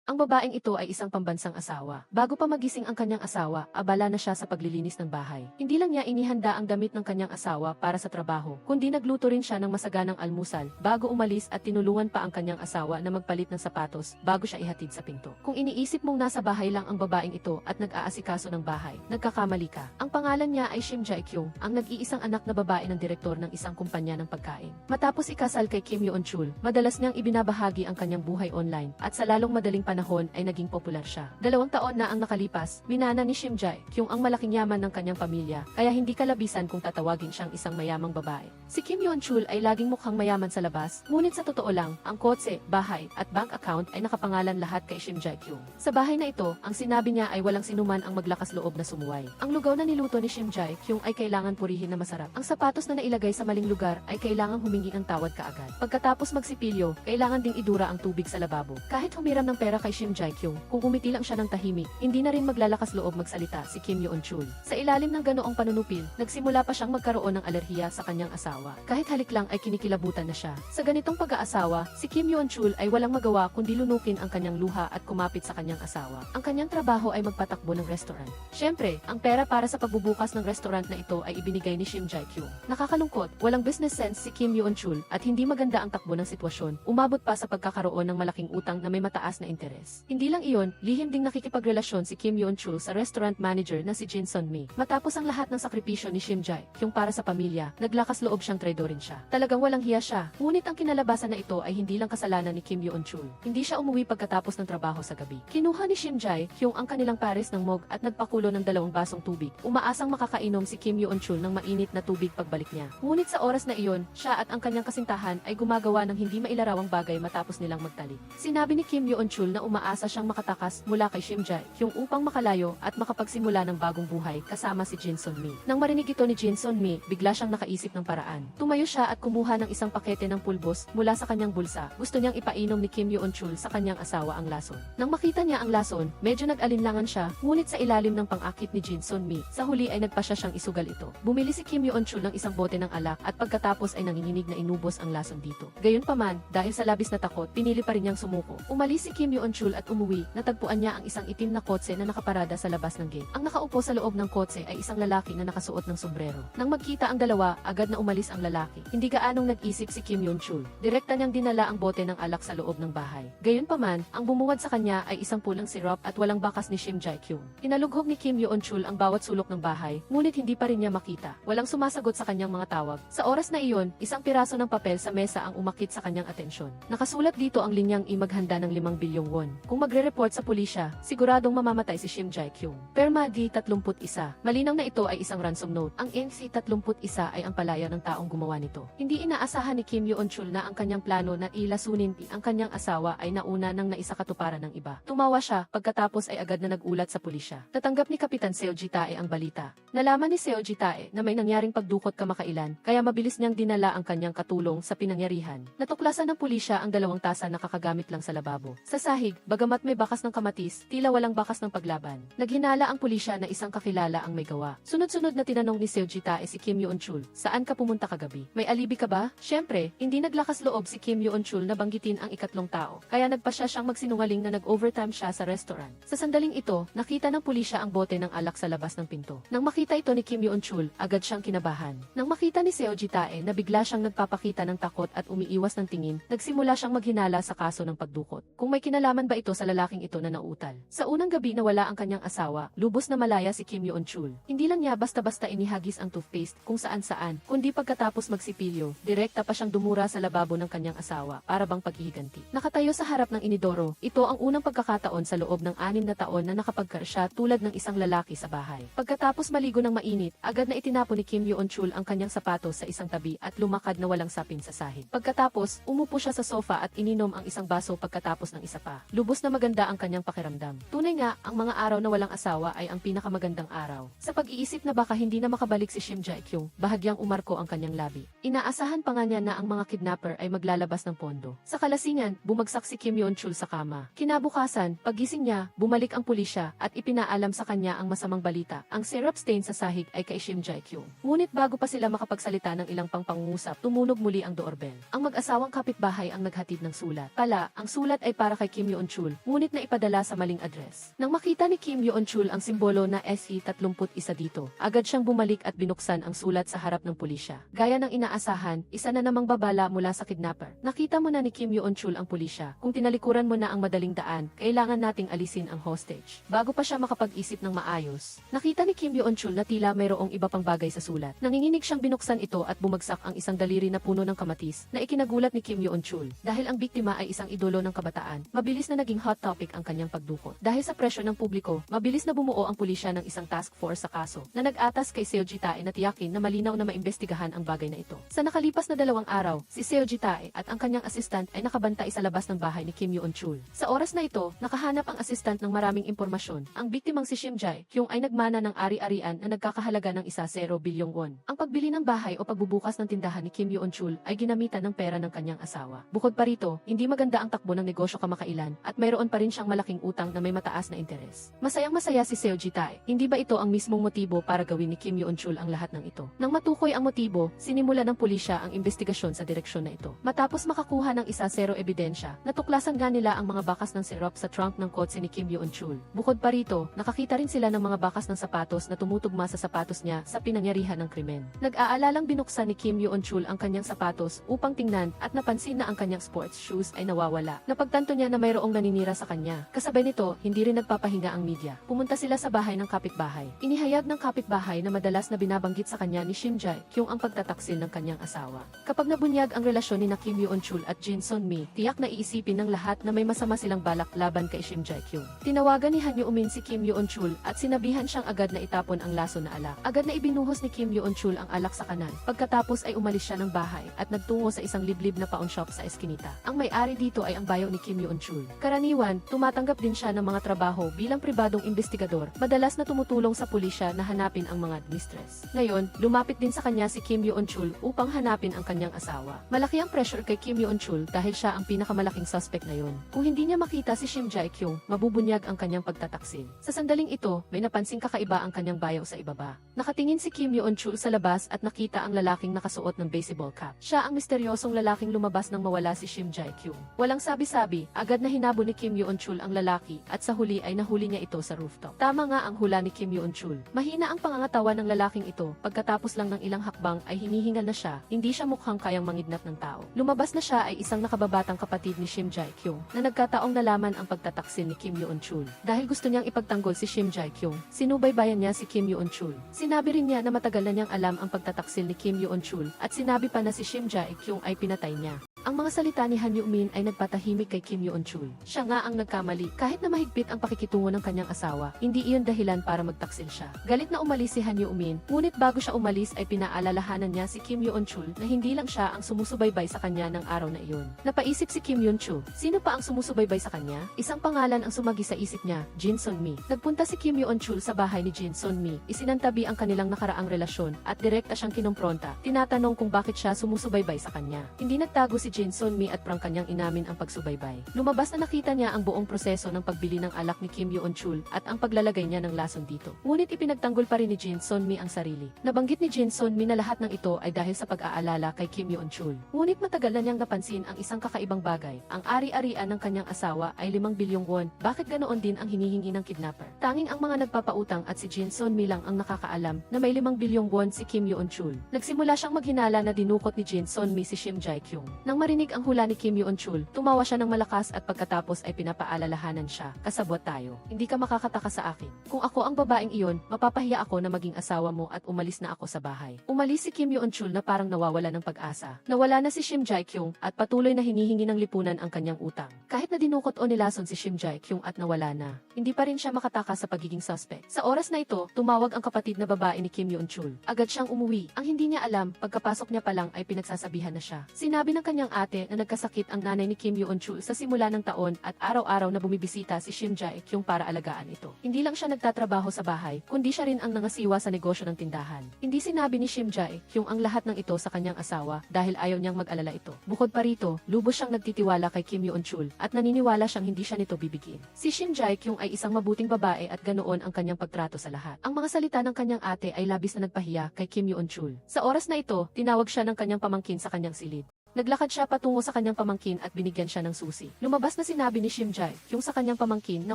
Ang babaeng ito ay isang pambansang asawa. Bago pa magising ang kanyang asawa, abala na siya sa paglilinis ng bahay. Hindi lang niya inihanda ang damit ng kanyang asawa para sa trabaho, kundi nagluto rin siya ng masaganang almusal bago umalis at tinulungan pa ang kanyang asawa na magpalit ng sapatos bago siya ihatid sa pinto. Kung iniisip mong nasa bahay lang ang babaeng ito at nag-aasikaso ng bahay, nagkakamali ka. Ang pangalan niya ay Shim Jae-kyung, ang nag-iisang anak na babae ng direktor ng isang kumpanya ng pagkain. Matapos ikasal kay Kim Yoon-chul, madalas niyang ibinabahagi ang kanyang buhay online at sa lalong madaling panahon ay naging popular siya. 2 taon na ang nakalipas, minana ni Shim Jae-kyung ang malaking yaman ng kanyang pamilya, kaya hindi kalabisan kung tatawagin siyang isang mayamang babae. Si Kim Yoon-chul ay laging mukhang mayaman sa labas, ngunit sa totoo lang, ang kotse, bahay, at bank account ay nakapangalan lahat kay Shim Jae-kyung. Sa bahay na ito, ang sinabi niya ay walang sinuman ang maglakas loob na sumuway. Ang lugaw na niluto ni Shim Jae-kyung ay kailangan purihin na masarap. Ang sapatos na nailagay sa maling lugar ay kailangang humingi ng tawad kaagad. Pagkatapos magsipilyo, kailangan ding idura ang tubig sa lababo. Kahit humiram ng pera kay Shim Jae-kyung, kung umiti lang siya ng tahimik, hindi na rin maglalakas loob magsalita si Kim Yoon-chul. Sa ilalim ng ganoong panunupil, nagsimula pa siyang magkaroon ng alerhiya sa kanyang asawa. Kahit halik lang ay kinikilabutan na siya. Sa ganitong pag-aasawa, si Kim Yoon-chul ay walang magawa kundi lunukin ang kanyang luha at kumapit sa kanyang asawa. Ang kanyang trabaho ay magpatakbo ng restaurant. Siyempre, ang pera para sa pagbubukas ng restaurant na ito ay ibinigay ni Shim Jae-kyung. Nakakalungkot, walang business sense si Kim Yoon-chul at hindi maganda ang takbo ng sitwasyon. Umabot pa sa pagkakaroon ng malaking utang na may mataas na interes. Hindi lang iyon, lihim ding nakikipagrelasyon si Kim Yoon-chul sa restaurant manager na si Jin Sun-mi. Matapos ang lahat ng sakripisyo ni Shim Jae-kyung para sa pamilya, naglakas loob siyang traidorin siya. Talagang walang hiya siya. Ngunit ang kinalabasan na ito ay hindi lang kasalanan ni Kim Yoon-chul. Hindi siya umuwi pagkatapos ng trabaho sa gabi. Kinuha ni Shim Jae-kyung ang kanilang pares ng mug at nagpakulo ng 2 basong tubig. Umaasang makakainom si Kim Yoon-chul ng mainit na tubig pagbalik niya. Ngunit sa oras na iyon, siya at ang kanyang kasintahan ay gumagawa ng hindi mailarawang bagay matapos nilang magtalik. Sinabi ni Kim Yoon-chul na umaasa siyang makatakas mula kay Shim Jae-kyung upang makalayo at makapagsimula ng bagong buhay kasama si Jin Sun-mi. Nang marinig ito ni Jin Sun-mi, bigla siyang nakaisip ng paraan. Tumayo siya at kumuha ng isang pakete ng pulbos mula sa kanyang bulsa. Gusto niyang ipainom ni Kim Yoon-chul sa kanyang asawa ang lason. Nang makita niya ang lason, medyo nag-alinlangan siya, ngunit sa ilalim ng pang-akit ni Jin Sun-mi, sa huli ay nagpasya siyang isugal ito. Bumili si Kim Yoon-chul ng isang bote ng alak at pagkatapos ay nanginginig na inubos ang lason dito. Gayunpaman, dahil sa labis na takot, pinili pa rin niyang sumuko. Umalis si Kim Yoon-chul at umuwi, natagpuan niya ang isang itim na kotse na nakaparada sa labas ng gate. Ang nakaupo sa loob ng kotse ay isang lalaki na nakasuot ng sombrero. Nang magkita ang dalawa, agad na umalis ang lalaki. Hindi gaanong nag-isip si Kim Yoon-chul. Direkta niyang dinala ang bote ng alak sa loob ng bahay. Gayunpaman, ang bumuwad sa kanya ay isang pulang sirop at walang bakas ni Shim Jae-kyung. Inalughog ni Kim Yoon-chul ang bawat sulok ng bahay, ngunit hindi pa rin niya makita. Walang sumasagot sa kanyang mga tawag. Sa oras na iyon, isang piraso ng papel sa mesa ang umakit sa kanyang atensyon. Nakasulat dito ang linyang maghanda ng 5 bilyong won. Kung magre-report sa pulisya, siguradong mamamatay si Shim Jae-kyung. Perma D31. Malinaw na ito ay isang ransom note. Ang NC31 ay ang palaya ng taong gumawa nito. Hindi inaasahan ni Kim Yoon-chul na ang kanyang plano na ilasunin ang kanyang asawa ay nauna nang naisakatuparan ng iba. Tumawa siya, pagkatapos ay agad na nagulat sa pulisya. Natanggap ni Kapitan Seo Ji-tae ang balita. Nalaman ni Seo Ji-tae na may nangyaring pagdukot kamakailan, kaya mabilis niyang dinala ang kanyang katulong sa pinangyarihan. Natuklasan ng pulisya ang 2 tasa na kakagamit lang sa lababo. Sa sahig, bagamat may bakas ng kamatis, tila walang bakas ng paglaban. Naghinala ang pulisya na isang kakilala ang may gawa. Sunod-sunod na tinanong ni Seo Ji-tae si Kim Yoon-chul, saan ka pumunta kagabi? May alibi ka ba? Siyempre, hindi naglakas loob si Kim Yoon-chul na banggitin ang ikatlong tao, kaya nagpasya siyang magsinungaling na nag-overtime siya sa restaurant. Sa sandaling ito, nakita ng pulisya ang bote ng alak sa labas ng pinto. Nang makita ito ni Kim Yoon-chul, agad siyang kinabahan. Nang makita ni Seo Ji-tae na bigla siyang nagpapakita ng takot at umiiwas ng tingin, nagsimula siyang maghinala sa kaso ng pagdukot. Kung may kinalaman ba ito sa lalaking ito na nauutal. Sa unang gabi na wala ang kanyang asawa, lubos na malaya si Kim Yoon-chul. Hindi lang niya basta-basta inihagis ang toothpaste kung saan-saan, kundi pagkatapos magsipilyo, direkta pa siyang dumura sa lababo ng kanyang asawa para bang paghihiganti. Nakatayo sa harap ng inidoro, ito ang unang pagkakataon sa loob ng 6 na taon na nakapagkar siya tulad ng isang lalaki sa bahay. Pagkatapos maligo ng mainit, agad na itinapon ni Kim Yoon-chul ang kanyang sapatos sa isang tabi at lumakad na walang sapin sa sahig. Pagkatapos, umupo siya sa sofa at ininom ang isang baso pagkatapos ng isa pa. Lubos na maganda ang kanyang pakiramdam. Tunay nga, ang mga araw na walang asawa ay ang pinakamagandang araw. Sa pag-iisip na baka hindi na makabalik si Shim Jae-kyung, bahagyang umarko ang kanyang labi. Inaasahan pa nga niya na ang mga kidnapper ay maglalabas ng pondo. Sa kalasingan, bumagsak si Kim Yoon-chul sa kama. Kinabukasan, paggising niya, bumalik ang pulisya at ipinaalam sa kanya ang masamang balita. Ang syrup stain sa sahig ay kay Shim Jae-kyung. Ngunit bago pa sila makapagsalita ng ilang pangungusap, tumunog muli ang doorbell. Ang mag-asawang kapitbahay ang naghatid ng sulat. Pala, ang sulat ay para kay Kim Yoon-chul, ngunit na ipadala sa maling address. Nang makita ni Kim Yoon-chul ang simbolo na SE-31 dito, agad siyang bumalik at binuksan ang sulat sa harap ng pulisya. Gaya ng inaasahan, isa na namang babala mula sa kidnapper. Nakita mo na ni Kim Yoon-chul ang pulisya. Kung tinalikuran mo na ang madaling daan, kailangan nating alisin ang hostage. Bago pa siya makapag-isip ng maayos, nakita ni Kim Yoon-chul na tila mayroong iba pang bagay sa sulat. Nanginginig siyang binuksan ito at bumagsak ang isang daliri na puno ng kamatis na ikinagulat ni Kim Yoon-chul. Dahil ang biktima ay isang idolo ng kabataan, mabilis na naging hot topic ang kanyang pagdukot. Dahil sa presyo ng publiko, mabilis na bumuo ang pulisya ng isang task force sa kaso na nag-atas kay Seo Ji-tae na tiyakin na malinaw na maimbestigahan ang bagay na ito. Sa nakalipas na 2 araw, si Seo Ji-tae at ang kanyang assistant ay nakabantay sa labas ng bahay ni Kim Yoon-chul. Sa oras na ito, nakahanap ang assistant ng maraming impormasyon. Ang biktimang si Shim Jae-kyung ay nagmana ng ari-arian na nagkakahalaga ng 1 bilyong won. Ang pagbili ng bahay o pagbubukas ng tindahan ni Kim Yoon-chul ay ginamitan ng pera ng kanyang asawa. Bukod pa rito, hindi maganda ang takbo ng negosyo kamakailan at mayroon pa rin siyang malaking utang na may mataas na interes. Masayang-masaya si Seo Ji-tae. Hindi ba ito ang mismong motibo para gawin ni Kim Yoon-chul ang lahat ng ito? Nang matukoy ang motibo, sinimula ng pulisya ang investigasyon sa direksyon na ito. Matapos makakuha ng 1-0 ebidensya, natuklasan nga nila ang mga bakas ng syrup sa trunk ng kotse ni Kim Yoon-chul. Bukod pa rito, nakakita rin sila ng mga bakas ng sapatos na tumutugma sa sapatos niya sa pinangyarihan ng krimen. Nag-aalalang binuksan ni Kim Yoon-chul ang kanyang sapatos upang tingnan at napansin na ang kanyang sports shoes ay nawawala. Napagtanto niya na mayroong naninira sa kanya. Kasabay nito, hindi rin nagpapahinga ang media. Pumunta sila sa bahay ng kapitbahay. Inihayag ng kapitbahay na madalas na binabanggit sa kanya ni Shim Jae-kyung ang pagtataksil ng kanyang asawa. Kapag nabunyag ang relasyon ni na Kim Yoon-chul at Jin Sun-mi, tiyak na iisipin ng lahat na may masama silang balak laban kay Shim Jae-kyung. Tinawagan ni Han Yoo-min si Kim Yoon-chul at sinabihan siyang agad na itapon ang laso na alak. Agad na ibinuhos ni Kim Yoon-chul ang alak sa kanan. Pagkatapos ay umalis siya ng bahay at nagtungo sa isang liblib na pawn shop sa eskinita. Ang may-ari dito ay ang bayaw ni Kim Yoon-chul. Karaniwan, tumatanggap din siya ng mga trabaho bilang pribadong investigador, madalas na tumutulong sa pulisya na hanapin ang mga mistress. Ngayon, lumapit din sa kanya si Kim Yoon-chul upang hanapin ang kanyang asawa. Malaki ang pressure kay Kim Yoon-chul dahil siya ang pinakamalaking suspect ngayon. Kung hindi niya makita si Shim Jae-kyung, mabubunyag ang kanyang pagtataksil. Sa sandaling ito, may napansing kakaiba ang kanyang bayaw sa ibaba. Nakatingin si Kim Yoon-chul sa labas at nakita ang lalaking nakasuot ng baseball cap. Siya ang misteryosong lalaking lumabas nang mawala si Shim Jae-kyung. Walang sabi-sabi, agad na hinabo ni Kim Yoon-chul ang lalaki at sa huli ay nahuli niya ito sa rooftop. Tama nga ang hula ni Kim Yoon-chul. Mahina ang pangangatawan ng lalaking ito. Pagkatapos lang ng ilang hakbang ay hinihingal na siya. Hindi siya mukhang kayang mangidnap ng tao. Lumabas na siya ay isang nakababatang kapatid ni Shim Jae-kyung na nagkataong nalaman ang pagtataksil ni Kim Yoon-chul. Dahil gusto niyang ipagtanggol si Shim Jae-kyung, sinubaybayan niya si Kim Yoon-chul. Sinabi rin niya na matagal na niyang alam ang pagtataksil ni Kim Yoon-chul at sinabi pa na si Shim Jae-kyung ay pinatay niya. Ang mga salita ni Han Yoo-min ay nagpatahimik kay Kim Yoon-chul. Siya nga ang nagkamali. Kahit na mahigpit ang pakikitungo ng kanyang asawa, hindi iyon dahilan para magtaksil siya. Galit na umalis si Han Yoo-min, ngunit bago siya umalis ay pinaalalahanan niya si Kim Yoon-chul na hindi lang siya ang sumusubaybay sa kanya ng araw na iyon. Napaisip si Kim Yoon-chul, sino pa ang sumusubaybay sa kanya? Isang pangalan ang sumagi sa isip niya, Jin Sun-mi. Nagpunta si Kim Yoon-chul sa bahay ni Jin Sun-mi, isinantabi ang kanilang nakaraang relasyon at direkta siyang kinumpronta. Tinatanong kung bakit siya sumusubaybay sa kanya. Hindi nagtago si Jin Sun-mi at prang kanyang inamin ang pagsubaybay. Lumabas na nakita niya ang buong proseso ng pagbili ng alak ni Kim Yoon-chul at ang paglalagay niya ng lason dito. Ngunit ipinagtanggol pa rin ni Jin Sun-mi ang sarili. Nabanggit ni Jin Sun-mi na lahat ng ito ay dahil sa pag-aalala kay Kim Yoon-chul. Ngunit matagal na niyang napansin ang isang kakaibang bagay. Ang ari-arian ng kanyang asawa ay 5 bilyong won. Bakit ganoon din ang hinihingi ng kidnapper? Tanging ang mga nagpapautang at si Jin Sun-mi lang ang nakakaalam na may 5 bilyong won si Kim Yoon-chul. Nagsimula siyang maghinala na dinukot ni Jin Sun-mi si Shim Jae-kyung. Nang marinig ang hula ni Kim Yoon-chul, tumawa siya ng malakas at pagkatapos ay pinapaalalahanan siya, kasabwat tayo. Hindi ka makakataka sa akin. Kung ako ang babaeng iyon, mapapahiya ako na maging asawa mo at umalis na ako sa bahay. Umalis si Kim Yoon-chul na parang nawawala ng pag-asa. Nawala na si Shim Jae-kyung at patuloy na hinihingi ng lipunan ang kanyang utang. Kahit na dinukot o nilason si Shim Jae-kyung at nawala na, hindi pa rin siya makataka sa pagiging suspect. Sa oras na ito, tumawag ang kapatid na babae ni Kim Yoon-chul. Agad siyang umuwi. Ang hindi niya alam, pagkapasok niya pa lang ay pinagsasabihan na siya. Sinabi ng kanyang ate na nagkasakit ang nanay ni Kim Yoon-chul sa simula ng taon at araw-araw na bumibisita si Shim Jae-kyung para alagaan ito. Hindi lang siya nagtatrabaho sa bahay, kundi siya rin ang nangasiwa sa negosyo ng tindahan. Hindi sinabi ni Shim Jae-kyung ang lahat ng ito sa kanyang asawa dahil ayaw niyang mag-alala ito. Bukod pa rito, lubos siyang nagtitiwala kay Kim Yoon-chul at naniniwala siyang hindi siya nito bibigyan. Si Shim Jae-kyung ay isang mabuting babae at ganoon ang kanyang pagtrato sa lahat. Ang mga salita ng kanyang ate ay labis na nagpahiya kay Kim Yoon-chul. Sa oras na ito, tinawag siya ng kanyang pamangkin sa kanyang silid. Naglakad siya patungo sa kanyang pamangkin at binigyan siya ng susi. Lumabas na sinabi ni Shim Jae-kyung sa kanyang pamangkin na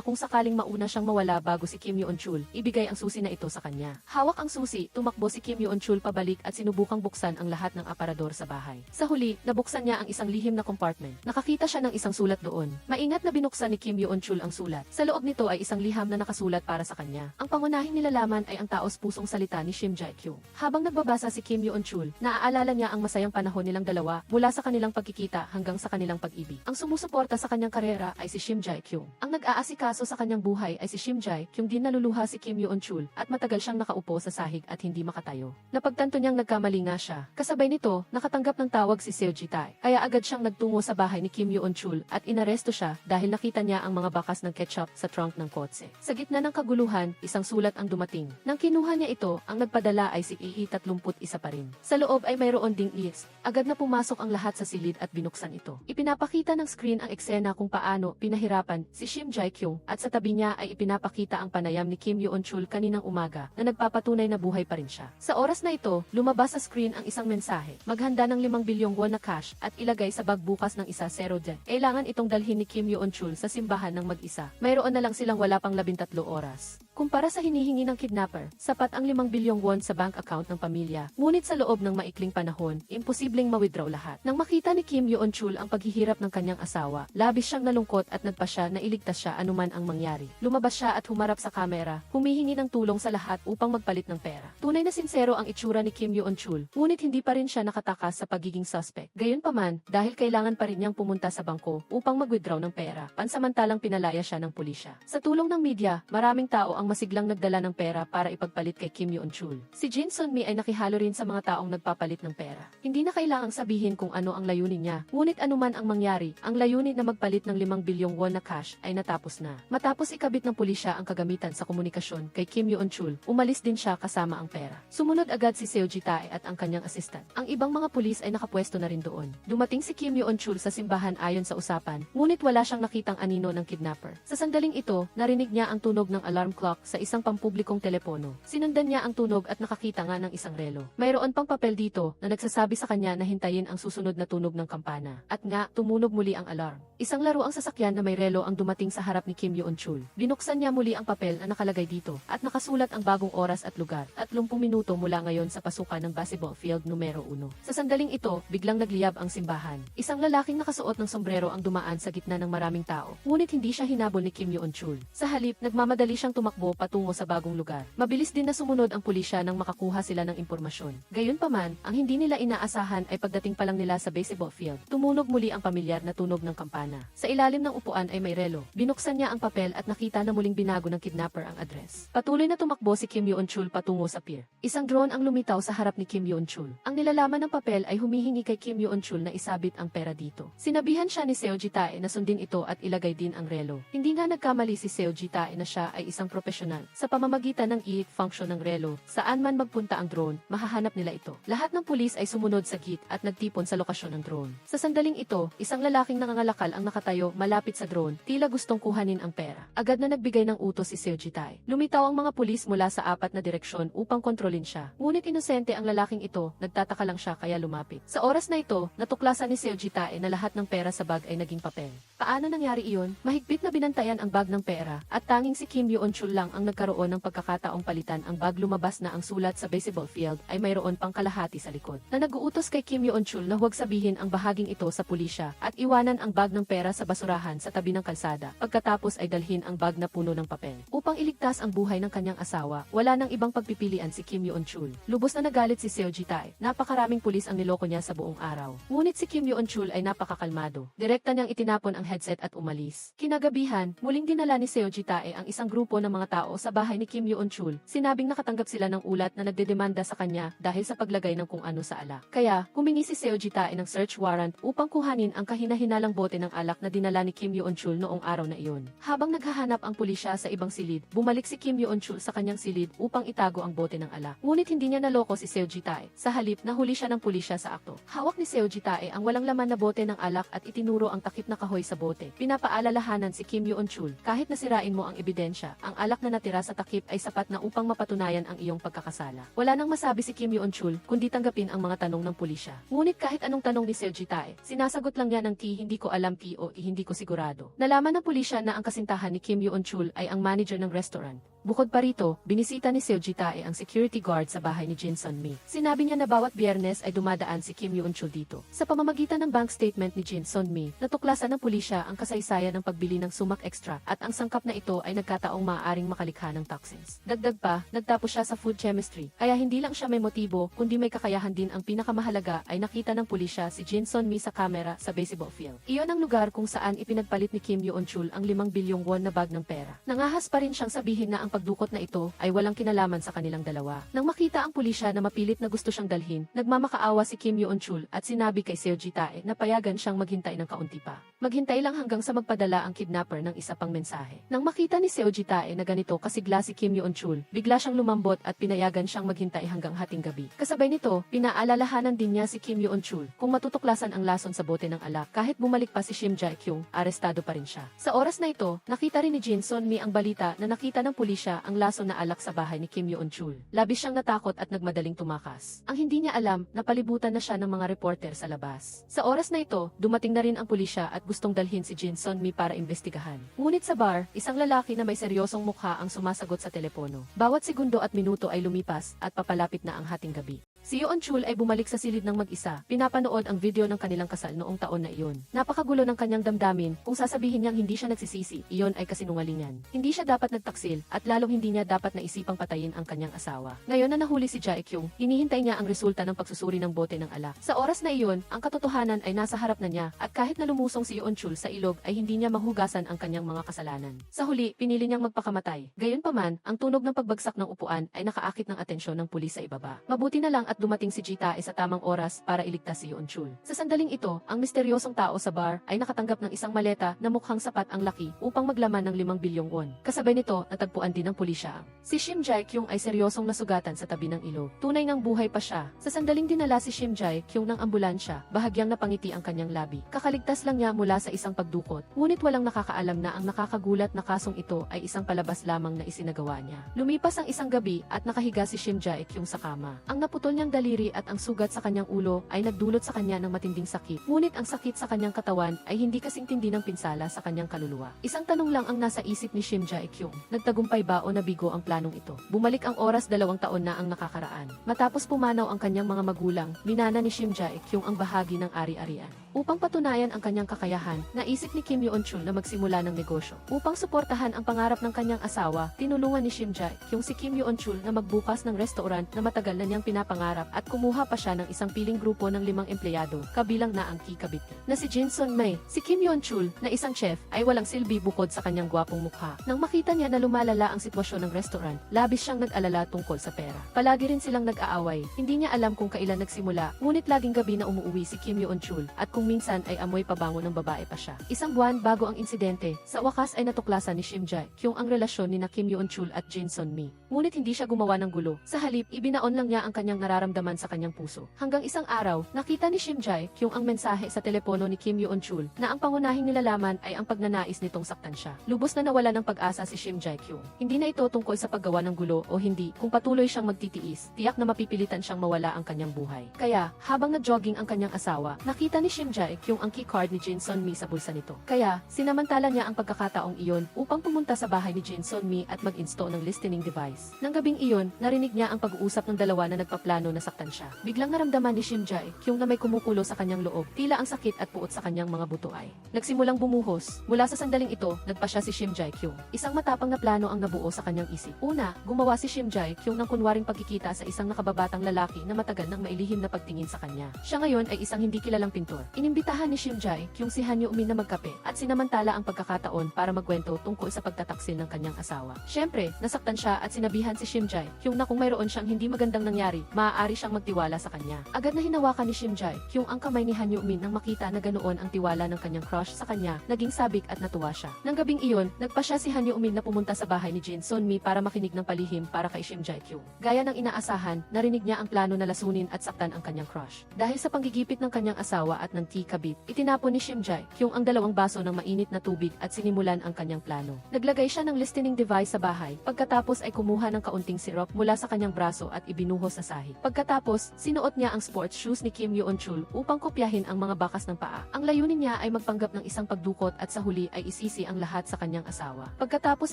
kung sakaling mauna siyang mawala bago si Kim Yoon-chul, ibigay ang susi na ito sa kanya. Hawak ang susi, tumakbo si Kim Yoon-chul pabalik at sinubukang buksan ang lahat ng aparador sa bahay. Sa huli, nabuksan niya ang isang lihim na compartment. Nakakita siya ng isang sulat doon. Maingat na binuksan ni Kim Yoon-chul ang sulat. Sa loob nito ay isang liham na nakasulat para sa kanya. Ang pangunahing nilalaman ay ang taos-pusong salita ni Shim Jae-kyung. Habang nagbabasa si Kim Yoon-chul, naaalala niya ang masayang panahon nilang dalawa mula sa kanilang pagkikita hanggang sa kanilang pag-ibig. Ang sumusuporta sa kanyang karera ay si Shim Jae-kyung. Ang nag-aasikaso sa kanyang buhay ay si Shim Jae-kyung. Din naluluha si Kim Yoon-chul at matagal siyang nakaupo sa sahig at hindi makatayo. Napagtanto niyang nagkamali nga siya. Kasabay nito, nakatanggap ng tawag si Seo Ji-tae. Kaya agad siyang nagtungo sa bahay ni Kim Yoon-chul at inaresto siya dahil nakita niya ang mga bakas ng ketchup sa trunk ng kotse. Sa gitna ng kaguluhan, isang sulat ang dumating. Nang kinuha niya ito, ang nagpadala ay si EE-31 pa rin. Sa loob ay mayroon ding is. Agad na pumasok ang lahat sa silid at binuksan ito. Ipinapakita ng screen ang eksena kung paano pinahirapan si Shim Jae-kyung at sa tabi niya ay ipinapakita ang panayam ni Kim Yoon-chul kaninang umaga na nagpapatunay na buhay pa rin siya. Sa oras na ito, lumabas sa screen ang isang mensahe. Maghanda ng 5 bilyong won na cash at ilagay sa bag bukas ng isa 0 jet. Kailangan itong dalhin ni Kim Yoon-chul sa simbahan ng mag-isa. Mayroon na lang silang wala pang 13 oras. Kumpara sa hinihingi ng kidnapper, sapat ang 5 bilyong won sa bank account ng pamilya. Ngunit sa loob ng maikling panahon, imposibleng ma-withdraw lahat. Nang makita ni Kim Yoon-chul ang paghihirap ng kanyang asawa, labis siyang nalungkot at nagpasya na iligtas siya anuman ang mangyari. Lumabas siya at humarap sa kamera, humihingi ng tulong sa lahat upang magpalit ng pera. Tunay na sinsero ang itsura ni Kim Yoon-chul, ngunit hindi pa rin siya nakatakas sa pagiging suspect. Gayunpaman, dahil kailangan pa rin niyang pumunta sa bangko upang mag-withdraw ng pera, pansamantalang pinalaya siya ng pulisya. Sa tulong ng media, maraming tao ang masiglang nagdala ng pera para ipagpalit kay Kim Yoon-chul. Si Jin Sun-mi ay nakihalo rin sa mga taong nagpapalit ng pera. Hindi na kailangang sabihin kung ano ang layunin niya, ngunit anuman ang mangyari, ang layunin na magpalit ng 5 bilyong won na cash ay natapos na. Matapos ikabit ng pulisya ang kagamitan sa komunikasyon kay Kim Yoon-chul, umalis din siya kasama ang pera. Sumunod agad si Seo Ji-tae at ang kanyang assistant. Ang ibang mga pulis ay nakapwesto na rin doon. Dumating si Kim Yoon-chul sa simbahan ayon sa usapan, ngunit wala siyang nakitang anino ng kidnapper. Sa sandaling ito, narinig niya ang tunog ng alarm clock sa isang pampublikong telepono. Sinundan niya ang tunog at nakakita nga ng isang relo. Mayroon pang papel dito na nagsasabi sa kanya na hintayin ang susunod na tunog ng kampana. At nga, tumunog muli ang alarm. Isang laro ang sasakyan na may relo ang dumating sa harap ni Kim Yoon-chul. Binuksan niya muli ang papel na nakalagay dito at nakasulat ang bagong oras at lugar at 30 minuto mula ngayon sa pasukan ng basketball field numero 1. Sa sandaling ito, biglang nagliyab ang simbahan. Isang lalaking nakasuot ng sombrero ang dumaan sa gitna ng maraming tao, ngunit hindi siya hinabol ni Kim Yoon-chul. Sa halip, nagmamadali siyang tumakbo patungo sa bagong lugar. Mabilis din na sumunod ang pulisya nang makakuha sila ng impormasyon. Gayunpaman, ang hindi nila inaasahan ay pagdating pa lang nila sa baseball field, tumunog muli ang pamilyar na tunog ng kampana. Sa ilalim ng upuan ay may relo. Binuksan niya ang papel at nakita na muling binago ng kidnapper ang address. Patuloy na tumakbo si Kim Yoon-chul patungo sa pier. Isang drone ang lumitaw sa harap ni Kim Yoon-chul. Ang nilalaman ng papel ay humihingi kay Kim Yoon-chul na isabit ang pera dito. Sinabihan siya ni Seo Ji-tae na sundin ito at ilagay din ang relo. Hindi nga nagkamali si Seo Ji-tae na siya ay isang profesional. Sa pamamagitan ng function ng relo, saan man magpunta ang drone, mahahanap nila ito. Lahat ng pulis ay sumunod sa gate at nagtipon sa lokasyon ng drone. Sa sandaling ito, isang lalaking nangangalakal ang nakatayo malapit sa drone, tila gustong kuhanin ang pera. Agad na nagbigay ng utos si Seo Ji-tae. Lumitaw ang mga pulis mula sa 4 na direksyon upang kontrolin siya. Ngunit inosente ang lalaking ito, nagtataka lang siya kaya lumapit. Sa oras na ito, natuklasan ni Seo Ji-tae na lahat ng pera sa bag ay naging papel. Paano nangyari iyon? Mahigpit na binantayan ang bag ng pera at tanging si Kim Yoon-chul lang ang nagkaroon ng pagkakataong palitan ang bag. Lumabas na ang sulat sa baseball field ay mayroon pang kalahati sa likod. Na nag-uutos kay Kim Yoon-chul na huwag sabihin ang bahaging ito sa pulisya at iwanan ang bag ng pera sa basurahan sa tabi ng kalsada. Pagkatapos ay dalhin ang bag na puno ng papel. Upang iligtas ang buhay ng kanyang asawa, wala nang ibang pagpipilian si Kim Yoon-chul. Lubos na nagalit si Seo Ji-tae. Napakaraming pulis ang niloko niya sa buong araw. Ngunit si Kim Yoon-chul ay napakakalmado. Direkta niyang itinapon ang headset at umalis. Kinagabihan, muling dinala ni Seo Ji-tae ang isang grupo ng mga tao sa bahay ni Kim Yoon-chul. Sinabing nakatanggap sila ng ulat na nagdedemanda sa kanya dahil sa paglagay ng kung ano sa alak. Kaya, humingi si Seo Ji-tae ng search warrant upang kuhanin ang kahinahinalang bote ng alak na dinala ni Kim Yoon-chul noong araw na iyon. Habang naghahanap ang pulisya sa ibang silid, bumalik si Kim Yoon-chul sa kanyang silid upang itago ang bote ng alak. Ngunit hindi niya naloko si Seo Ji-tae. Sa halip, nahuli siya ng pulisya sa akto. Hawak ni Seo Ji-tae ang walang laman na bote ng alak at itinuro ang takip na kahoy sa bote. Pinapaalalahanan si Kim Yoon-chul, kahit nasirain mo ang ebidensya, ang alak na natira sa takip ay sapat na upang mapatunayan ang iyong pagkakasala. Wala nang masabi si Kim Yoon-chul kundi tanggapin ang mga tanong ng pulisya. Ngunit kahit anong tanong ni Seo Ji-tae, sinasagot lang niya ng hindi ko alam o hindi ko sigurado. Nalaman ng pulisya na ang kasintahan ni Kim Yoon-chul ay ang manager ng restaurant. Bukod pa rito, binisita ni Seo Ji-tae ang security guard sa bahay ni Jin Sun-mi. Sinabi niya na bawat Biyernes ay dumadaan si Kim Yoon-chul dito. Sa pamamagitan ng bank statement ni Jin Sun-mi, natuklasan ng pulisya ang kasaysayan ng pagbili ng sumac extra at ang sangkap na ito ay nagkataong maaaring makalikha ng toxins. Dagdag pa, nagtapos siya sa food chemistry, kaya hindi lang siya may motibo kundi may kakayahan din. Ang pinakamahalaga ay nakita ng pulisya si Jin Sun-mi sa kamera sa baseball field. Iyon ang lugar kung saan ipinagpalit ni Kim Yoon-chul ang 5 bilyong won na bag ng pera. Nangahas pa rin siyang sabihin na ang pagdukot na ito ay walang kinalaman sa kanilang dalawa. Nang makita ang pulisya na mapilit na gusto siyang dalhin, nagmamakaawa si Kim Yoon-chul at sinabi kay Seo Ji-tae na payagan siyang maghintay ng kaunti pa. Maghintay lang hanggang sa magpadala ang kidnapper ng isa pang mensahe. Nang makita ni Seo Ji-tae na ganito kasigla si Kim Yoon-chul, bigla siyang lumambot at pinayagan siyang maghintay hanggang hating gabi. Kasabay nito, pinaalalahanan din niya si Kim Yoon-chul kung matutuklasan ang lason sa bote ng alak. Kahit bumalik pa si Shim Jae-kyung, arestado pa rin siya. Sa oras na ito, nakita rin ni Jin Sun-mi ang balita na nakita ng pulisya ang lason na alak sa bahay ni Kim Yoon-chul. Labis siyang natakot at nagmadaling tumakas. Ang hindi niya alam, napalibutan na siya ng mga reporter sa labas. Sa oras na ito, dumating na rin ang pulisya at gustong dalhin si Jin Sun-mi para imbestigahan. Ngunit sa bar, isang lalaki na may seryosong mukha ang sumasagot sa telepono. Bawat segundo at minuto ay lumipas at papalapit na ang hating gabi. Si Yoon-chul ay bumalik sa silid ng mag-isa, pinapanood ang video ng kanilang kasal noong taon na iyon. Napakagulo ng kanyang damdamin, kung sasabihin niyang hindi siya nagsisisi, iyon ay kasinungalingan. Hindi siya dapat nagtaksil, at lalong hindi niya dapat naisipang patayin ang kanyang asawa. Ngayon na nahuli si Jae-kyung, hinihintay niya ang resulta ng pagsusuri ng bote ng alak. Sa oras na iyon, ang katotohanan ay nasa harap na niya, at kahit na lumusong si Yoon-chul sa ilog ay hindi niya mahugasan ang kanyang mga kasalanan. Sa huli, pinili niyang magpakamatay. Gayunpaman, ang tunog ng pagbagsak ng upuan ay nakaakit ng atensyon ng pulis sa ibaba. Mabuti na lang at dumating si Ji-tae sa tamang oras para iligtas si Yoon-chul. Sa sandaling ito, ang misteryosong tao sa bar ay nakatanggap ng isang maleta na mukhang sapat ang laki upang maglaman ng 5 bilyong won. Kasabay nito, natagpuan din ng pulisya. Si Shim Jae-kyung ay seryosong nasugatan sa tabi ng ilog. Tunay ngang buhay pa siya. Sa sandaling dinala si Shim Jae-kyung ng ambulansya, bahagyang napangiti ang kanyang labi. Kakaligtas lang niya mula sa isang pagdukot. Ngunit walang nakakaalam na ang nakakagulat na kasong ito ay isang palabas lamang na isinagawa niya. Lumipas ang isang gabi at nakahiga si Shim Jae-kyung sa kama. Ang naputol niyang daliri at ang sugat sa kanyang ulo ay nagdulot sa kanya ng matinding sakit. Ngunit ang sakit sa kanyang katawan ay hindi kasing tindi ng pinsala sa kanyang kaluluwa. Isang tanong lang ang nasa isip ni Shim Jae-kyung. Nagtagumpay ba o nabigo ang planong ito? Bumalik ang oras 2 taon na ang nakakaraan. Matapos pumanaw ang kanyang mga magulang, minana ni Shim Jae-kyung ang bahagi ng ari-arian. Upang patunayan ang kanyang kakayahan, naisip ni Kim Yoon-chul na magsimula ng negosyo. Upang suportahan ang pangarap ng kanyang asawa, tinulungan ni Shim Jae-kyung si Kim Yoon-chul na magbukas ng restaurant na matagal na niyang pinapangarap at kumuha pa siya ng isang piling grupo ng 5 empleyado, kabilang na ang kikabiti na si Jin Sun-mi. Si Kim Yoon-chul, na isang chef, ay walang silbi bukod sa kanyang gwapong mukha. Nang makita niya na lumalala ang sitwasyon ng restaurant, labis siyang nag-alala tungkol sa pera. Palagi rin silang nag-aaway. Hindi niya alam kung kailan nagsimula, ngunit laging gabi na umuuwi si Kim Yoon-chul at kung minsan ay amoy pabango ng babae pa siya. Isang buwan bago ang insidente, sa wakas ay natuklasan ni Shim Jae-kyung ang relasyon ni Kim Yoon-chul at Jin Sun-mi. Ngunit hindi siya gumawa ng gulo. Sa halip, ibinaon lang niya ang kanyang nararamdaman sa kanyang puso. Hanggang isang araw, nakita ni Shim Jae-kyung ang mensahe sa telepono ni Kim Yoon-chul na ang pangunahing nilalaman ay ang pagnanais nitong saktan siya. Lubos na nawala ng pag-asa si Shim Jae-kyung. Hindi na ito tungkol sa paggawa ng gulo o hindi, kung patuloy siyang magtitiis, tiyak na mapipilitan siyang mawala ang kanyang buhay. Kaya, habang nag-jogging ang kanyang asawa, nakita ni Shim Jae-kyung ang keycard ni Jin Sun-mi sa bulsa nito. Kaya, sinamantala niya ang pagkakataong iyon upang pumunta sa bahay ni Jin Sun-mi at mag-install ng listening device. Nang gabing iyon, narinig niya ang pag-uusap ng dalawa na nagpaplano na saktan siya. Biglang naramdaman ni Shim Jae-kyung na may kumukulo sa kanyang loob, tila ang sakit at puot sa kanyang mga buto ay nagsimulang bumuhos. Mula sa sandaling ito, nagpa siya si Shim Jae-kyung. Isang matapang na plano ang nabuo sa kanyang isip. Una, gumawa si Shim Jae-kyung ng kunwaring pagkikita sa isang nakababatang lalaki na matagal nang mailihim na pagtingin sa kanya. Siya ngayon ay isang hindi kilalang pintor. Inimbitahan ni Shim Jae-kyung si Han Yoo-min na magkape at sinamantala ang pagkakataon para magkwento tungkol sa pagtataksil ng kanyang asawa. Siyempre, nasaktan siya at sinabihan si Shim Jae-kyung na kung mayroon siyang hindi magandang nangyari, maaari siyang magtiwala sa kanya. Agad na hinawakan ni Shim Jae-kyung ang kamay ni Han Yoo-min nang makita na ganoon ang tiwala ng kanyang crush sa kanya, naging sabik at natuwa siya. Nang gabing iyon, nagpa siya si Han Yoo-min na pumunta sa bahay ni Jin Sun-mi para makinig ng palihim para kay Shim Jae-kyung. Gaya ng inaasahan, narinig niya ang plano na lasunin at saktan ang kanyang crush. Dahil sa panggigipit ng kanyang asawa at ng tea kabit, itinapon ni Shim Jae-kyung ang 2 baso ng mainit na tubig at sinimulan ang kanyang plano. Naglagay siya ng listening device sa bahay, pagkatapos ay kumuha ng kaunting sirop mula sa kanyang braso at ibinuhos sa sahig. Pagkatapos, sinuot niya ang sports shoes ni Kim Yoon-chul upang kopyahin ang mga bakas ng paa. Ang layunin niya ay magpanggap ng isang pagdukot at sa huli ay isisi ang lahat sa kanyang asawa. Pagkatapos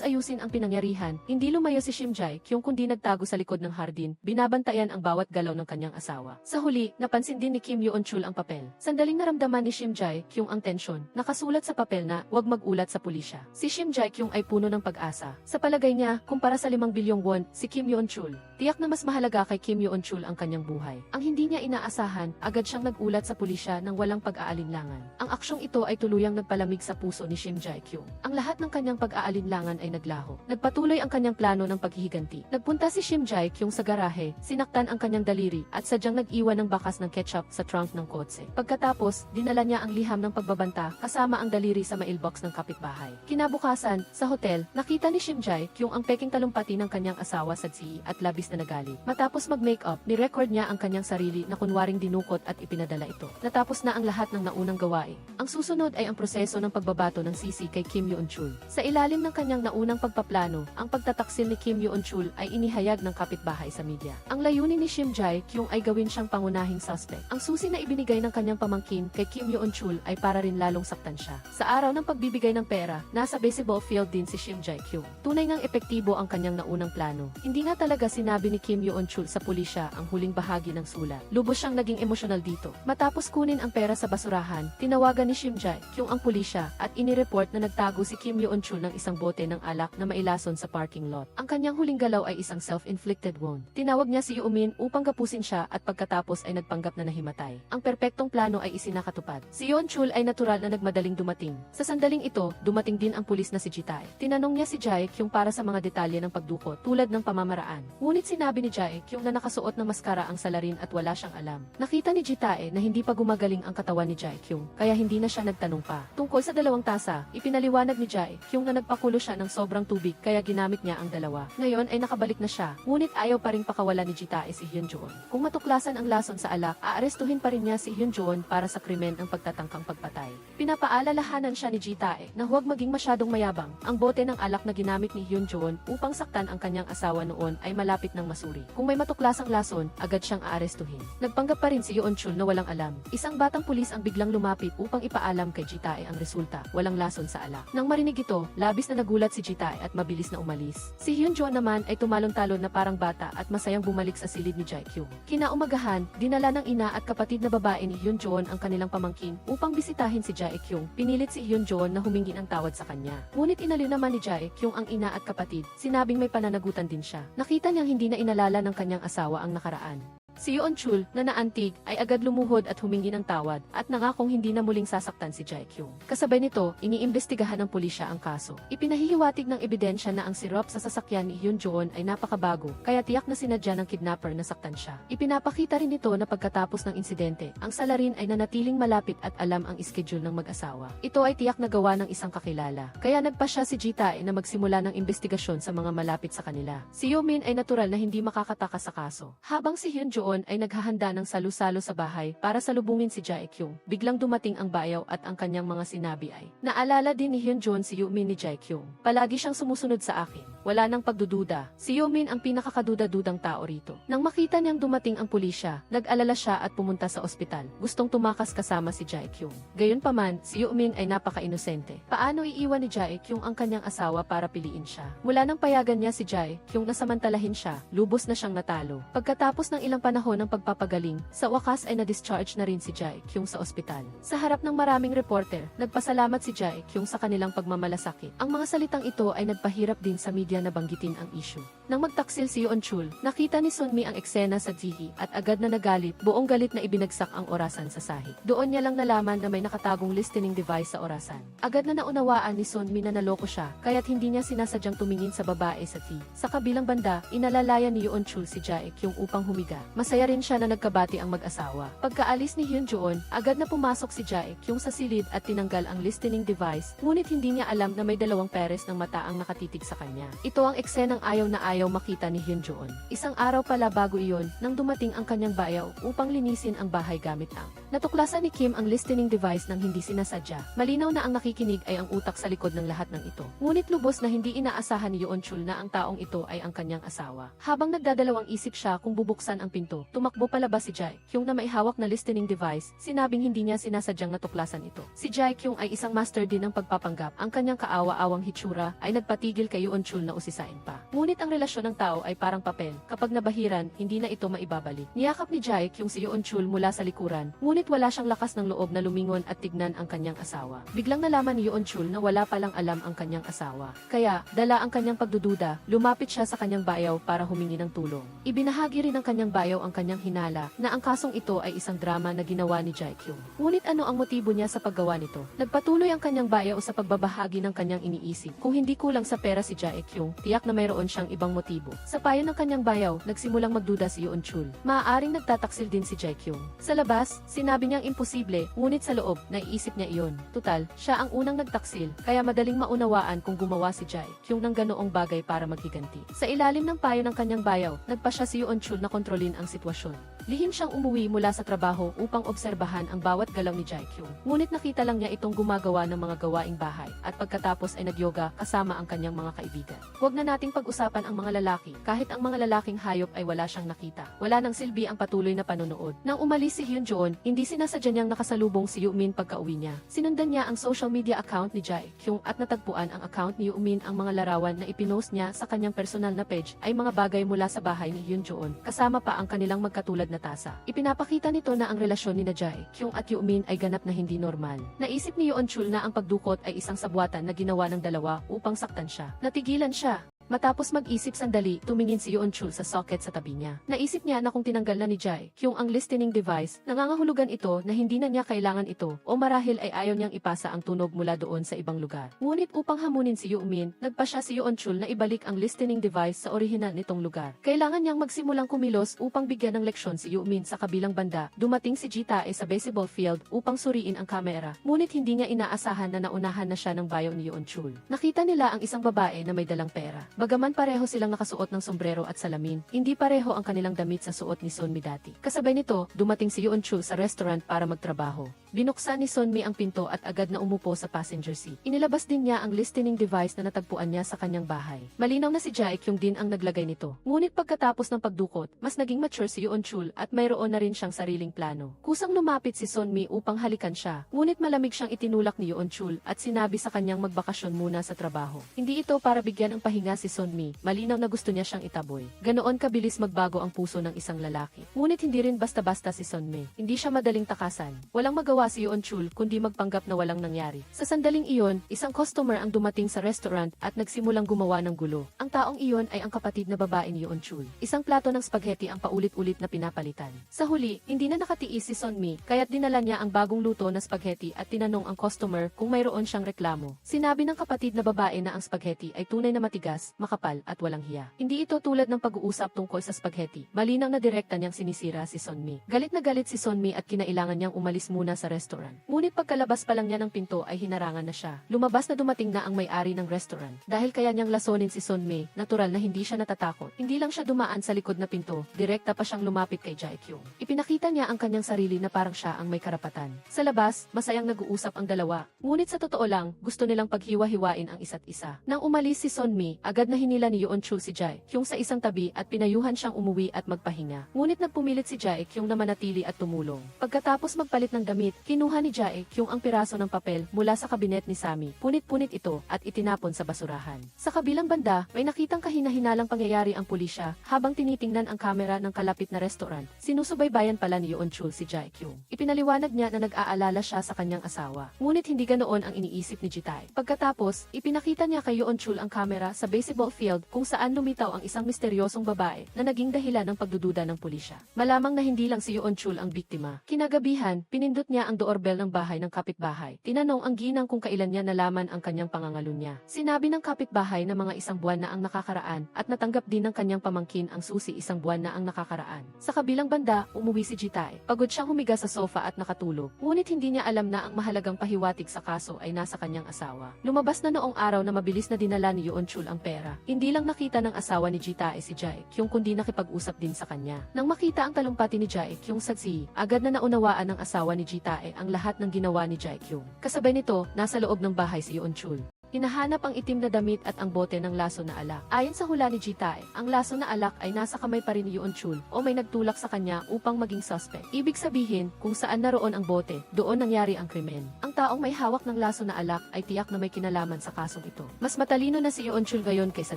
ayusin ang pinangyarihan, hindi lumayo si Shim Jae-kyung kundi nagtago sa likod ng hardin, binabantayan ang bawat galaw ng kanyang asawa. Sa huli, napansin din ni Kim Yoon-chul ang papel. Sandaling naramdaman ni Shim Jae-kyung ang tensyon. Nakasulat sa papel na, "Huwag mag-ulat sa pulisya." Si Shim Jae-kyung ay puno ng pag-asa. Sa palagay niya, kumpara sa 5 bilyong won, si Kim Yoon-chul, tiyak na mas mahalaga kay Kim Yoon-chul ang kanyang buhay. Ang hindi niya inaasahan, agad siyang nag-ulat sa pulisya ng walang pag-aalinlangan. Ang aksyong ito ay tuluyang nagpalamig sa puso ni Shim Jae-kyung. Ang lahat ng kanyang pag-aalinlangan ay naglaho. Nagpatuloy ang kanyang plano ng paghihiganti. Nagpunta si Shim Jae-kyung sa garahe, sinaktan ang kanyang daliri at sadyang nag-iwan ng bakas ng ketchup sa trunk ng kotse. Pagkatapos, dinala niya ang liham ng pagbabanta kasama ang daliri sa mailbox ng kapitbahay. Kinabukasan, sa hotel, nakita ni Shim Jae-kyung ang peking talumpati ng kanyang asawa sa Ji at labis na nagalit. Matapos mag-makeup, ni-record niya ang kanyang sarili na kunwaring dinukot at ipinadala ito. Natapos na ang lahat ng naunang gawain. Ang susunod ay ang proseso ng pagbabato ng sisi kay Kim Yoon-chul. Sa ilalim ng kanyang naunang pagpaplano, ang pagtataksil ni Kim Yoon-chul ay inihayag ng kapitbahay sa media. Ang layunin ni Shim Jae-kyung ay gawin siyang pangunahing suspect. Ang susi na ibinigay ng kanyang pamangkin kay Kim Yoon-chul ay para rin lalong saktan siya. Sa araw ng pagbibigay ng pera, nasa baseball field din si Shim Jae-kyung. Tunay ngang epektibo ang kanyang naunang plano. Hindi nga talaga sinabi ni Kim Yoon-chul sa pulisya ang huling bahagi ng sulat. Lubos siyang naging emosyonal dito. Matapos kunin ang pera sa basurahan, tinawagan ni Shim Jae-kyung ang pulisya at inireport na nagtago si Kim Yoon-chul ng isang bote ng alak na mailason sa parking lot. Ang kanyang huling galaw ay isang self-inflicted wound. Tinawag niya si Yoo-min upang gapusin siya at pagkatapos ay nagpanggap na nahimatay. Ang perpektong plano ay isinakatupad. Si Yoon-chul ay natural na nagmadaling dumating. Sa sandaling ito, dumating din ang pulis na si Ji-tae. Tinanong niya si Jae-kyung para sa mga detalye ng pagdukot tulad ng pamamaraan. Ngunit sinabi ni Jae-kyung na nakasuot ng maskara ang salarin at wala siyang alam. Nakita ni Ji-tae na hindi pa gumagaling ang katawan ni Jae-kyung, kaya hindi na siya nagtanong pa. Tungkol sa 2 tasa, ipinaliwanag ni Jae-kyung na nagpakulo siya ng sobrang tubig kaya ginamit niya ang 2. Ngayon ay nakabalik na siya, ngunit ayaw pa ring pakawala ni Ji-tae si Hyun-joon. Kung matuklasan ang lason sa alak, aarestuhin pa rin niya si Hyun-joon para sa krimen ng pagtatangkang pagpatay. Pinapaalalahanan siya ni Ji-tae na huwag maging masyadong mayabang. Ang bote ng alak na ginamit ni Hyun-joon upang saktan ang kanyang asawa noon ay malapit ng masuri. Kung may matuklasang lason, agad siyang aarestuhin. Nagpanggap pa rin si Yoon-chul na walang alam. Isang batang pulis ang biglang lumapit upang ipaalam kay Ji-tae ang resulta, walang lason sa alak. Nang marinig ito, labis na nagulat si Ji-tae at mabilis na umalis. Si Hyun-joon naman ay tumalon-talon na parang bata at masayang bumalik sa silid ni Jae-kyung. Kinaumagahan, dinala ng ina at kapatid na babae ni Hyun-joon ang kanilang pamangkin upang bisitahin si Jae-kyung. Pinilit si Hyun-joon na humingi ng tawad sa kanya. Ngunit inaliw naman ni Jae-kyung ang ina at kapatid, sinabing may pananagutan din siya. Nakita niyang hindi na inalala ng kanyang asawa ang nakaraan. Si Yoon-chul, na naantig, ay agad lumuhod at humingi ng tawad at nangakong hindi na muling sasaktan si Jae-kyung. Kasabay nito, iniimbestigahan ng pulisya ang kaso. Ipinahihiwatig ng ebidensya na ang sirop sa sasakyan ni Hyun-joon ay napakabago, kaya tiyak na sinadya ng kidnapper na saktan siya. Ipinapakita rin nito na pagkatapos ng insidente, ang salarin ay nanatiling malapit at alam ang schedule ng mag-asawa. Ito ay tiyak na gawa ng isang kakilala. Kaya nagpa siya si Ji-tae na magsimula ng investigasyon sa mga malapit sa kanila. Si Yoo-min ay natural na hindi makakataka sa kaso. Habang si Hyun-joon ay naghahanda ng salu-salo sa bahay para salubungin si Jae-kyung, biglang dumating ang bayaw at ang kanyang mga sinabi ay, "Naalala din ni Hyun-joon si Yoo-min ni Jae-kyung. Palagi siyang sumusunod sa akin. Wala nang pagdududa. Si Yoo-min ang pinakakaduda-dudang tao rito." Nang makita niyang dumating ang pulisya, nag-alala siya at pumunta sa ospital. Gustong tumakas kasama si Jae-kyung. Gayunpaman, si Yoo-min ay napaka-inosente. Paano iiwan ni Jae-kyung ang kanyang asawa para piliin siya? Mula nang payagan niya si Jae-kyung na samantalahin siya, lubos na siyang natalo. Pagkatapos ng ilang panahon ng pagpapagaling, sa wakas ay na-discharge na rin si Jae-kyung sa ospital. Sa harap ng maraming reporter, nagpasalamat si Jae-kyung sa kanilang pagmamalasakit. Ang mga salitang ito ay nagpahirap din sa media media na banggitin ang issue. Nang magtaksil si Yoon Chul, nakita ni Sunmi ang eksena sa TV at agad na nagalit, buong galit na ibinagsak ang orasan sa sahig. Doon niya lang nalaman na may nakatagong listening device sa orasan. Agad na naunawaan ni Sunmi na naloko siya, kaya't hindi niya sinasadyang tumingin sa babae sa TV. Sa kabilang banda, inalalayan ni Yoon Chul si Jae-kyung upang humiga. Masaya rin siya na nagkabati ang mag-asawa. Pagkaalis ni Hyun Joon, agad na pumasok si Jae-kyung sa silid at tinanggal ang listening device, ngunit hindi niya alam na may dalawang peres ng mata ang nakatitig sa kanya. Ito ang eksenang ayaw na ayaw makita ni Hyun Joon. Isang araw pala bago iyon, nang dumating ang kanyang bayaw upang linisin ang bahay gamit ang natuklasan ni Kim ang listening device nang hindi sinasadya. Malinaw na ang nakikinig ay ang utak sa likod ng lahat ng ito. Ngunit lubos na hindi inaasahan ni Yoon Chul na ang taong ito ay ang kanyang asawa. Habang nagdadalawang isip siya kung bubuksan ang pinto, tumakbo palabas si Jae-kyung na may hawak na listening device, sinabing hindi niya sinasadyang natuklasan ito. Si Jae-kyung ay isang master din ng pagpapanggap. Ang kanyang kaawa-awang hitsura ay nagpatigil kay Yoon Chul na usisain pa. Ngunit ang relasyon ng tao ay parang papel. Kapag nabahiran, hindi na ito maibabalik. Niyakap ni Jae-kyung si Yoon Chul mula sa likuran, ngunit wala siyang lakas ng loob na lumingon at tignan ang kanyang asawa. Biglang nalaman ni Yoon Chul na wala palang alam ang kanyang asawa. Kaya, dala ang kanyang pagdududa, lumapit siya sa kanyang bayaw para humingi ng tulong. Ibinahagi rin ng kanyang bayaw ang kanyang hinala na ang kasong ito ay isang drama na ginawa ni Jae-kyung. Ngunit ano ang motibo niya sa paggawa nito? Nagpatuloy ang kanyang bayaw sa pagbabahagi ng kanyang iniisip. Kung hindi kulang sa pera si Jae-kyung, tiyak na mayroon siyang ibang motibo. Sa payo ng kanyang bayaw, nagsimulang magduda si Yoon Chul. Maaaring nagtataksil din si Jae-kyung. Sa labas, sinabi niyang imposible, ngunit sa loob, naiisip niya iyon. Tutal, siya ang unang nagtaksil, kaya madaling maunawaan kung gumawa si Jae-kyung ng ganoong bagay para maghiganti. Sa ilalim ng payo ng kanyang bayaw, nagpa siya si Yoon Chul na kontrolin ang sitwasyon. Lihim siyang umuwi mula sa trabaho upang obserbahan ang bawat galaw ni Jae-kyung. Ngunit nakita lang niya itong gumagawa ng mga gawaing bahay at pagkatapos ay nagyoga kasama ang kanyang mga kaibigan. Huwag na nating pag-usapan ang mga lalaki, kahit ang mga lalaking hayop ay wala siyang nakita. Wala nang silbi ang patuloy na panonood. Nang umalis si Hyun Joon, hindi sinasadya niyang nakasalubong si Yumin pagka-uwi niya. Sinundan niya ang social media account ni Jae-kyung at natagpuan ang account ni Yumin. Ang mga larawan na ipinost niya sa kanyang personal na page ay mga bagay mula sa bahay ni Hyun Joon, kasama pa ang kanilang magkatulad na tasa. Ipinapakita nito na ang relasyon ni Jae-kyung at Yumin ay ganap na hindi normal. Naisip ni Yoon Chul na ang pagdukot ay isang sabwatan na ginawa ng dalawa upang saktan siya. Natigilan siya. Matapos mag-isip sandali, tumingin si Yoon Chul sa socket sa tabi niya. Naisip niya na kung tinanggal na ni Jae-kyung ang listening device, nangangahulugan ito na hindi na niya kailangan ito o marahil ay ayaw niyang ipasa ang tunog mula doon sa ibang lugar. Ngunit upang hamunin si Yumin, nagpa siya si Yoon Chul na ibalik ang listening device sa orihinal nitong lugar. Kailangan niyang magsimulang kumilos upang bigyan ng leksyon si Yumin. Sa kabilang banda, dumating si Ji-tae sa baseball field upang suriin ang kamera. Ngunit hindi niya inaasahan na naunahan na siya ng bayaw ni Yoon Chul. Nakita nila ang isang babae na may dalang pera. Bagaman pareho silang nakasuot ng sombrero at salamin, hindi pareho ang kanilang damit sa suot ni Sunmi dati. Kasabay nito, dumating si Yoon Chul sa restaurant para magtrabaho. Binuksan ni Sunmi ang pinto at agad na umupo sa passenger seat. Inilabas din niya ang listening device na natagpuan niya sa kanyang bahay. Malinaw na si Jae-kyung din ang naglagay nito. Ngunit pagkatapos ng pagdukot, mas naging mature si Yoon Chul at mayroon na rin siyang sariling plano. Kusang lumapit si Sunmi upang halikan siya, ngunit malamig siyang itinulak ni Yoon Chul at sinabi sa kanyang magbakasyon muna sa trabaho. Hindi ito para bigyan ng pahinga si Sunmi, malinaw na gusto niya siyang itaboy. Ganoon kabilis magbago ang puso ng isang lalaki. Ngunit hindi rin basta-basta si Sunmi. Hindi siya madaling takasan. Walang magawa si Yoon Chul kundi magpanggap na walang nangyari. Sa sandaling iyon, isang customer ang dumating sa restaurant at nagsimulang gumawa ng gulo. Ang taong iyon ay ang kapatid na babae ni Yoon Chul. Isang plato ng spaghetti ang paulit-ulit na pinapalitan. Sa huli, hindi na nakatiis si Sunmi, kaya't dinala niya ang bagong luto na spaghetti at tinanong ang customer kung mayroon siyang reklamo. Sinabi ng kapatid na babae na ang spaghetti ay tunay na matigas, makapal at walang hiya. Hindi ito tulad ng pag-uusap tungkol sa spaghetti. Malinaw na direkta niyang sinisira si Sunmi. Galit na galit si Sunmi at kinailangan niyang umalis muna sa restaurant. Ngunit pagkalabas pa lang niya ng pinto ay hinarangan na siya. Lumabas na dumating na ang may-ari ng restaurant. Dahil kaya niyang lasonin si Sunmi, natural na hindi siya natatakot. Hindi lang siya dumaan sa likod na pinto, direkta pa siyang lumapit kay Jae-kyung. Ipinakita niya ang kanyang sarili na parang siya ang may karapatan. Sa labas, masayang nag-uusap ang dalawa. Ngunit sa totoo lang, gusto nilang paghiwa-hiwain ang isa't isa. Nang umalis si Sunmi, agad na hinila ni Yoon Chul si Jae-kyung sa isang tabi at pinayuhan siyang umuwi at magpahinga. Ngunit nagpumilit si Jae-kyung na manatili at tumulong. Pagkatapos magpalit ng damit, kinuha ni Jae-kyung ang piraso ng papel mula sa kabinet ni Sami. Punit-punit ito at itinapon sa basurahan. Sa kabilang banda, may nakitang kahina-hinalang pangyayari ang pulisya habang tinitingnan ang kamera ng kalapit na restaurant. Sinusubaybayan pala ni Yoon Chul si Jae-kyung. Ipinaliwanag niya na nag-aalala siya sa kanyang asawa. Ngunit hindi ganoon ang iniisip ni Ji-tae. Pagkatapos, ipinakita niya kay Yoon Chul ang kamera sa baseball baseball field kung saan lumitaw ang isang misteryosong babae na naging dahilan ng pagdududa ng pulisya. Malamang na hindi lang si Yoon Chul ang biktima. Kinagabihan, pinindot niya ang doorbell ng bahay ng kapitbahay. Tinanong ang ginang kung kailan niya nalaman ang kanyang pangangalo niya. Sinabi ng kapitbahay na mga isang buwan na ang nakakaraan at natanggap din ng kanyang pamangkin ang susi isang buwan na ang nakakaraan. Sa kabilang banda, umuwi si Jitae. Pagod siyang humiga sa sofa at nakatulog. Ngunit hindi niya alam na ang mahalagang pahiwatig sa kaso ay nasa kanyang asawa. Lumabas na noong araw na mabilis na dinala ni Yoon Chul ang pera. Hindi lang nakita ng asawa ni Jitae si Jae-kyung kundi nakipag-usap din sa kanya. Nang makita ang talumpati ni Jae-kyung sa Tsi, agad na naunawaan ng asawa ni Jitae ang lahat ng ginawa ni Jae-kyung. Kasabay nito, nasa loob ng bahay si Yoon Chul. Hinahanap ang itim na damit at ang bote ng laso na alak. Ayon sa hula ni Jitae, ang laso na alak ay nasa kamay pa rin ni Yoon Chul o may nagtulak sa kanya upang maging suspect. Ibig sabihin, kung saan naroon ang bote, doon nangyari ang krimen. Ang taong may hawak ng laso na alak ay tiyak na may kinalaman sa kasong ito. Mas matalino na si Yoon Chul ngayon kaysa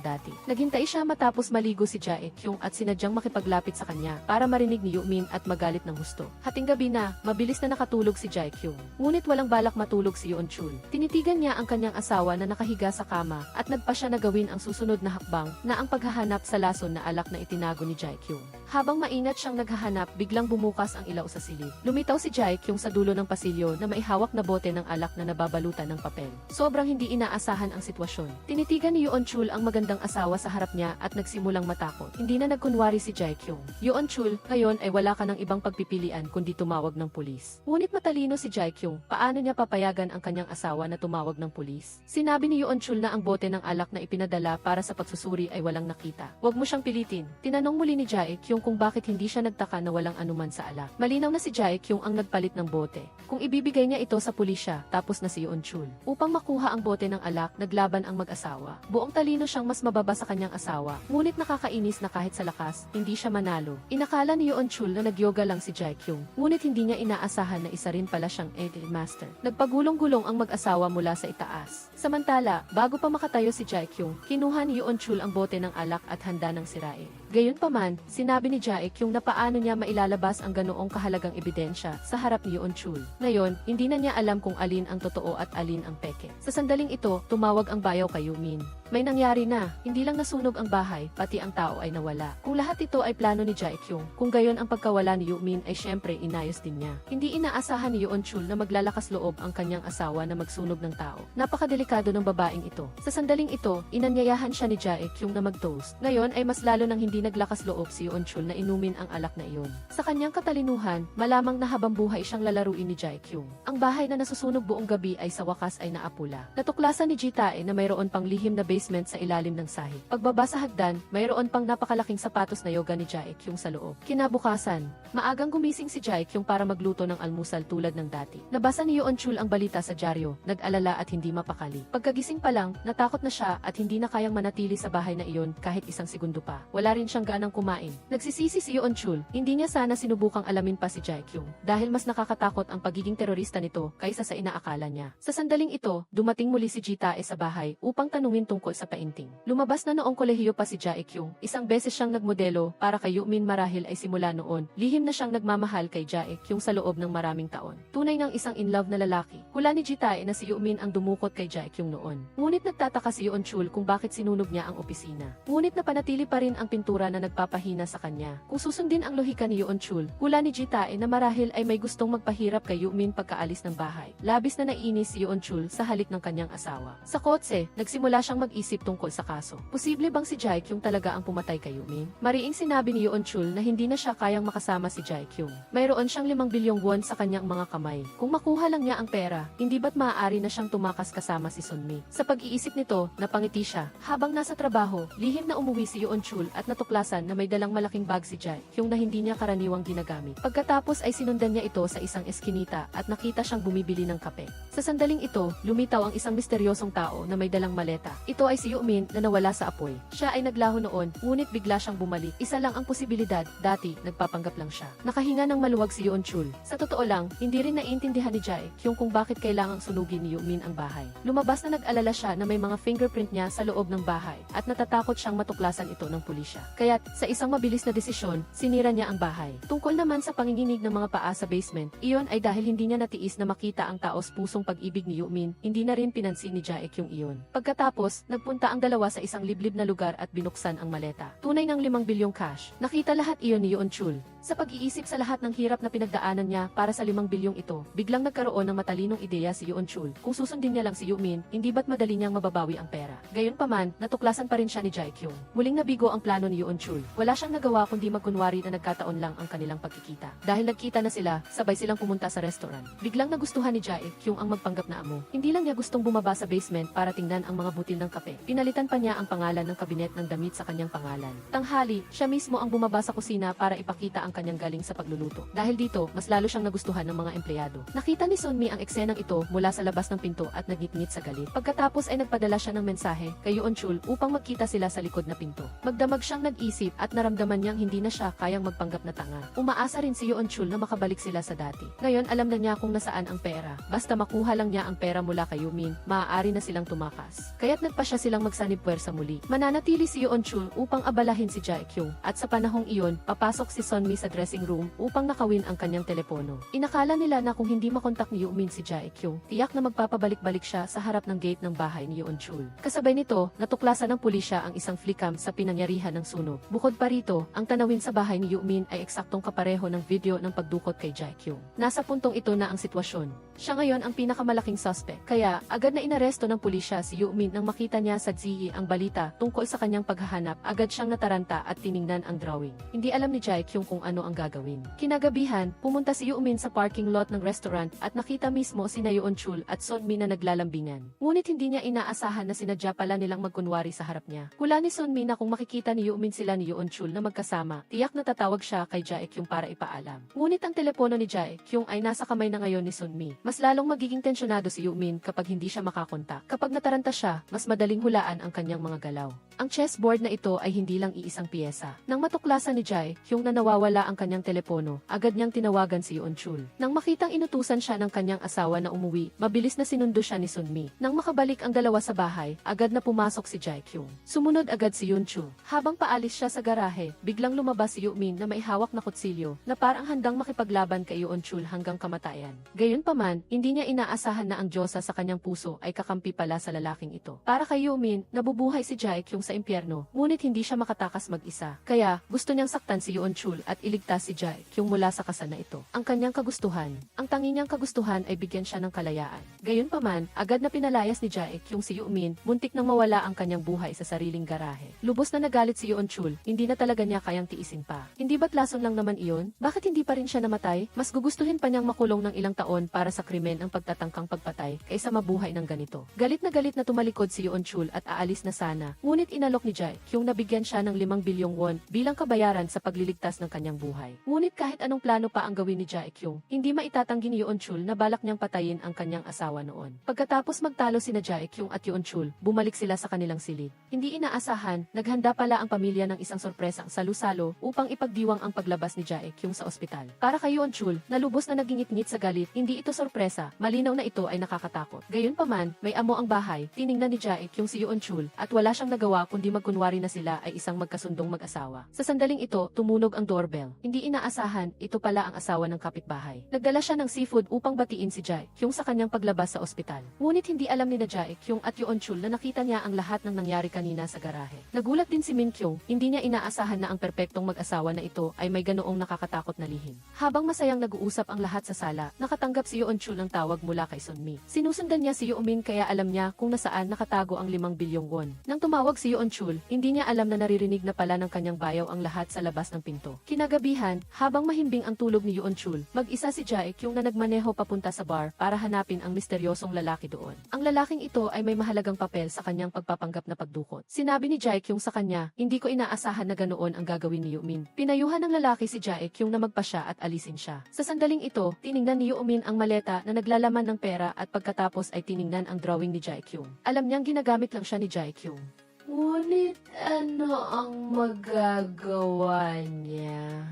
dati. Naghintay siya matapos maligo si Jae-kyung at sinadyang makipaglapit sa kanya para marinig ni Yoo-min at magalit ng husto. Hating gabi na, mabilis na nakatulog si Jae-kyung. Ngunit walang balak matulog si Yoon Chul. Tinitigan niya ang kanyang asawa na nakahiga sa kama at nagpa siya na gawin ang susunod na hakbang na ang paghahanap sa lason na alak na itinago ni Jae-kyung. Habang maingat siyang naghahanap, biglang bumukas ang ilaw sa silid. Lumitaw si Jae-kyung sa dulo ng pasilyo na may hawak na bote ng alak na nababalutan ng papel. Sobrang hindi inaasahan ang sitwasyon. Tinitigan ni Yoon Chul ang magandang asawa sa harap niya at nagsimulang matakot. Hindi na nagkunwari si Jae-kyung. Yoon Chul, ngayon ay wala ka ng ibang pagpipilian kundi tumawag ng pulis. Ngunit matalino si Jae-kyung, paano niya papayagan ang kanyang asawa na tumawag ng pulis? Sinabi ni Yoon Chul na ang bote ng alak na ipinadala para sa pagsusuri ay walang nakita. Huwag mo siyang pilitin. Tinanong muli ni Jae-kyung kung bakit hindi siya nagtaka na walang anuman sa alak. Malinaw na si Jae-kyung ang nagpalit ng bote. Kung ibibigay niya ito sa pulisya, tapos na si Yoon Chul. Upang makuha ang bote ng alak, naglaban ang mag-asawa. Buong talino siyang mas mababa sa kanyang asawa. Ngunit nakakainis na kahit sa lakas, hindi siya manalo. Inakala ni Yoon Chul na nagyoga lang si Jae-kyung. Ngunit hindi niya inaasahan na isa rin pala siyang Eagle Master. Nagpagulong-gulong ang mag-asawa mula sa itaas. Samantala, bago pa makatayo si Jae-kyung, kinuha ni Yoon Chul ang bote ng alak at handa ng sirain. Gayunpaman, sinabi ni Jae-kyung na paano niya mailalabas ang ganoong kahalagang ebidensya sa harap ni Yoon Chul. Ngayon, hindi na niya alam kung alin ang totoo at alin ang peke. Sa sandaling ito, tumawag ang bayaw kay Yoo-min. May nangyari na, hindi lang nasunog ang bahay, pati ang tao ay nawala. Kung lahat ito ay plano ni Jae-kyung, kung gayon ang pagkawala ni Yoo-min ay syempre inayos din niya. Hindi inaasahan ni Yoon Chul na maglalakas loob ang kanyang asawa na magsunog ng tao. Napakadelikado ng babaeng ito. Sa sandaling ito, inanyayahan siya ni Jae-kyung na mag-toast. Ngayon ay mas lalo nang hindi naglakas loob si Yoon Chul na inumin ang alak na iyon. Sa kanyang katalinuhan, malamang na habang buhay siyang lalaruin ni Jae-kyung. Ang bahay na nasusunog buong gabi ay sa wakas ay naapula. Natuklasan ni Jitae na mayroon pang lihim na basement sa ilalim ng sahig. Pagbaba sa hagdan, mayroon pang napakalaking sapatos na yoga ni Jae-kyung sa loob. Kinabukasan, maagang gumising si Jae-kyung para magluto ng almusal tulad ng dati. Nabasa ni Yoon Chul ang balita sa dyaryo, nag-alala at hindi mapakali. Pagkagising pa lang, natakot na siya at hindi na kayang manatili sa bahay na iyon kahit isang segundo pa. Wala rin siyang ganang kumain. Nagsisisi si Yoon Chul, hindi niya sana sinubukang alamin pa si Jae-kyung dahil mas nakakatakot ang pagiging terorista nito kaysa sa inaakala niya. Sa sandaling ito, dumating muli si Jitae sa bahay upang tanungin tungkol sa painting. Lumabas na noong kolehiyo pa si Jae-kyung. Isang beses siyang nagmodelo para kay Yoo-min marahil ay simula noon. Lihim na siyang nagmamahal kay Jae-kyung sa loob ng maraming taon. Tunay ng isang in love na lalaki. Hula ni Jitae na si Yoo-min ang dumukot kay Jae-kyung noon. Ngunit nagtataka si Yoon Chul kung bakit sinunog niya ang opisina. Ngunit napanatili pa rin ang pintura na nagpapahina sa kanya. Kung susundin ang lohika ni Yoon Chul, hula ni Jitae na marahil ay may gustong magpahirap kay Yoo-min pagkaalis ng bahay. Labis na nainis si Yoon Chul sa halik ng kanyang asawa. Sa kotse, nagsimula siyang mag-isip tungkol sa kaso. Posible bang si Jae-kyung talaga ang pumatay kay Yoo-min? Mariing sinabi ni Yoon Chul na hindi na siya kayang makasama si Jae-kyung. Mayroon siyang 5 bilyong won sa kanyang mga kamay. Kung makuha lang niya ang pera, hindi ba't maaari na siyang tumakas kasama si Sunmi? Sa pag-iisip nito, napangiti siya. Habang nasa trabaho, lihim na umuwi si Yoon Chul at natuklasan na may dalang malaking bag si Jae-kyung na hindi niya karaniwang ginagamit. Pagkatapos ay sinundan niya ito sa isang eskinita at nakita siyang bumibili ng kape. Sa sandaling ito, lumitaw ang isang misteryosong tao na may dalang maleta. Ito ay si Yoo-min na nawala sa apoy. Siya ay naglaho noon, ngunit bigla siyang bumalik. Isa lang ang posibilidad, dati nagpapanggap lang siya. Nakahinga ng maluwag si Yoon Chul. Sa totoo lang, hindi rin naiintindihan ni Jae-kyung kung bakit kailangang sunugin ni Yoo-min ang bahay. Lumabas na nag-alala siya na may mga fingerprint niya sa loob ng bahay at natatakot siyang matuklasan ito ng pulisya. Kaya't, sa isang mabilis na desisyon, sinira niya ang bahay. Tungkol naman sa panginginig ng mga paa sa basement, iyon ay dahil hindi niya natiis na makita ang taos-pusong pag-ibig ni Yumin, hindi na rin pinansin ni Jae-kyung iyon. Pagkatapos, nagpunta ang dalawa sa isang liblib na lugar at binuksan ang maleta. Tunay ng 5 bilyong cash. Nakita lahat iyon ni Yeon-chul. Sa pag-iisip sa lahat ng hirap na pinagdaanan niya para sa 5 bilyong ito, biglang nagkaroon ng matalinong ideya si Yeon-chul. Kung susundin niya lang si Yumin, hindi ba't madali niyang mababawi ang pera? Gayunpaman, natuklasan pa rin siya ni Jae-kyung. Muling nabigo ang plano ni Yeon-chul. Wala siyang nagawa kundi magkunwari na nagkataon lang ang kanilang pagkikita. Dahil nagkita na sila, sabay silang pumunta sa restaurant. Biglang nagustuhan ni Jae-kyung ang magpanggap na amo. Hindi lang niya gustong bumaba sa basement para tingnan ang mga butil ng kape. Pinalitan pa niya ang pangalan ng kabinet ng damit sa kanyang pangalan. Tanghali, siya mismo ang bumaba sa kusina para ipakita ang kanyang galing sa pagluluto. Dahil dito, mas lalo siyang nagustuhan ng mga empleyado. Nakita ni Sunmi ang eksenang ito mula sa labas ng pinto at nagngit-ngit sa galit. Pagkatapos ay nagpadala siya ng mensahe kay Yeon-chul upang magkita sila sa likod na pinto. Magdamag siyang nag-isip at naramdaman niyang hindi na siya kayang magpanggap na tanga. Umaasa rin si Yeon-chul na makabalik sila sa dati. Ngayon alam na niya kung nasaan ang pera. Basta makuha lang niya ang pera mula kay Yumin, maaari na silang tumakas. Kaya't nagpa siya silang magsanib puwersa muli. Mananatili si Yeon-chul upang abalahin si Jae-kyung at sa panahong iyon, papasok si Sunmi sa dressing room upang nakawin ang kanyang telepono. Inakala nila na kung hindi makontak ni Yumin si Jae-kyung, tiyak na magpapabalik-balik siya sa harap ng gate ng bahay ni Yeon-chul. Kasabay nito, natuklasan ng pulisya ang isang flickcam sa pinangyarihan ng sunog. Bukod pa rito, ang tanawin sa bahay ni Yumin ay eksaktong kapareho ng video ng pagdukot kay Jae-kyung. Nasa puntong ito na ang sitwasyon. Siya ngayon ang pinakamalaking suspect. Kaya, agad na inaresto ng pulisya si Yumin nang makita niya sa ZE ang balita tungkol sa kanyang paghahanap. Agad siyang nataranta at tiningnan ang drawing. Hindi alam ni Jae-kyung kung ano ang gagawin. Kinagabihan, pumunta si Yumin sa parking lot ng restaurant at nakita mismo sina Yeon-chul at Sunmi na naglalambingan. Ngunit hindi niya inaasahan na sinadya pala nilang magkunwari sa harap niya. Hula ni Sunmi na kung makikita ni Yumin sila ni Yeon-chul na magkasama, tiyak na tatawag siya kay Jae-kyung para ipaalam. Ngunit ang telepono ni Jae-kyung ay nasa kamay na ngayon ni Sunmi. Mas lalong magiging tensyonado si Yumin kapag hindi siya makakontak. Kapag nataranta siya, mas madaling hulaan ang kanyang mga galaw. Ang chessboard na ito ay hindi lang iisang piyesa. Nang matuklasan ni Jae-kyung na nawawala ang kanyang telepono, agad niyang tinawagan si Yeon-chul. Nang makitang inutusan siya ng kanyang asawa na umuwi, mabilis na sinundo siya ni Sunmi. Nang makabalik ang dalawa sa bahay, agad na pumasok si Jae-kyung. Sumunod agad si Yeon-chul. Habang paalis siya sa garahe, biglang lumabas si Yumin na may hawak na kutsilyo na parang handang makipaglaban kay Yeon-chul hanggang kamatayan. Gayunpaman, hindi niya inaasahan na ang Diyosa sa kanyang puso ay kakampi pala sa lalaking ito. Para kay Yumin, nabubuhay si Jae-kyung sa impyerno, ngunit hindi siya makatakas mag-isa. Kaya, gusto niyang saktan si Yeon-chul at iligtas si Jae-kyung mula sa kasana ito. Ang kanyang kagustuhan, ang tangi niyang kagustuhan ay bigyan siya ng kalayaan. Gayunpaman, agad na pinalayas ni Jae-kyung si Yumin, muntik nang mawala ang kanyang buhay sa sariling garahe. Lubos na nagalit si Yeon-chul, hindi na talaga niya kayang tiisin pa. Hindi ba't lason lang naman iyon? Bakit hindi pa rin siya namatay? Mas gugustuhin pa niyang makulong ng ilang taon para sa krimen ang pagtatangkang pagpatay kaysa mabuhay ng ganito. Galit na tumalikod si Yeon-chul at aalis na sana, ngunit inalok ni Jae-kyung na bigyan siya ng 5 bilyong won bilang kabayaran sa pagliligtas ng kanyang buhay. Ngunit kahit anong plano pa ang gawin ni Jae-kyung, hindi maitatanggi ni Yeon-chul na balak niyang patayin ang kanyang asawa noon. Pagkatapos magtalo sina Jae-kyung at Yeon-chul, bumalik sila sa kanilang silid. Hindi inaasahan, naghanda pala ang pamilya ng isang sorpresang salu-salo upang ipagdiwang ang paglabas ni Jae-kyung sa ospital. Para kay Yeon-chul, na lubos na nagingit-ngit sa galit, hindi ito sorpresa, malinaw na ito ay nakakatakot. Gayunpaman, may amo ang bahay, tiningnan ni Jae-kyung si Yeon-chul at wala siyang nagawa kundi magkunwari na sila ay isang magkasundong mag-asawa. Sa sandaling ito, tumunog ang doorbell. Hindi inaasahan, ito pala ang asawa ng kapitbahay. Nagdala siya ng seafood upang batiin si Jae-kyung sa kanyang paglabas sa ospital. Ngunit hindi alam ni Jae-kyung at Yeon-chul na nakita niya ang lahat ng nangyari kanina sa garahe. Nagulat din si Min-kyung, hindi niya inaasahan na ang perpektong mag-asawa na ito ay may ganoong nakakatakot na lihim. Habang masayang nag-uusap ang lahat sa sala, nakatanggap si Yeon-chul ng tawag mula kay Sunmi. Sinusundan niya si Yumin kaya alam niya kung nasaan nakatago ang 5 bilyong won. Nang tumawag si Yeon-chul, hindi niya alam na naririnig na pala ng kanyang bayaw ang lahat sa labas ng pinto. Kinagabihan, habang mahimbing ang tulog ni Yeon-chul, mag-isa si Jae-kyung na nagmaneho papunta sa bar para hanapin ang misteryosong lalaki doon. Ang lalaking ito ay may mahalagang papel sa kanyang pagpapanggap na pagdukot. Sinabi ni Jae-kyung sa kanya, hindi ko inaasahan na ganoon ang gagawin ni Yumin. Pinayuhan ng lalaki si Jae-kyung na magpasya at alisin siya. Sa sandaling ito, tiningnan ni Yumin ang maleta na naglalaman ng pera at pagkatapos ay tiningnan ang drawing ni Jae-kyung. Alam niyang ginagamit lang siya ni Jae-kyung. Ngunit ano ang magagawa niya?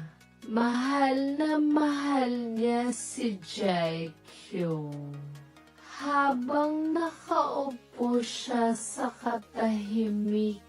Mahal niya si Jae-kyung. Habang nakaupo siya sa katahimikan,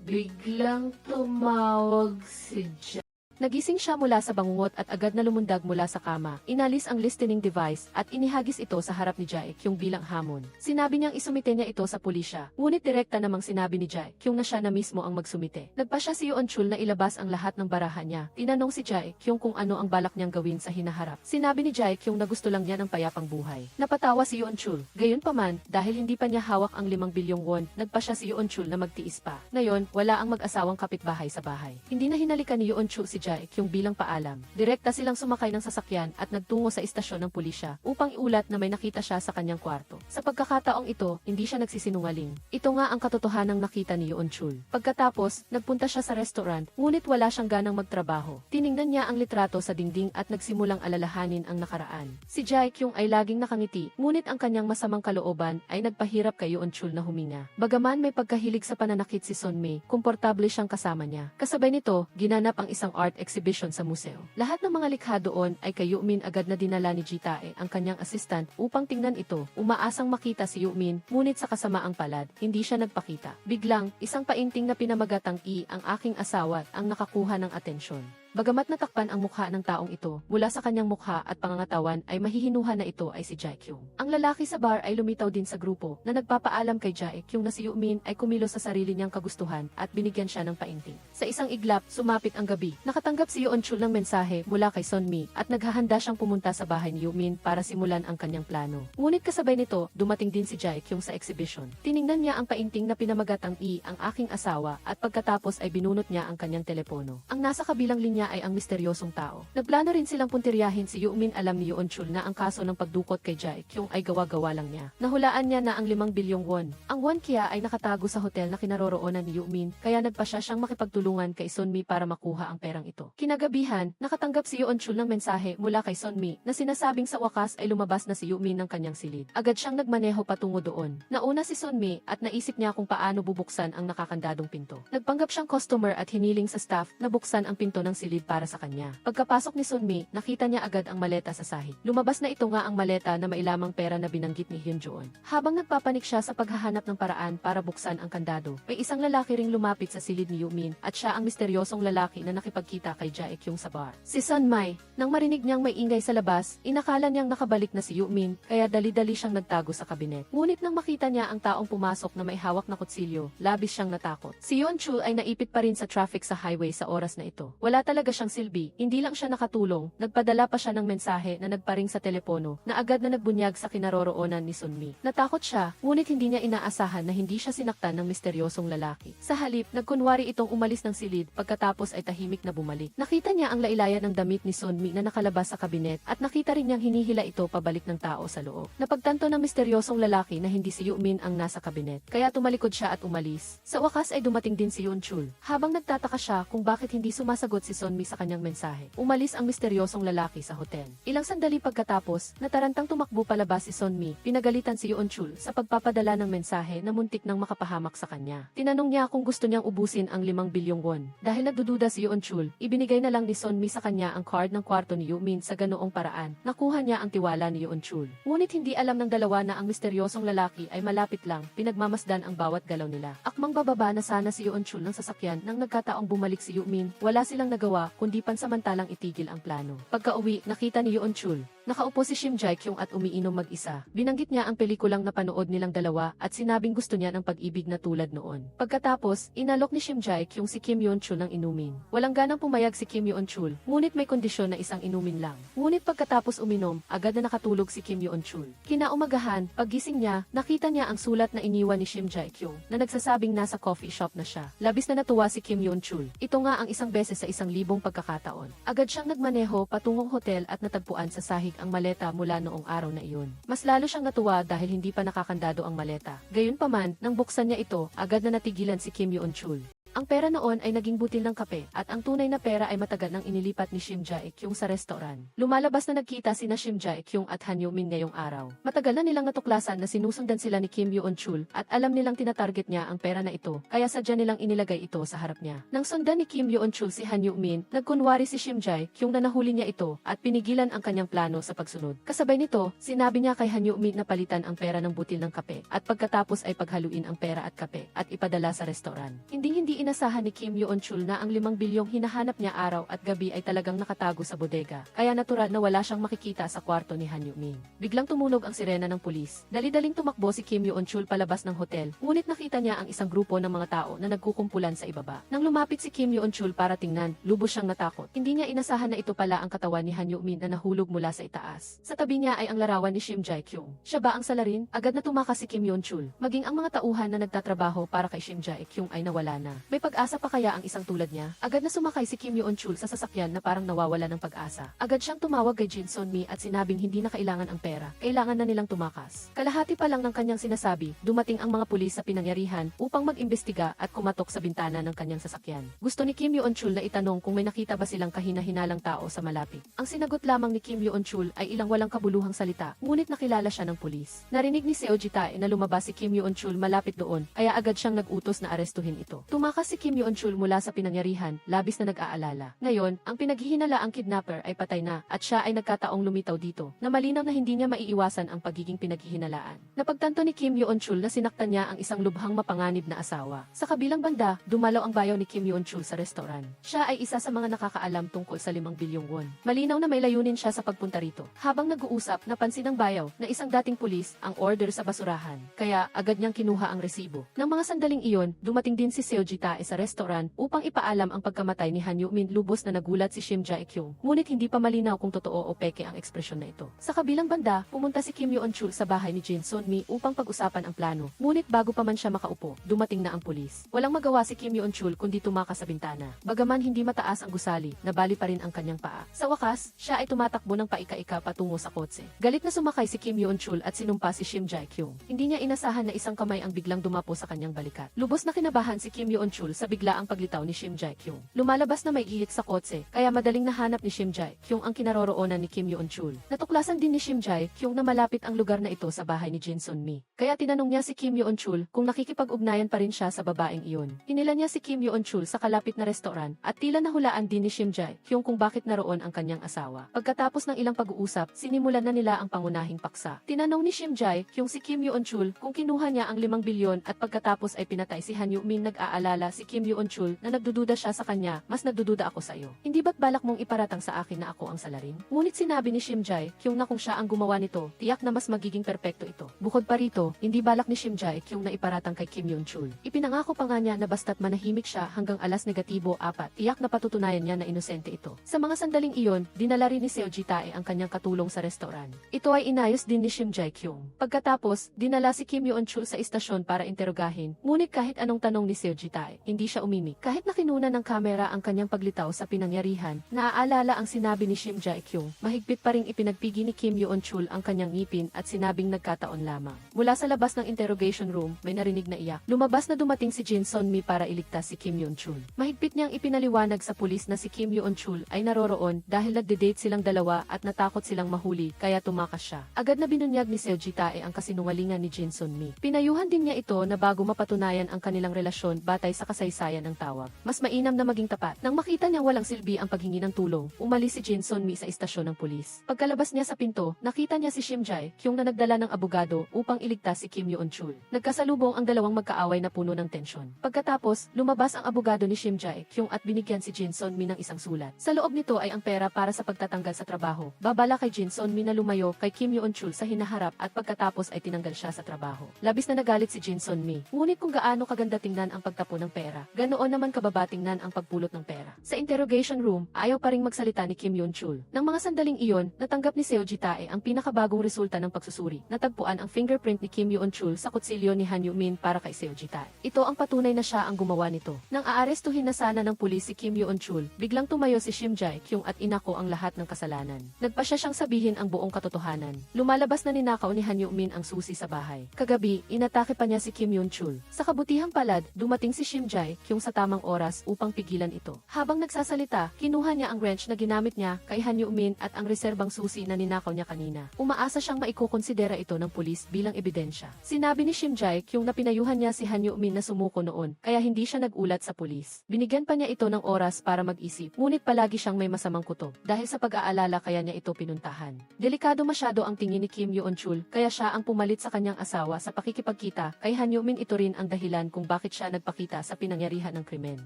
Biglang tumawag si Jack. Nagising siya mula sa bangungot at agad na lumundag mula sa kama. Inalis ang listening device at inihagis ito sa harap ni Jae-kyung bilang hamon. Sinabi niyang isumite niya ito sa pulisya. Ngunit direkta namang sinabi ni Jae-kyung na siya na mismo ang magsumite. Nagpa siya si Yeon-chul na ilabas ang lahat ng baraha niya. Tinanong si Jae-kyung kung ano ang balak niyang gawin sa hinaharap. Sinabi ni Jae-kyung na gusto lang niya ng payapang buhay. Napatawa si Yeon-chul. Gayunpaman, dahil hindi pa niya hawak ang 5 bilyong won, nagpa siya si Yeon-chul na magtiis pa. Ngayon, wala ang mag-asawang kapitbahay sa bahay. Hindi na hinalikan ni Yeon-chul si Jae-kyung bilang paalam. Direkta silang sumakay ng sasakyan at nagtungo sa istasyon ng pulisya upang iulat na may nakita siya sa kanyang kwarto. Sa pagkakataong ito, hindi siya nagsisinungaling. Ito nga ang katotohanang nakita ni Yeon-chul. Pagkatapos, nagpunta siya sa restaurant, ngunit wala siyang ganang magtrabaho. Tiningnan niya ang litrato sa dingding at nagsimulang alalahanin ang nakaraan. Si Jae-kyung ay laging nakangiti, ngunit ang kanyang masamang kalooban ay nagpahirap kay Yeon-chul na huminga. Bagaman may pagkahilig sa pananakit si Sunmi, komportable siyang kasama niya. Kasabay nito, ginanap ang isang art exhibition sa museo. Lahat ng mga likha doon ay kay Yumin. Agad na dinala ni Jitae ang kanyang assistant upang tingnan ito. Umaasang makita si Yumin, ngunit sa kasamaang palad, hindi siya nagpakita. Biglang, isang painting na pinamagatang ang aking asawa ang nakakuha ng atensyon. Bagamat natakpan ang mukha ng taong ito, mula sa kanyang mukha at pangangatawan ay mahihinuha na ito ay si Jae-kyung. Ang lalaki sa bar ay lumitaw din sa grupo na nagpapaalam kay Jae-kyung na si Yumin ay kumilos sa sarili niyang kagustuhan at binigyan siya ng painting. Sa isang iglap, sumapit ang gabi. Nakatanggap si Yeon-chul ng mensahe mula kay Sunmi at naghahanda siyang pumunta sa bahay ni Yumin para simulan ang kanyang plano. Ngunit kasabay nito, dumating din si Jae-kyung sa exhibition. Tiningnan niya ang painting na pinamagatang ang aking asawa at pagkatapos ay binunot niya ang kanyang telepono. Ang nasa kabilang linya ay ang misteryosong tao. Nagplano rin silang puntiryahin si Yumin. Alam ni Yeon-chul na ang kaso ng pagdukot kay Jae-kyung ay gawa-gawa lang niya. Nahulaan niya na ang 5 bilyong won. Ang won kaya ay nakatago sa hotel na kinaroroonan ni Yumin, kaya nagpa siya siyang makipagtulungan kay Sunmi para makuha ang perang ito. Kinagabihan, nakatanggap si Yeon-chul ng mensahe mula kay Sunmi na sinasabing sa wakas ay lumabas na si Yumin ng kanyang silid. Agad siyang nagmaneho patungo doon. Nauna si Sunmi at naisip niya kung paano bubuksan ang nakakandadong pinto. Nagpanggap siyang customer at hiniling sa staff na buksan ang pinto ng silid para sa kanya. Pagkapasok ni Sunmi, nakita niya agad ang maleta sa sahig. Lumabas na ito nga ang maleta na may lamang pera na binanggit ni Hyun-joon. Habang nagpapanik siya sa paghahanap ng paraan para buksan ang kandado, may isang lalaki ring lumapit sa silid ni Yumin at siya ang misteryosong lalaki na nakipagkita kay Jae-kyung sa bar. Si Sunmi, nang marinig niyang may ingay sa labas, inakala niyang nakabalik na si Yumin, kaya dali-dali siyang nagtago sa kabinet. Ngunit nang makita niya ang taong pumasok na may hawak na kutsilyo, labis siyang natakot. Si Yeon-chul ay naipit pa rin sa traffic sa highway sa oras na ito. Wala talaga siyang silbi, hindi lang siya nakatulong, nagpadala pa siya ng mensahe na nagparing sa telepono na agad na nagbunyag sa kinaroroonan ni Sunmi. Natakot siya, ngunit hindi niya inaasahan na hindi siya sinaktan ng misteryosong lalaki. Sa halip, nagkunwari itong umalis ng silid pagkatapos ay tahimik na bumalik. Nakita niya ang lailayan ng damit ni Sunmi na nakalabas sa kabinet at nakita rin niyang hinihila ito pabalik ng tao sa loob. Napagtanto ng misteryosong lalaki na hindi si Yumin ang nasa kabinet, kaya tumalikod siya at umalis. Sa wakas ay dumating din si Yeon-chul. Habang nagtataka siya kung bakit hindi sumasagot si Sunmi sa kanyang mensahe, umalis ang misteryosong lalaki sa hotel. Ilang sandali pagkatapos, natarantang tumakbo palabas si Sunmi. Pinagalitan si Yeon-chul sa pagpapadala ng mensahe na muntik nang makapahamak sa kanya. Tinanong niya kung gusto niyang ubusin ang 5 bilyong won. Dahil nagdududa si Yeon-chul, ibinigay na lang ni Sunmi sa kanya ang card ng kwarto ni Yumin. Sa ganoong paraan, nakuha niya ang tiwala ni Yeon-chul. Ngunit hindi alam ng dalawa na ang misteryosong lalaki ay malapit lang, pinagmamasdan ang bawat galaw nila. Akmang bababa na sana si Yeon-chul ng sasakyan nang nagkataong bumalik si Yumin. Wala silang nagawa kundi pansamantalang itigil ang plano. Pagka-uwi, nakita ni Yeon-chul. Nakaupo si Shim Jae-kyung at umiinom mag-isa. Binanggit niya ang pelikulang napanood nilang dalawa at sinabing gusto niya ng pag-ibig na tulad noon. Pagkatapos, inalok ni Shim Jae-kyung si Kim Yeon-chul ng inumin. Walang ganang pumayag si Kim Yeon-chul, ngunit may kondisyon na isang inumin lang. Ngunit pagkatapos uminom, agad na nakatulog si Kim Yeon-chul. Kinaumagahan, paggising niya, nakita niya ang sulat na iniwan ni Shim Jae-kyung na nagsasabing nasa coffee shop na siya. Labis na natuwa si Kim Yeon-chul. Ito nga ang isang beses sa 1,000 pagkakataon. Agad siyang nagmaneho patungong hotel at natagpuan sa sahig ang maleta mula noong araw na iyon. Mas lalo siyang natuwa dahil hindi pa nakakandado ang maleta. Gayunpaman, nang buksan niya ito, agad na natigilan si Kim Yeon-chul. Ang pera noon ay naging butil ng kape at ang tunay na pera ay matagal nang inilipat ni Shim Jae-kyung sa restaurant. Lumalabas na nagkita sina Shim Jae-kyung at Han Yo-min ngayong araw. Matagal na nilang natuklasan na sinusundan sila ni Kim Yeon-chul at alam nilang tinatarget niya ang pera na ito, kaya sadya nilang inilagay ito sa harap niya. Nang sundan ni Kim Yeon-chul si Han Yo-min, nagkunwari si Shim Jae-kyung na nahuli niya ito at pinigilan ang kanyang plano sa pagsunod. Kasabay nito, sinabi niya kay Han Yo-min na palitan ang pera ng butil ng kape at pagkatapos ay paghaluin ang pera at kape at ipadala sa restaurant. Hindi inasahan ni Kim Yoon-chul na ang 5 bilyong hinahanap niya araw at gabi ay talagang nakatago sa bodega, kaya natural na wala siyang makikita sa kwarto ni Han Yu-min. Biglang tumunog ang sirena ng pulis. Dali-daling tumakbo si Kim Yoon-chul palabas ng hotel, ngunit nakita niya ang isang grupo ng mga tao na nagkukumpulan sa ibaba. Nang lumapit si Kim Yoon-chul para tingnan, lubos siyang natakot. Hindi niya inasahan na ito pala ang katawan ni Han Yu-min na nahulog mula sa itaas. Sa tabi niya ay ang larawan ni Shim Jae-kyung. Siya ba ang salarin? Agad na tumakas si Kim Yoon-chul. Maging ang mga tauhan na nagtatrabaho para kay Shim Jae-kyung ay nawala na. May pag-asa pa kaya ang isang tulad niya? Agad na sumakay si Kim Yoon-chul sa sasakyan na parang nawawala ng pag-asa. Agad siyang tumawag kay Jin Sun-mi at sinabing hindi na kailangan ang pera. Kailangan na nilang tumakas. Kalahati pa lang ng kanyang sinasabi, dumating ang mga pulis sa pinangyarihan upang mag-imbestiga at kumatok sa bintana ng kanyang sasakyan. Gusto ni Kim Yoon-chul na itanong kung may nakita ba silang kahina-hinalang tao sa malapit. Ang sinagot lamang ni Kim Yoon-chul ay ilang walang kabuluhang salita, ngunit nakilala siya ng pulis. Narinig ni Seo Ji-tae na lumabas si Kim Yoon-chul malapit doon, kaya agad siyang nag-utos na arestuhin ito. Tumakas si Kim Yoon-chul mula sa pinangyarihan, labis na nag-aalala. Ngayon, ang pinaghihinalaang kidnapper ay patay na, at siya ay nagkataong lumitaw dito, na malinaw na hindi niya maiiwasan ang pagiging pinaghihinalaan. Napagtanto ni Kim Yoon-chul na sinaktan niya ang isang lubhang mapanganib na asawa. Sa kabilang banda, dumalaw ang bayaw ni Kim Yoon-chul sa restaurant. Siya ay isa sa mga nakakaalam tungkol sa 5 bilyong won. Malinaw na may layunin siya sa pagpunta rito. Habang nag-uusap, napansin ng bayaw na isang dating pulis ang order sa basurahan. Kaya agad niyang kinuha ang resibo. Nang mga sandaling iyon, dumating din si Seo Ji-tae sa restaurant upang ipaalam ang pagkamatay ni Han Yu-min. Lubos na nagulat si Shim Jae-kyung. Ngunit hindi pa malinaw kung totoo o peke ang ekspresyon na ito. Sa kabilang banda, pumunta si Kim Yoon-chul sa bahay ni Jin Sun-mi upang pag-usapan ang plano. Ngunit bago pa man siya makaupo, dumating na ang pulis. Walang magawa si Kim Yoon-chul kundi tumakas sa bintana. Bagaman hindi mataas ang gusali, nabali pa rin ang kanyang paa. Sa wakas, siya ay tumatakbo ng paika-ika patungo sa kotse. Galit na sumakay si Kim Yoon-chul at sinumpa si Shim Jae-kyung. Hindi niya inasahan na isang kamay ang biglang dumapo sa kanyang balikat. Lubos na kinabahan si Kim Yoon-chul sa biglaang paglitaw ni Shim Jae-kyung. Lumalabas na may ihit sa kotse, kaya madaling nahanap ni Shim Jae-kyung ang kinaroroonan ni Kim Yoon-chul. Natuklasan din ni Shim Jae-kyung na malapit ang lugar na ito sa bahay ni Jin Sun-mi. Kaya tinanong niya si Kim Yoon-chul kung nakikipag-ugnayan pa rin siya sa babaeng iyon. Hinila niya si Kim Yoon-chul sa kalapit na restaurant at tila nahulaan din ni Shim Jae-kyung kung bakit naroon ang kanyang asawa. Pagkatapos ng ilang pag-uusap, sinimulan na nila ang pangunahing paksa. Tinanong ni Shim Jae-kyung si Kim Yoon-chul kung kinuha niya ang 5 bilyon at pagkatapos ay pinatay si Han Yu-min. Nag-aalala si Kim Yoon-chul na nagdududa siya sa kanya. Mas nagdududa ako sa iyo. Hindi ba't balak mong iparatang sa akin na ako ang salarin? Ngunit sinabi ni Shim Jae-kyung na kung siya ang gumawa nito, tiyak na mas magiging perpekto ito. Bukod pa rito, hindi balak ni Shim Jae-kyung na iparatang kay Kim Yoon-chul. Ipinangako pa nga niya na basta't manahimik siya hanggang alas negatibo 4, tiyak na patutunayan niya na inosente ito. Sa mga sandaling iyon, dinala rin ni Seo Ji-tae ang kanyang katulong sa restaurant. Ito ay inayos din ni Shim Jae-kyung. Pagkatapos, dinala si Kim Yoon-chul sa istasyon para interogahin. Ngunit kahit anong tanong ni Seo Ji-tae, hindi siya umimik. Kahit na kinuna ng kamera ang kanyang paglitaw sa pinangyarihan, naaalala ang sinabi ni Shim Jae-kyung. Mahigpit pa ring ipinagbigi ni Kim Yoon-chul ang kanyang ngipin at sinabing nagkataon lamang. Mula sa labas ng interrogation room, may narinig na iyak. Lumabas na dumating si Jin Sun-mi para iligtas si Kim Yoon-chul. Mahigpit niyang ipinaliwanag sa pulis na si Kim Yoon-chul ay naroroon dahil nagde-date silang dalawa at natakot silang mahuli, kaya tumakas siya. Agad na binunyag ni Seo Ji-tae ang kasinungalingan ni Jin Sun-mi. Pinayuhan din niya ito na bago mapatunayan ang kanilang relasyon batay sa kasaysayan ng tawag, mas mainam na maging tapat. Nang makita niyang walang silbi ang paghingi ng tulong, umalis si Jin Sun-mi sa istasyon ng pulis. Pagkalabas niya sa pinto, nakita niya si Shim Jae-kyung na nagdala ng abogado upang iligtas si Kim Yoon-chul. Nagkasalubong ang dalawang magkaaway na puno ng tensyon. Pagkatapos, lumabas ang abogado ni Shim Jae-kyung at binigyan si Jin Sun-mi ng isang sulat. Sa loob nito ay ang pera para sa pagtatanggal sa trabaho. Babala kay Jin Sun-mi na lumayo kay Kim Yoon-chul sa hinaharap at pagkatapos ay tinanggal siya sa trabaho. Labis na nagalit si Jin Sun-mi. Ngunit kung gaano kaganda tingnan ang pagtapo ng pera, ganoon naman kababa tingnan ang pagpulot ng pera. Sa interrogation room, ayaw pa ring magsalita ni Kim Yoon-chul. Nang mga sandaling iyon, natanggap ni Seo Ji-tae ang pinakabagong resulta ng pagsusuri. Natagpuan ang fingerprint ni Kim Yoon-chul sa kutsilyo ni Han Yu-min para kay Seo Ji-tae. Ito ang patunay na siya ang gumawa nito. Nang aarestuhin na sana ng pulis si Kim Yoon-chul, biglang tumayo si Shim Jae-kyung at inako ang lahat ng kasalanan. Nagpasya siyang sabihin ang buong katotohanan. Lumalabas na ninakaw ni Han Yu-min ang susi sa bahay. Kagabi, inatake pa niya si Kim Yoon-chul. Sa kabutihang palad, dumating si Shim Jae-kyung sa tamang oras upang pigilan ito. Habang nagsasalita, kinuha niya ang wrench na ginamit niya kay Han Yu-min at ang reserbang susi na ninakaw niya kanina. Umaasa siyang maikukonsidera ito ng pulis bilang ebidensya. Sinabi ni Shim Jae-kyung na pinayuhan niya si Han Yu-min na sumuko noon, kaya hindi siya nagulat sa pulis. Binigyan pa niya ito ng oras para mag-isip, ngunit palagi siyang may masamang kutob. Dahil sa pag-aalala kaya niya ito pinuntahan. Delikado masyado ang tingin ni Kim Yoon-chul, kaya siya ang pumalit sa kanyang asawa sa pakikipagkita kay Han Yu-min. Ito rin ang dahilan kung bakit siya nagpakita sa sa pinangyarihan ng krimen.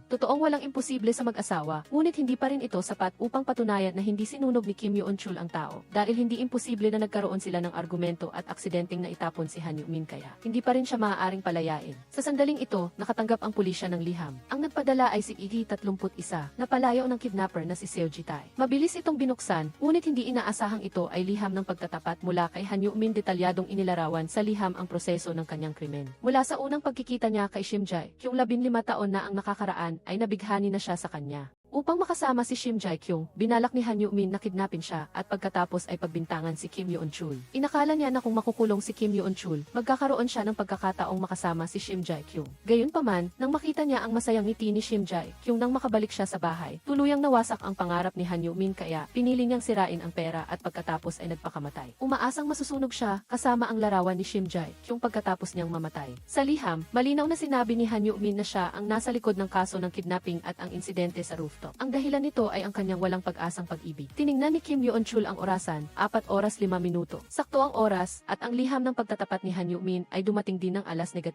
Totoong walang imposible sa mag-asawa, ngunit hindi pa rin ito sapat upang patunayan na hindi sinunog ni Kim Yoon-chul ang tao. Dahil hindi imposible na nagkaroon sila ng argumento at aksidenteng na itapon si Han Yu-min kaya hindi pa rin siya maaaring palayain. Sa sandaling ito, nakatanggap ang pulisya ng liham. Ang nagpadala ay si Igi-31 na palayaw ng kidnapper na si Seo Ji-tae. Mabilis itong binuksan, ngunit hindi inaasahang ito ay liham ng pagtatapat mula kay Han Yu-min. Detalyadong inilarawan sa liham ang proseso ng kanyang krimen. Mula sa unang pagkikita niya kay Shim Jae-kyung 15 taon na ang nakakaraan ay nabighani na siya sa kanya. Upang makasama si Shim Jae-kyung, binalak ni Han Yu-min na kidnapin siya at pagkatapos ay pagbintangan si Kim Yoon-chul. Inakala niya na kung makukulong si Kim Yoon-chul, magkakaroon siya ng pagkakataong makasama si Shim Jae-kyung. Gayunpaman, nang makita niya ang masayang ngiti ni Shim Jae-kyung nang makabalik siya sa bahay, tuluyang nawasak ang pangarap ni Han Yu-min kaya pinili niyang sirain ang pera at pagkatapos ay nagpakamatay. Umaasang masusunog siya kasama ang larawan ni Shim Jae-kyung pagkatapos niyang mamatay. Sa liham, malinaw na sinabi ni Han Yu-min na siya ang nasa likod ng kaso ng kidnapping at ang insidente sa rooftop. Ang dahilan nito ay ang kanyang walang pag-asang pag-ibig. Tiningnan ni Kim Yoon-chul ang orasan, 4:05. Sakto ang oras, at ang liham ng pagtatapat ni Han Yu-min ay dumating din ng alas -4.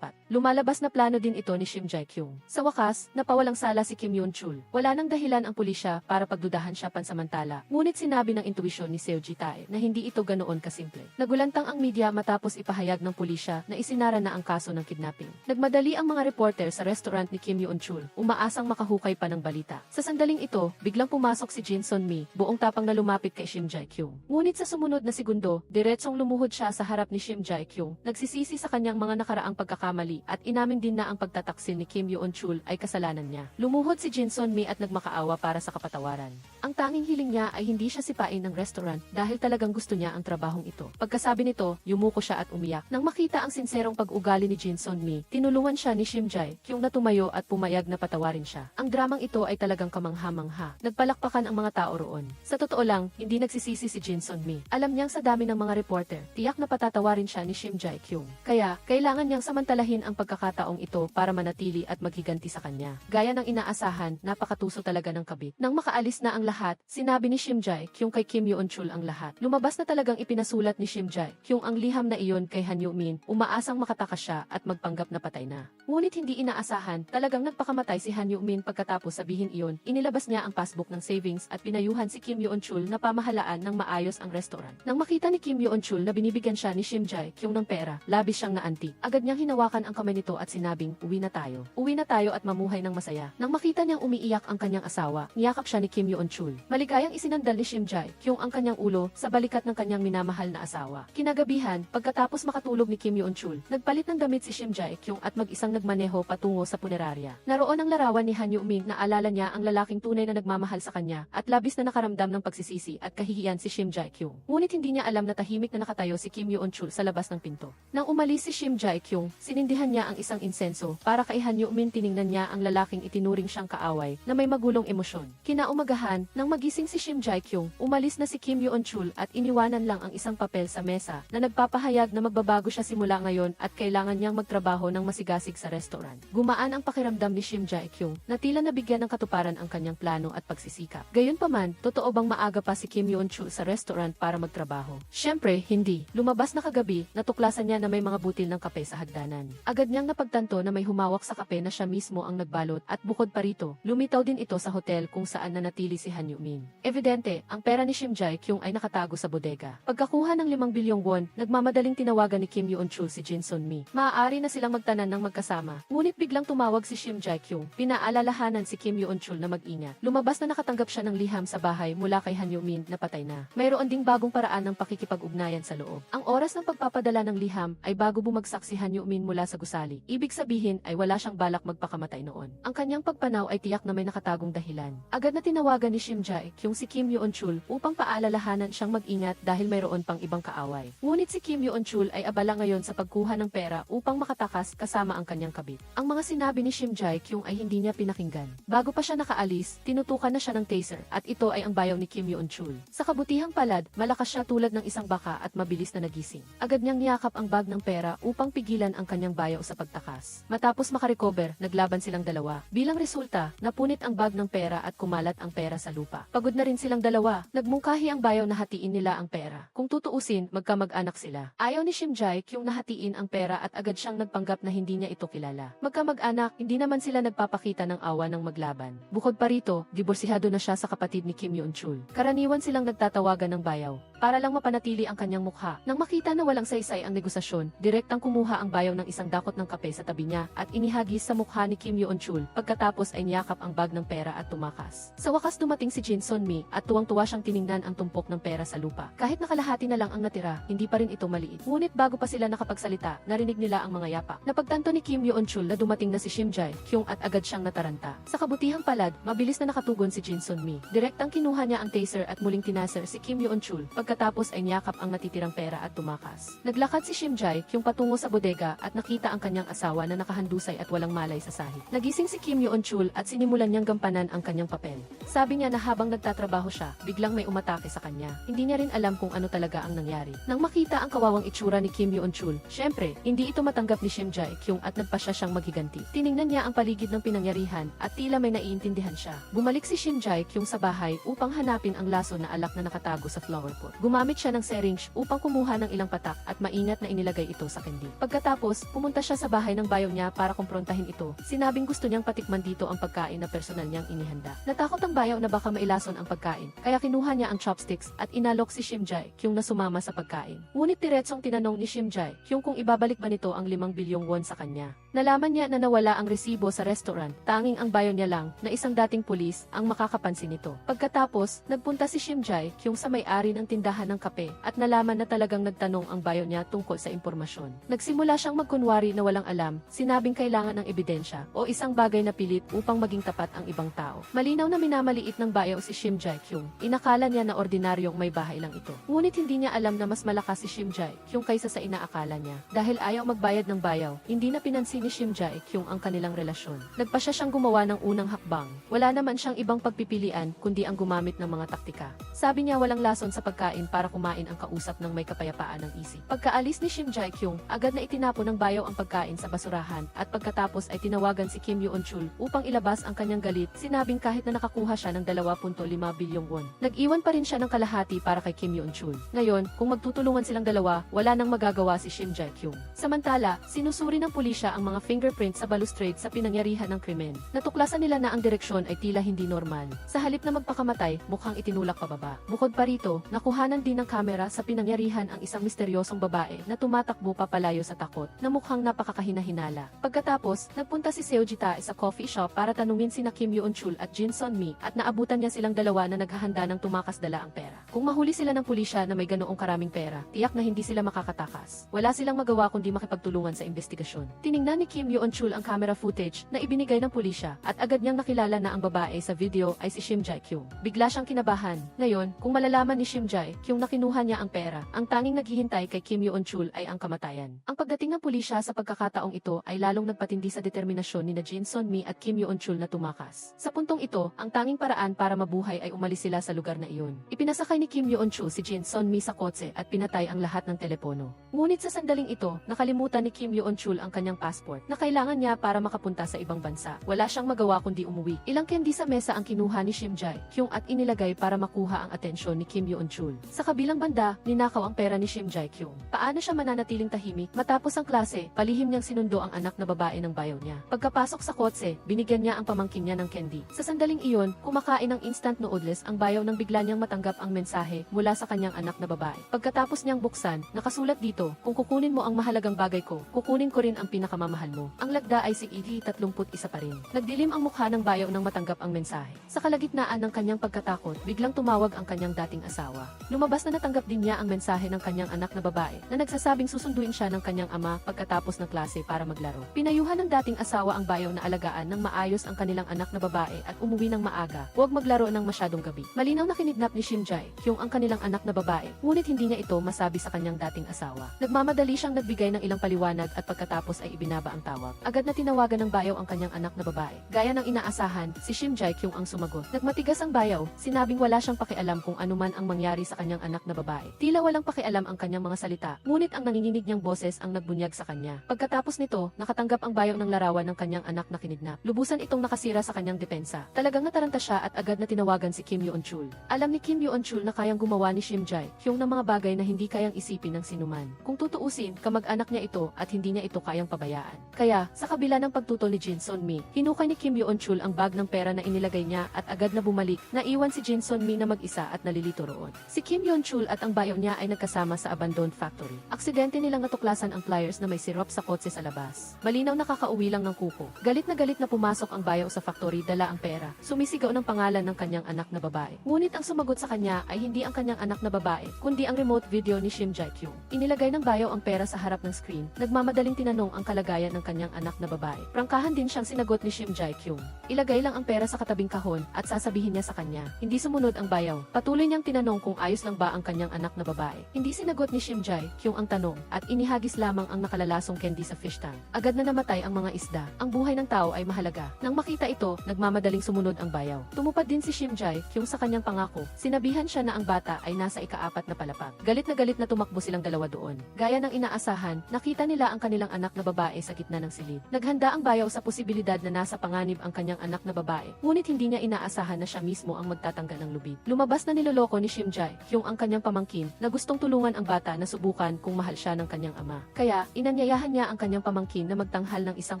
Lumalabas na plano din ito ni Shim Jae-kyung. Sa wakas, napawalang sala si Kim Yoon-chul. Wala nang dahilan ang pulisya para pagdudahan siya pansamantala. Ngunit sinabi ng intuisyon ni Seo Ji-tae na hindi ito ganoon kasimple. Nagulantang ang media matapos ipahayag ng pulisya na isinara na ang kaso ng kidnapping. Nagmadali ang mga reporter sa restaurant ni Kim Yoon-chul, umaasang makahukay pa ng balita. Sa sandaling ito, biglang pumasok si Jin Sun-mi, buong tapang na lumapit kay Shim Jae-kyung. Ngunit sa sumunod na segundo, diretsong lumuhod siya sa harap ni Shim Jae-kyung, nagsisisi sa kanyang mga nakaraang pagkakamali at inamin din na ang pagtataksil ni Kim Yoon-chul ay kasalanan niya. Lumuhod si Jin Sun-mi at nagmakaawa para sa kapatawaran. Ang tanging hiling niya ay hindi siya sipain ng restaurant dahil talagang gusto niya ang trabahong ito. Pagkasabi nito, yumuko siya at umiyak. Nang makita ang sinserong pag-ugali ni Jin Sun-mi, tinulungan siya ni Shim Jae-kyung na tumayo at pumayag na patawarin siya. Ang dramang ito ay talagang kamangha-mangha. Nagpalakpakan ang mga tao roon. Sa totoo lang, hindi nagsisisi si Jin Sun-mi. Alam niyang sa dami ng mga reporter, tiyak na patatawarin siya ni Shim Jae-kyung. Kaya, kailangan niyang samantalahin ang pagkakataong ito para manatili at maghiganti sa kanya. Gaya ng inaasahan, napakatuso talaga ng kabit. Nang makaalis na ang lahat, sinabi ni Shim Jae-kyung kay Kim Yoon-chul ang lahat. Lumabas na talagang ipinasulat ni Shim Jae-kyung ang liham na iyon kay Han Yu-min, umaasang makatakas siya at magpanggap na patay na. Ngunit hindi inaasahan, talagang nagpakamatay si Han Yu-min pagkatapos sabihin iyon, inilabas niya ang passbook ng savings at pinayuhan si Kim Yoon-chul na pamahalaan ng maayos ang restaurant. Nang makita ni Kim Yoon-chul na binibigyan siya ni Shim Jae-kyung ng pera, labis siyang naanti. Agad niyang hinawakan ang kamay nito at sinabing, uwi na tayo. Uwi na tayo at mamuhay ng masaya. Nang makita niyang umiiyak ang kanyang asawa, niyakap siya ni Kim Yoon-chul. Maligayang isinandal ni Shim Jae-kyung ang kanyang ulo sa balikat ng kanyang minamahal na asawa. Kinagabihan, pagkatapos makatulog ni Kim Yoon-chul, nagpalit ng damit si Shim Jae-kyung at mag-isang nagmaneho patungo sa punerarya. Naroon ang larawan ni Han Yu-min na alala niya ang lalaking tunay na nagmamahal sa kanya at labis na nakaramdam ng pagsisisi at kahihiyan si Shim Jae-kyung. Ngunit hindi niya alam na tahimik na nakatayo si Kim Yoon-chul sa labas ng pinto. Nang umalis si Shim Jae-kyung, sinindihan niya ang isang insenso para kay Han Yu-min. Tiningnan niya ang lalaking itinuring siyang kaaway na may magulong emosyon. Kinaumagahan, nang magising si Shim Jae-kyung, umalis na si Kim Yoon-chul at iniwanan lang ang isang papel sa mesa na nagpapahayag na magbabago siya simula ngayon at kailangan niyang magtrabaho ng masigasig sa restaurant. Gumaan ang pakiramdam ni Shim Jae-kyung na tila nabigyan ng katuparan ang kanyang plano at pagsisikap. Gayunpaman, totoo bang maaga pa si Kim Yoon-chul sa restaurant para magtrabaho? Siyempre, hindi. Lumabas na kagabi, natuklasan niya na may mga butil ng kape sa hagdanan. Agad niyang napagtanto na may humawak sa kape na siya mismo ang nagbalot at bukod pa rito, lumitaw din ito sa hotel kung saan nanatili si Han Yu-min. Evidente, ang pera ni Shim Jae-kyung ay nakatago sa bodega. Pagkakuha ng 5 bilyong won, nagmamadaling tinawagan ni Kim Yoon-chul si Jin Sun-mi. Maaari na silang magtanan ng magkasama. Ngunit biglang tumawag si Shim Jae-kyung. Pinaalalahanan si Kim Yoon-chul na mag-ingat. Lumabas na nakatanggap siya ng liham sa bahay mula kay Han Yu-min na patay na. Mayroon ding bagong paraan ng pakikipag-ugnayan sa loob. Ang oras ng pagpapadala ng liham ay bago bumagsak si Han Yu-min mula sa gusali. Ibig sabihin ay wala siyang balak magpakamatay noon. Ang kanyang pagpanaw ay tiyak na may nakatagong dahilan. Agad na tinawagan ni Shim Jae-kyung si Kim Yoon-chul upang paalalahanan siyang mag-ingat dahil mayroon pang ibang kaaway. Ngunit si Kim Yoon-chul ay abala ngayon sa pagkuha ng pera upang makatakas kasama ang kanyang kabit. Ang mga sinabi ni Shim Jae-kyung ay hindi niya pinakinggan. Bago pa siya siya nakaalis, tinutukan na siya ng taser at ito ay ang bayaw ni Kim Yoon-chul. Sa kabutihang palad, malakas siya tulad ng isang baka at mabilis na nagising. Agad niyang niyakap ang bag ng pera upang pigilan ang kanyang bayaw sa pagtakas. Matapos makarecover, naglaban silang dalawa. Bilang resulta, napunit ang bag ng pera at kumalat ang pera sa lupa. Pagod na rin silang dalawa, nagmungkahi ang bayaw na hatiin nila ang pera. Kung tutuusin, magkamag-anak sila. Ayaw ni Shim-jae Kyung na hatiin ang pera at agad siyang nagpanggap na hindi niya ito kilala. Magkamag-anak, hindi naman sila nagpapakita ng awa ng maglaban. Bukod pa rito, diborsihado na siya sa kapatid ni Kim Yoon-chul. Karaniwan silang nagtatawagan ng bayaw para lang mapanatili ang kanyang mukha. Nang makita na walang saysay ang negosasyon, direktang kumuha ang bayaw ng isang dakot ng kape sa tabi niya at inihagis sa mukha ni Kim Yoon-chul. Pagkatapos ay niyakap ang bag ng pera at tumakas. Sa wakas dumating si Jin Sun-mi at tuwang-tuwa siyang tiningnan ang tumpok ng pera sa lupa. Kahit nakalahati na lang ang natira, hindi pa rin ito maliit. Ngunit bago pa sila nakapagsalita, narinig nila ang mga yapak. Napagtanto ni Kim Yoon-chul na dumating na si Shim-jae Kyung at agad siyang nataranta. Sa kabutihang palad, mabilis na nakatugon si Jin Sun-mi. Direktang kinuha niya ang taser at muling tinaser si Kim Yoon-chul. Pagkatapos ay niyakap ang natitirang pera at tumakas. Naglakad si Shim-jae Kyung patungo sa bodega at nakita ang kanyang asawa na nakahandusay at walang malay sa sahig. Nagising si Kim Yoon-chul at sinimulan niyang gampanan ang kanyang papel. Sabi niya na habang nagtatrabaho siya, biglang may umatake sa kanya. Hindi niya rin alam kung ano talaga ang nangyari. Nang makita ang kawawang itsura ni Kim Yoon-chul, syempre, hindi ito matanggap ni Shim-jae Kyung at nagpasya siyang maghiganti. Tiningnan niya ang paligid ng pinangyarihan at tila may naiintindihan siya. Bumalik si Shim-jae Kyung sa bahay upang hanapin ang laso na alak na nakatago sa flower pot. Gumamit siya ng syringe upang kumuha ng ilang patak at maingat na inilagay ito sa candy. Pagkatapos, pumunta siya sa bahay ng bayaw niya para kumprontahin ito. Sinabing gusto niyang patikman dito ang pagkain na personal niyang inihanda. Natakot ang bayaw na baka mailason ang pagkain, kaya kinuha niya ang chopsticks at inalok si Shim-jae Kyung na sumama sa pagkain. Ngunit diretsong tinanong ni Shim-jae Kyung kung ibabalik ba nito ang 5 bilyong won sa kanya. Nalaman niya na nawala ang resibo sa restaurant, tanging ang bayaw niya lang na isang dating pulis ang makakapansin nito. Pagkatapos, nagpunta si Shim-jae Kyung sa may-ari ng tindahan ng kape at nalaman na talagang nagtanong ang bayaw niya tungkol sa impormasyon. Nagsimula siyang magkunwari na walang alam, sinabing kailangan ng ebidensya o isang bagay na pilit upang maging tapat ang ibang tao. Malinaw na minamaliit ng bayaw si Shim-jae Kyung. Inakala niya na ordinaryong may bahay lang ito. Ngunit hindi niya alam na mas malakas si Shim-jae Kyung kaysa sa inaakala niya. Dahil ayaw magbayad ng bayaw, hindi na pinansin ni Shim-jae Kyung ang kanilang relasyon. Nagpasya siyang gumawa ng unang hakbang. Wala naman siyang ibang pagpipilian kundi ang gumamit ng mga taktika. Sabi niya walang lason sa pagkain para kumain ang kausap ng may kapayapaan ng isip. Pagkaalis ni Shim-jae Kyung, agad na itinapon ng bayaw ang pagkain sa basurahan at pagkatapos ay tinawagan si Kim Yoon-chul upang ilabas ang kanyang galit. Sinabing kahit na nakakuha siya ng 2.5 bilyong won, nag-iwan pa rin siya ng kalahati para kay Kim Yoon-chul. Ngayon, kung magtutulungan silang dalawa, wala nang magagawa si Shim-jae Kyung. Samantala, sinusuri ng pulisya ang mga fingerprints sa balustrade sa pinangyarihan ng krimen. Natuklasan nila na ang direksyon ay tila hindi normal. Sa halip na magpakamatay, mukhang itinulak pababa. Bukod pa rito, nakuhanan din ng kamera sa pinangyarihan ang isang misteryosong babae na tumatakbo papalayo sa takot na mukhang napakakahina-hinala. Pagkatapos, nagpunta si Seo Ji-tae sa coffee shop para tanungin sina Kim Yoon-chul at Jin Sun-mi at naabutan niya silang dalawa na naghahanda ng tumakas dala ang pera. Kung mahuli sila ng pulisya na may ganoong karaming pera, tiyak na hindi sila makakatakas. Wala silang magawa kundi makipagtulungan sa investigasyon. Tiningnan ni Kim Yoon-chul ang camera footage na ibinigay ng pulisya at agad niyang nakilala na ang babae sa video ay si Shim-jae Kyung. Bigla siyang kinabahan. Ngayon, kung malalaman ni Shim-jae Kyung na kinuha niya ang pera, ang tanging naghihintay kay Kim Yoon-chul ay ang kamatayan. Ang pagdating ng pulisya sa pagkakataong ito ay lalong nagpatindi sa determinasyon ni Jin Sun-mi at Kim Yoon-chul na tumakas. Sa puntong ito, ang tanging paraan para mabuhay ay umalis sila sa lugar na iyon. Ipinasakay ni Kim Yoon-chul si Jin Sun-mi sa kotse at pinatay ang lahat ng telepono. Ngunit sa sandaling ito, nakalimutan ni Kim Yoon-chul ang kanyang passport na kailangan niya para makapunta sa ibang bansa. Wala siyang magawa kundi umuwi. Ilang candy sa mesa ang kinuha ni Shim-jae Kyung at inilagay para makuha ang atensyon ni Kim Yoon-chul. Sa kabilang banda, ninakaw ang pera ni Shim-jae Kyung. Paano siya mananatiling tahimik? Matapos ang klase, palihim niyang sinundo ang anak na babae ng bayaw niya. Pagkapasok sa kotse, binigyan niya ang pamangkin niya ng candy. Sa sandaling iyon, kumakain ng instant noodles ang bayaw nang bigla niyang matanggap ang mensahe mula sa kanyang anak na babae. Pagkatapos niyang buksan, nakasulat dito, kung kukunin mo ang mahalagang bagay ko, kukunin ko rin ang pinakamamahal mo. Ang lagda ay si ED 31 pa rin. Nagdilim ang mukha ng bayaw nang matanggap ang mensahe. Sa kalagitnaan ng kanyang pagkatakot, biglang tumawag ang kanyang dating asawa. Lumabas na natanggap din niya ang mensahe ng kanyang anak na babae na nagsasabing susunduin siya ng kanyang ama pagkatapos ng klase para maglaro. Pinayuhan ng dating asawa ang bayaw na alagaan ng maayos ang kanilang anak na babae at umuwi ng maaga. Huwag maglaro ng masyadong gabi. Malinaw na kinidnap ni Shim Jae-kyung ang kanilang anak na babae, ngunit hindi niya ito masabi sa kanyang dating asawa. Nagmamadali siyang nagbigay ng ilang paliwanag at pagkatapos ay ibinaba ang tawag. Agad na tinawagan ng bayaw ang kanyang anak na babae. Gaya ng inaasahan, si Shim Jae-kyung ang sumagot. Nagmatigas ang bayaw, sinabing wala siyang pakialam kung anuman ang mangyari sa kanyang anak na babae. Tila walang pakialam ang kanyang mga salita, ngunit ang nanginginig niyang boses ang nagbunyag sa kanya. Pagkatapos nito, nakatanggap ang bayaw ng larawan ng kanyang anak na kinidnap. Lubusan itong nakasira sa kanyang depensa. Talagang nataranta siya at agad na tinawagan si Kim Yoon-chul. Alam ni Kim Yoon-chul na kayang gumawa ni Shim Jae-kyung ng mga bagay na hindi kayang isipin ng sinuman. Kung tutuusin, kamag-anak niya ito at hindi niya ito kayang pabayaan. Kaya, sa kabila ng pagtutol ni Jin Sun-mi, hinukay ni Kim Yoon-chul ang bag ng pera na inilagay niya at agad na bumalik, naiwan si Jin Sun-mi na mag-isa at nalilito roon. Si Kim Yoon-chul at ang bayaw niya ay nagkasama sa abandoned factory. Aksidente nilang natuklasan ang pliers na may syrup sa kotse sa labas. Malinaw na kakauwi lang ng kuko. Galit na pumasok ang bayaw sa factory, dala ang pera. Sumisigaw ng pangalan ng kanyang anak na babae. Ngunit ang sumagot sa kanya ay hindi ang kanyang anak na babae, kundi ang remote video ni Shim Jae-kyung. Inilagay ng bayaw ang pera sa harap ng screen. Nagmamadaling tinanong ang kalagayan ng kanyang anak na babae. Prangkahan din siyang sinagot ni Shim Jae-kyung. Ilagay lang ang pera sa katabing kahon at sasabihin niya sa kanya. Hindi sumunod ang bayaw. Patuloy niyang tinanong kung ayos lang ba ang kanyang anak na babae. Hindi sinagot ni Shim Jae-kyung ang tanong at inihagis lamang ang nakalalasong candy sa fish tank. Agad na namatay ang mga isda. Ang buhay ng tao ay mahalaga. Nang makita ito, nagmamadaling sumunod ang bayaw. Tumupad din si Shim Jae-kyung sa kanyang pangako. Sinabihan siya na ang bata ay nasa ika-4 na palapag. Galit na tumakbo silang dalawa doon. Gaya ng inaasahan, nakita nila ang kanilang anak na babae sa gitna ng silid. Naghanda ang bayaw sa posibilidad na nasa panganib ang kanyang anak na babae, ngunit hindi niya inaasahan na siya mismo ang magtatanggal ng lubid. Lumabas na niloloko ni Shim Jae-kyung ang kanyang pamangkin na gustong tulungan ang bata na subukan kung mahal siya ng kanyang ama. Kaya, inanyayahan niya ang kanyang pamangkin na magtanghal ng isang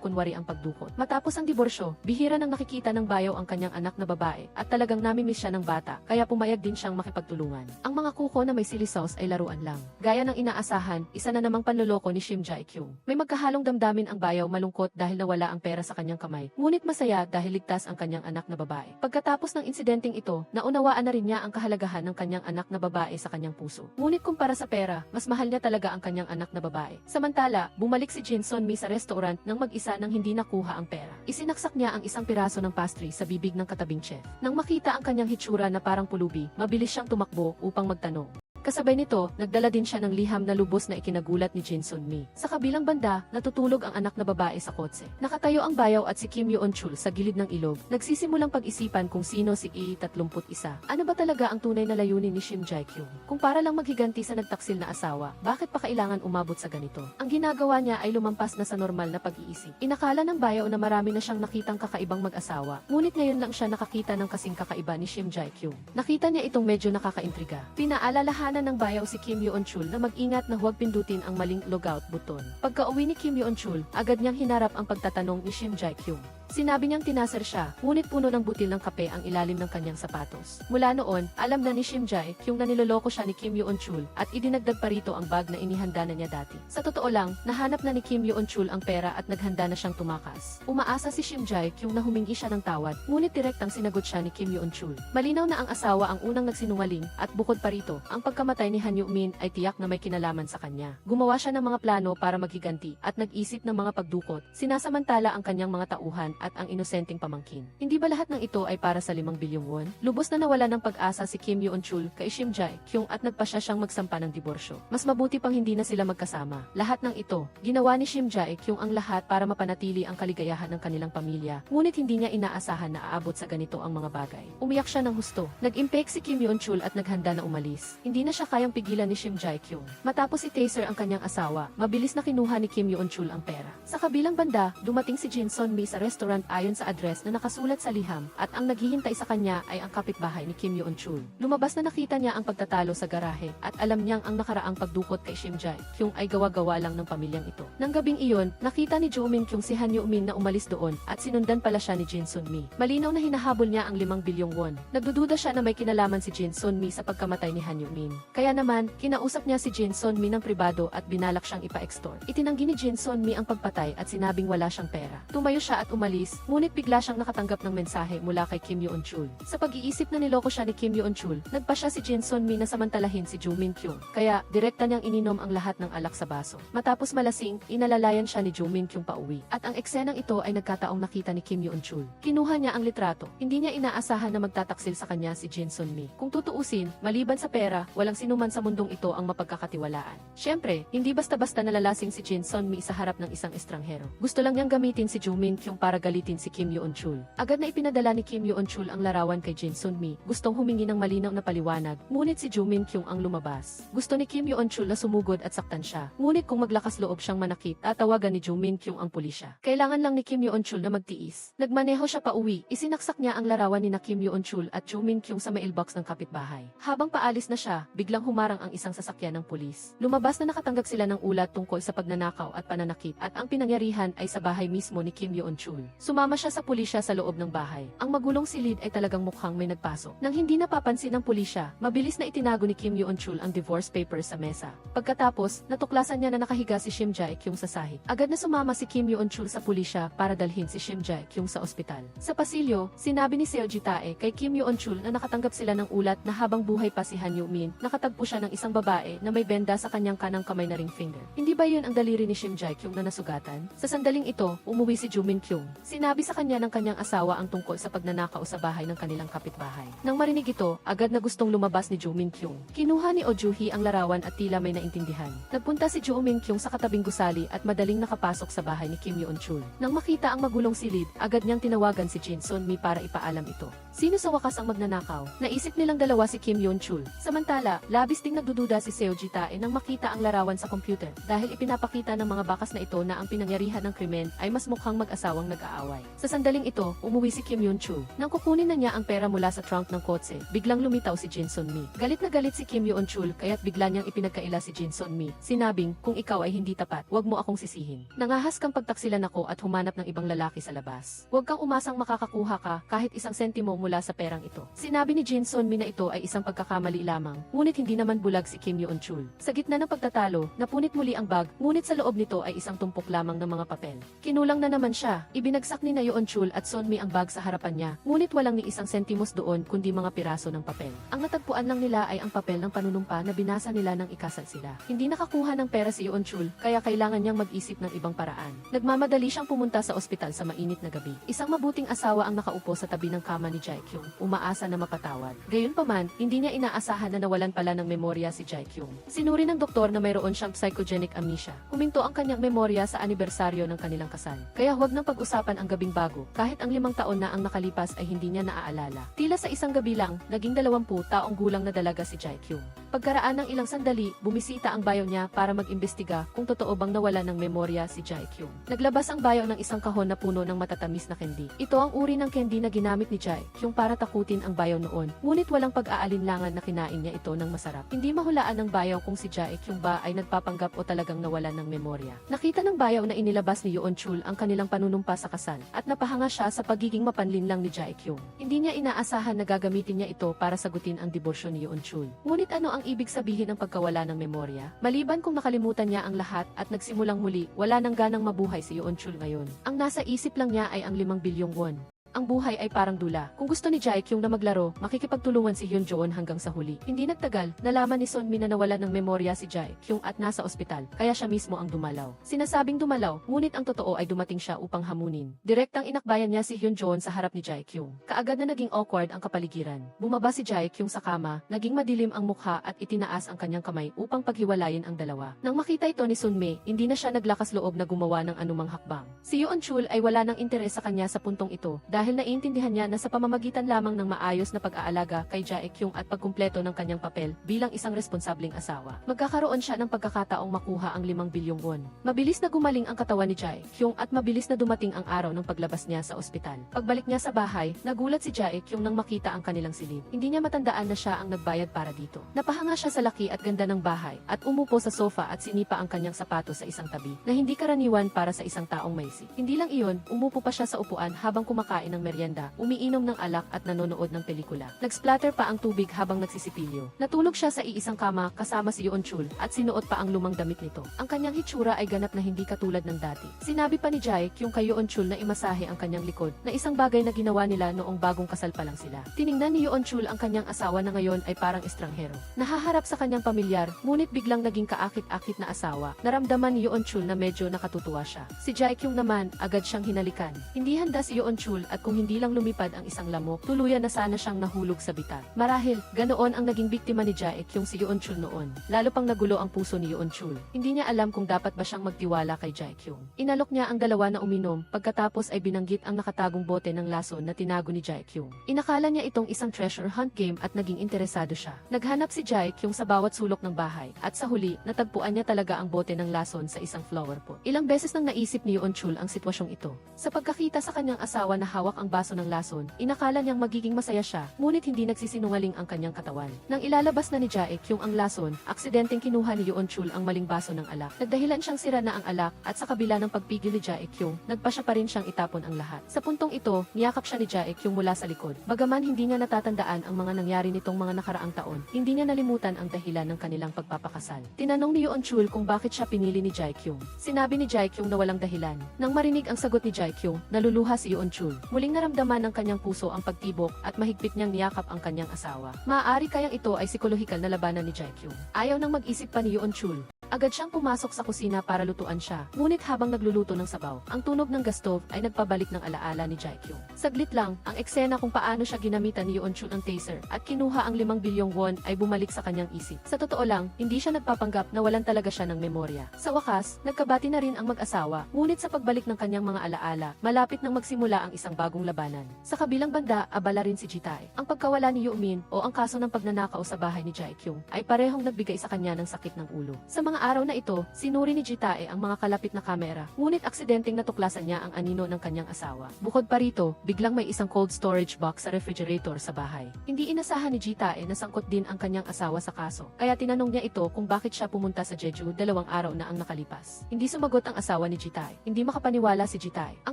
kunwari ang pagdukot. Matapos ang diborsyo, bihira nang nakikita ng bayaw ang kanyang anak na babae at talagang namimiss siya ng bata, kaya pumayag din siyang makipagtulungan. Ang mga kuko na may chili sauce ay laruan lang. Gaya ng inaasahan, isa na namang panloloko ni Shim Jae-kyung. May magkahalong damdamin ang bayaw, malungkot dahil nawala ang pera sa kanyang kamay, ngunit masaya dahil ligtas ang kanyang anak na babae. Pagkatapos ng insidenteng ito, naunawaan na rin niya ang kahalagahan ng kanyang anak na babae sa kanyang puso. Ngunit kumpara sa pera, mas mahal niya talaga ang kanyang anak na babae. Samantala, bumalik si Jin Sun-mi sa restaurant nang mag-isa nang hindi nakuha ang pera. Isinaksak niya ang isang piraso ng pastry sa bibig ng katabing chef. Nang makita ang kanyang hitsura na parang pulubi, mabilis siyang tumakbo upang magtanong. Kasabay nito, nagdala din siya ng liham na lubos na ikinagulat ni Jin Sun-mi. Sa kabilang banda, natutulog ang anak na babae sa kotse. Nakatayo ang bayaw at si Kim Yoon-chul sa gilid ng ilog. Nagsisimulang pag-isipan kung sino si E31. Ano ba talaga ang tunay na layunin ni Shim Jae-kyung? Kung para lang maghiganti sa nagtaksil na asawa, bakit pa kailangan umabot sa ganito? Ang ginagawa niya ay lumampas na sa normal na pag-iisip. Inakala ng bayaw na marami na siyang nakitang kakaibang mag-asawa, ngunit ngayon lang siya nakakita ng kasing kakaiba ni Shim Jae-kyung. Nakita niya itong medyo nakakaintriga. Pinaalalahanan ng bayaw si Kim Yoon-chul na mag-ingat na huwag pindutin ang maling logout button. Pagka-uwi ni Kim Yoon-chul, agad niyang hinarap ang pagtatanong ni Shim Jae-kyung. Sinabi niyang tinaser siya, ngunit puno ng butil ng kape ang ilalim ng kanyang sapatos. Mula noon, alam na ni Shim Jae-kyung na niloloko siya ni Kim Yoon-chul at idinagdag pa rito ang bag na inihanda na niya dati. Sa totoo lang, nahanap na ni Kim Yoon-chul ang pera at naghanda na siyang tumakas. Umaasa si Shim Jae-kyung na humingi siya ng tawad, ngunit direktang sinagot siya ni Kim Yoon-chul. Malinaw na ang asawa ang unang nagsinungaling at bukod pa rito, ang pagkamatay ni Han Yu-min ay tiyak na may kinalaman sa kanya. Gumawa siya ng mga plano para maghiganti at nag-isip ng mga pagdukot, sinasamantala ang kanyang mga tauhan at ang inosenteng pamangkin. Hindi ba lahat ng ito ay para sa 5 bilyong won? Lubos na nawala ng pag-asa si Kim Yoon-chul kay Shim Jae-kyung at nagpasya siyang magsampa ng diborsyo. Mas mabuti pang hindi na sila magkasama. Lahat ng ito, ginawa ni Shim Jae-kyung ang lahat para mapanatili ang kaligayahan ng kanilang pamilya, ngunit hindi niya inaasahan na aabot sa ganito ang mga bagay. Umiyak siya ng husto. Nag-impake si Kim Yoon-chul at naghanda na umalis. Hindi na siya kayang pigilan ni Shim Jae-kyung. Matapos i-taser ang kanyang asawa, mabilis na kinuha ni Kim Yoon-chul ang pera. Sa kabilang banda, dumating si Jin Sun-mi sa restaurant ayon sa address na nakasulat sa liham at ang naghihintay sa kanya ay ang kapitbahay ni Kim Yoon-chul. Lumabas na nakita niya ang pagtatalo sa garahe at alam niyang ang nakaraang pagdukot kay Shim Jae-kyung ay gawa-gawa lang ng pamilyang ito. Nang gabing iyon, nakita ni Jo Min-kyung si Han Yu-min na umalis doon at sinundan pala siya ni Jin Sun-mi. Malinaw na hinahabol niya ang 5 bilyong won. Nagdududa siya na may kinalaman si Jin Sun-mi sa pagkamatay ni Han Yu-min. Kaya naman, kinausap niya si Jin Sun-mi ng pribado at binalak siyang ipa-extort. Itinanggi ni Jin Sun-mi ang pagpatay at sinabing wala siyang pera. Tumayo siya at umalis pulis, ngunit bigla siyang nakatanggap ng mensahe mula kay Kim Yoon-chul. Sa pag-iisip na niloko siya ni Kim Yoon-chul, nagpa siya si Jin Sun-mi na samantalahin si Joo Min-kyung. Kaya, direkta niyang ininom ang lahat ng alak sa baso. Matapos malasing, inalalayan siya ni Joo Min-kyung pauwi. At ang eksenang ito ay nagkataong nakita ni Kim Yoon-chul. Kinuha niya ang litrato. Hindi niya inaasahan na magtataksil sa kanya si Jin Sun-mi. Kung tutuusin, maliban sa pera, walang sinuman sa mundong ito ang mapagkakatiwalaan. Siyempre, hindi basta-basta nalalasing si Jin Sun-mi sa harap ng isang estranghero. Gusto lang niyang gamitin si Joo Min-kyung para galitin si Kim Yoon-chul. Agad na ipinadala ni Kim Yoon-chul ang larawan kay Jin Sun-mi. Gustong humingi ng malinaw na paliwanag, ngunit si Joo Min-kyung ang lumabas. Gusto ni Kim Yoon-chul na sumugod at saktan siya. Ngunit kung maglakas loob siyang manakit, tatawagan ni Joo Min-kyung ang pulisya. Kailangan lang ni Kim Yoon-chul na magtiis. Nagmaneho siya pauwi. Isinaksak niya ang larawan ni Kim Yoon-chul at Joo Min-kyung sa mailbox ng kapitbahay. Habang paalis na siya, biglang humarang ang isang sasakyan ng pulis. Lumabas na nakatanggap sila ng ulat tungkol sa pagnanakaw at pananakit at ang pinangyarihan ay sa bahay mismo ni Kim Yoon-chul. Sumama siya sa pulisya sa loob ng bahay. Ang magulong silid ay talagang mukhang may nagpasok. Nang hindi napapansin ng pulisya, mabilis na itinago ni Kim Yoon-chul ang divorce papers sa mesa. Pagkatapos, natuklasan niya na nakahiga si Shim Jae-kyung sa sahig. Agad na sumama si Kim Yoon-chul sa pulisya para dalhin si Shim Jae-kyung sa ospital. Sa pasilyo, sinabi ni Seo Ji-tae kay Kim Yoon-chul na nakatanggap sila ng ulat na habang buhay pa si Han Yoo-min, nakatagpo siya ng isang babae na may benda sa kanyang kanang kamay na ring finger. Hindi ba yun ang daliri ni Shim Jae-kyung na nasugatan? Sa sandaling ito, umuwi si Joo Min-kyung. Sinabi sa kanya ng kanyang asawa ang tungkol sa pagnanakaw sa bahay ng kanilang kapitbahay. Nang marinig ito, agad na gustong lumabas ni Joo Min-kyung. Kinuha ni Oh Joo-hee ang larawan at tila may naintindihan. Nagpunta si Joo Min-kyung sa katabing gusali at madaling nakapasok sa bahay ni Kim Yoon-chul. Nang makita ang magulong silid, agad niyang tinawagan si Jin Sun-mi para ipaalam ito. Sino sa wakas ang magnanakaw? Naisip nilang dalawa si Kim Yoon-chul. Samantala, labis ding nagdududa si Seo Ji-tae nang makita ang larawan sa computer dahil ipinapakita ng mga bakas na ito na ang pinangyarihan ng krimen ay mas mukhang mag-asawang nag-aaway. Sa sandaling ito, umuwi si Kim Yoon-chul. Nang kukunin na niya ang pera mula sa trunk ng kotse, biglang lumitaw si Jin Sun-mi. Galit na galit si Kim Yoon-chul kaya't bigla niyang ipinagkaila si Jin Sun-mi. Sinabing, kung ikaw ay hindi tapat, huwag mo akong sisihin. Nangahas kang pagtaksilan ako at humanap ng ibang lalaki sa labas. Huwag kang umasang makakakuha ka kahit isang sentimo mula sa perang ito. Sinabi ni Jin Sun-mi na ito ay isang pagkakamali lamang, ngunit hindi naman bulag si Kim Yoon-chul. Sa gitna ng pagtatalo, napunit muli ang bag, ngunit sa loob nito ay isang tumpok lamang ng mga papel. Kinulang na naman siya. Ibinagsak ni na Yoon-chul at Sun-mi ang bag sa harapan niya, ngunit walang ni isang sentimos doon kundi mga piraso ng papel. Ang natagpuan lang nila ay ang papel ng panunumpa na binasa nila nang ikasal sila. Hindi nakakuha ng pera si Yoon-chul, kaya kailangan niyang mag-isip ng ibang paraan. Nagmamadali siyang pumunta sa ospital sa mainit na gabi. Isang mabuting asawa ang nakaupo sa tabi ng kama ni Jae-kyung, umaasa na mapatawad. Gayunpaman, hindi niya inaasahan na nawalan pala ng memorya si Jae-kyung. Sinuri ng doktor na mayroon siyang psychogenic amnesia. Huminto ang kanyang memorya sa anibersaryo ng kanilang kasal. Kaya huwag nang pag-usapan ang gabing bago, kahit ang 5 taon na ang nakalipas ay hindi niya naaalala. Tila sa isang gabi lang, naging 20 taong gulang na dalaga si Jae-kyung. Pagkaraan ng ilang sandali, bumisita ang bayaw niya para mag-imbestiga kung totoo bang nawala ng memorya si Jae-kyung. Naglabas ang bayaw ng isang kahon na puno ng matatamis na candy. Ito ang uri ng candy na ginamit ni Jae-kyung para takutin ang bayaw noon, ngunit walang pag-aalinlangan na kinain niya ito ng masarap. Hindi mahulaan ng bayaw kung si Jae-kyung ba ay nagpapanggap o talagang nawalan ng memorya. Nakita ng bayaw na inilabas ni Yoon-chul ang kanilang panunumpa sa kasal, at napahanga siya sa pagiging mapanlinlang ni Jae-kyung. Hindi niya inaasahan na gagamitin niya ito para sagutin ang diborsyo ni Yoon-chul. Ngunit ano ang ibig sabihin ng pagkawala ng memorya? Maliban kung nakalimutan niya ang lahat at nagsimulang muli, wala nang ganang mabuhay si Yoon-chul ngayon. Ang nasa isip lang niya ay ang 5 bilyong won. Ang buhay ay parang dula. Kung gusto ni Jae-kyung na maglaro, makikipagtulungan si Hyun-joon hanggang sa huli. Hindi nagtagal, nalaman ni Sun-mi na nawala ng memorya si Jae-kyung at nasa ospital, kaya siya mismo ang dumalaw. Sinasabing dumalaw, ngunit ang totoo ay dumating siya upang hamunin. Direktang inakbayan niya si Hyun-joon sa harap ni Jae-kyung. Kaagad na naging awkward ang kapaligiran. Bumaba si Jae-kyung sa kama, naging madilim ang mukha at itinaas ang kanyang kamay upang paghiwalayin ang dalawa. Nang makita ito ni Sun-mi, hindi na siya naglakas loob na gumawa ng anumang hakbang. Si Yoon-chul ay wala ng interes sa kanya sa puntong ito, dahil naiintindihan niya na sa pamamagitan lamang ng maayos na pag-aalaga kay Jae-kyung at pagkumpleto ng kanyang papel bilang isang responsableng asawa, magkakaroon siya ng pagkakataong makuha ang 5 bilyong won. Mabilis na gumaling ang katawan ni Jae-kyung at mabilis na dumating ang araw ng paglabas niya sa ospital. Pagbalik niya sa bahay, nagulat si Jae-kyung nang makita ang kanilang silid. Hindi niya matandaan na siya ang nagbayad para dito. Napahanga siya sa laki at ganda ng bahay at umupo sa sofa at sinipa ang kanyang sapatos sa isang tabi na hindi karaniwan para sa isang taong may isip. Hindi lang iyon, umupo pa siya sa upuan habang kumakain ng ng merienda, umiinom ng alak at nanonood ng pelikula. Nag-splatter pa ang tubig habang nagsisipilyo. Natulog siya sa iisang kama kasama si Yeon-chul at sinuot pa ang lumang damit nito. Ang kanyang hitsura ay ganap na hindi katulad ng dati. Sinabi pa ni Jae-kyung kay Yeon-chul na imasahe ang kanyang likod, na isang bagay na ginawa nila noong bagong kasal pa lang sila. Tiningnan ni Yeon-chul ang kanyang asawa na ngayon ay parang estranghero. Nahaharap sa kanyang pamilyar, ngunit biglang naging kaakit-akit na asawa. Naramdaman ni Yeon-chul na medyo nakatutuwa siya. Si Jae-kyung naman, agad siyang hinalikan. Hindi handa si Yeon-chul at kung hindi lang lumipad ang isang lamok, tuluyan na sana siyang nahulog sa bitak. Marahil, ganoon ang naging biktima ni Jae-kyung si Yeon-chul noon. Lalo pang nagulo ang puso ni Yeon-chul. Hindi niya alam kung dapat ba siyang magtiwala kay Jae-kyung. Inalok niya ang dalawa na uminom, pagkatapos ay binanggit ang nakatagong bote ng lason na tinago ni Jae-kyung. Inakala niya itong isang treasure hunt game at naging interesado siya. Naghanap si Jae-kyung sa bawat sulok ng bahay, at sa huli, natagpuan niya talaga ang bote ng lason sa isang flower pot. Ilang beses nang naisip ni Yeon-chul ang sitwasyong ito. Sa pagkakita sa kanyang asawa na hawak ang baso ng lason, inakala niyang magiging masaya siya, ngunit hindi nagsisinungaling ang kanyang katawan. Nang ilalabas na ni Jae-kyung ang lason, aksidenteng kinuha ni Yeon-chul ang maling baso ng alak. Nagdahilan siyang sira na ang alak, at sa kabila ng pagpigil ni Jae-kyung, nagpa siya pa rin siyang itapon ang lahat. Sa puntong ito, niyakap siya ni Jae-kyung mula sa likod. Bagaman hindi niya natatandaan ang mga nangyari nitong mga nakaraang taon, hindi niya nalimutan ang dahilan ng kanilang pagpapakasal. Tinanong ni Yeon-chul kung bakit siya pinili ni Jae-kyung. Sinabi ni Jae-kyung na walang dahilan. Nang marinig ang sagot ni Jae-kyung, naluluha si Yeon-chul. Muling naramdaman ng kanyang puso ang pagtibok at mahigpit niyang niyakap ang kanyang asawa. Maaari kayang ito ay psikolohikal na labanan ni Jae-kyung. Ayaw nang mag-isip pa ni Yeon-chul. Agad siyang pumasok sa kusina para lutuan siya. Ngunit habang nagluluto ng sabaw, ang tunog ng gas stove ay nagpabalik ng alaala ni Jae-kyung. Saglit lang, ang eksena kung paano siya ginamitan ni Yeon-chul ng taser at kinuha ang 5 bilyong won ay bumalik sa kanyang isip. Sa totoo lang, hindi siya nagpapanggap na walan talaga siya ng memorya. Sa wakas, nagkabati na rin ang mag-asawa, ngunit sa pagbalik ng kanyang mga alaala, malapit nang magsimula ang isang bagong labanan. Sa kabilang banda, abala rin si Ji-tae. Ang pagkawala ni Yoo-min o ang kaso ng pagnanakaw sa bahay ni Jae-kyung ay parehong nagbigay sa kanya ng sakit ng ulo. Sa mga araw na ito, sinuri ni Ji-tae ang mga kalapit na kamera, ngunit aksidenteng natuklasan niya ang anino ng kanyang asawa. Bukod pa rito, biglang may isang cold storage box sa refrigerator sa bahay. Hindi inasahan ni Ji-tae na sangkot din ang kanyang asawa sa kaso, kaya tinanong niya ito kung bakit siya pumunta sa Jeju 2 araw na ang nakalipas. Hindi sumagot ang asawa ni Ji-tae. Hindi makapaniwala si Ji-tae. Ang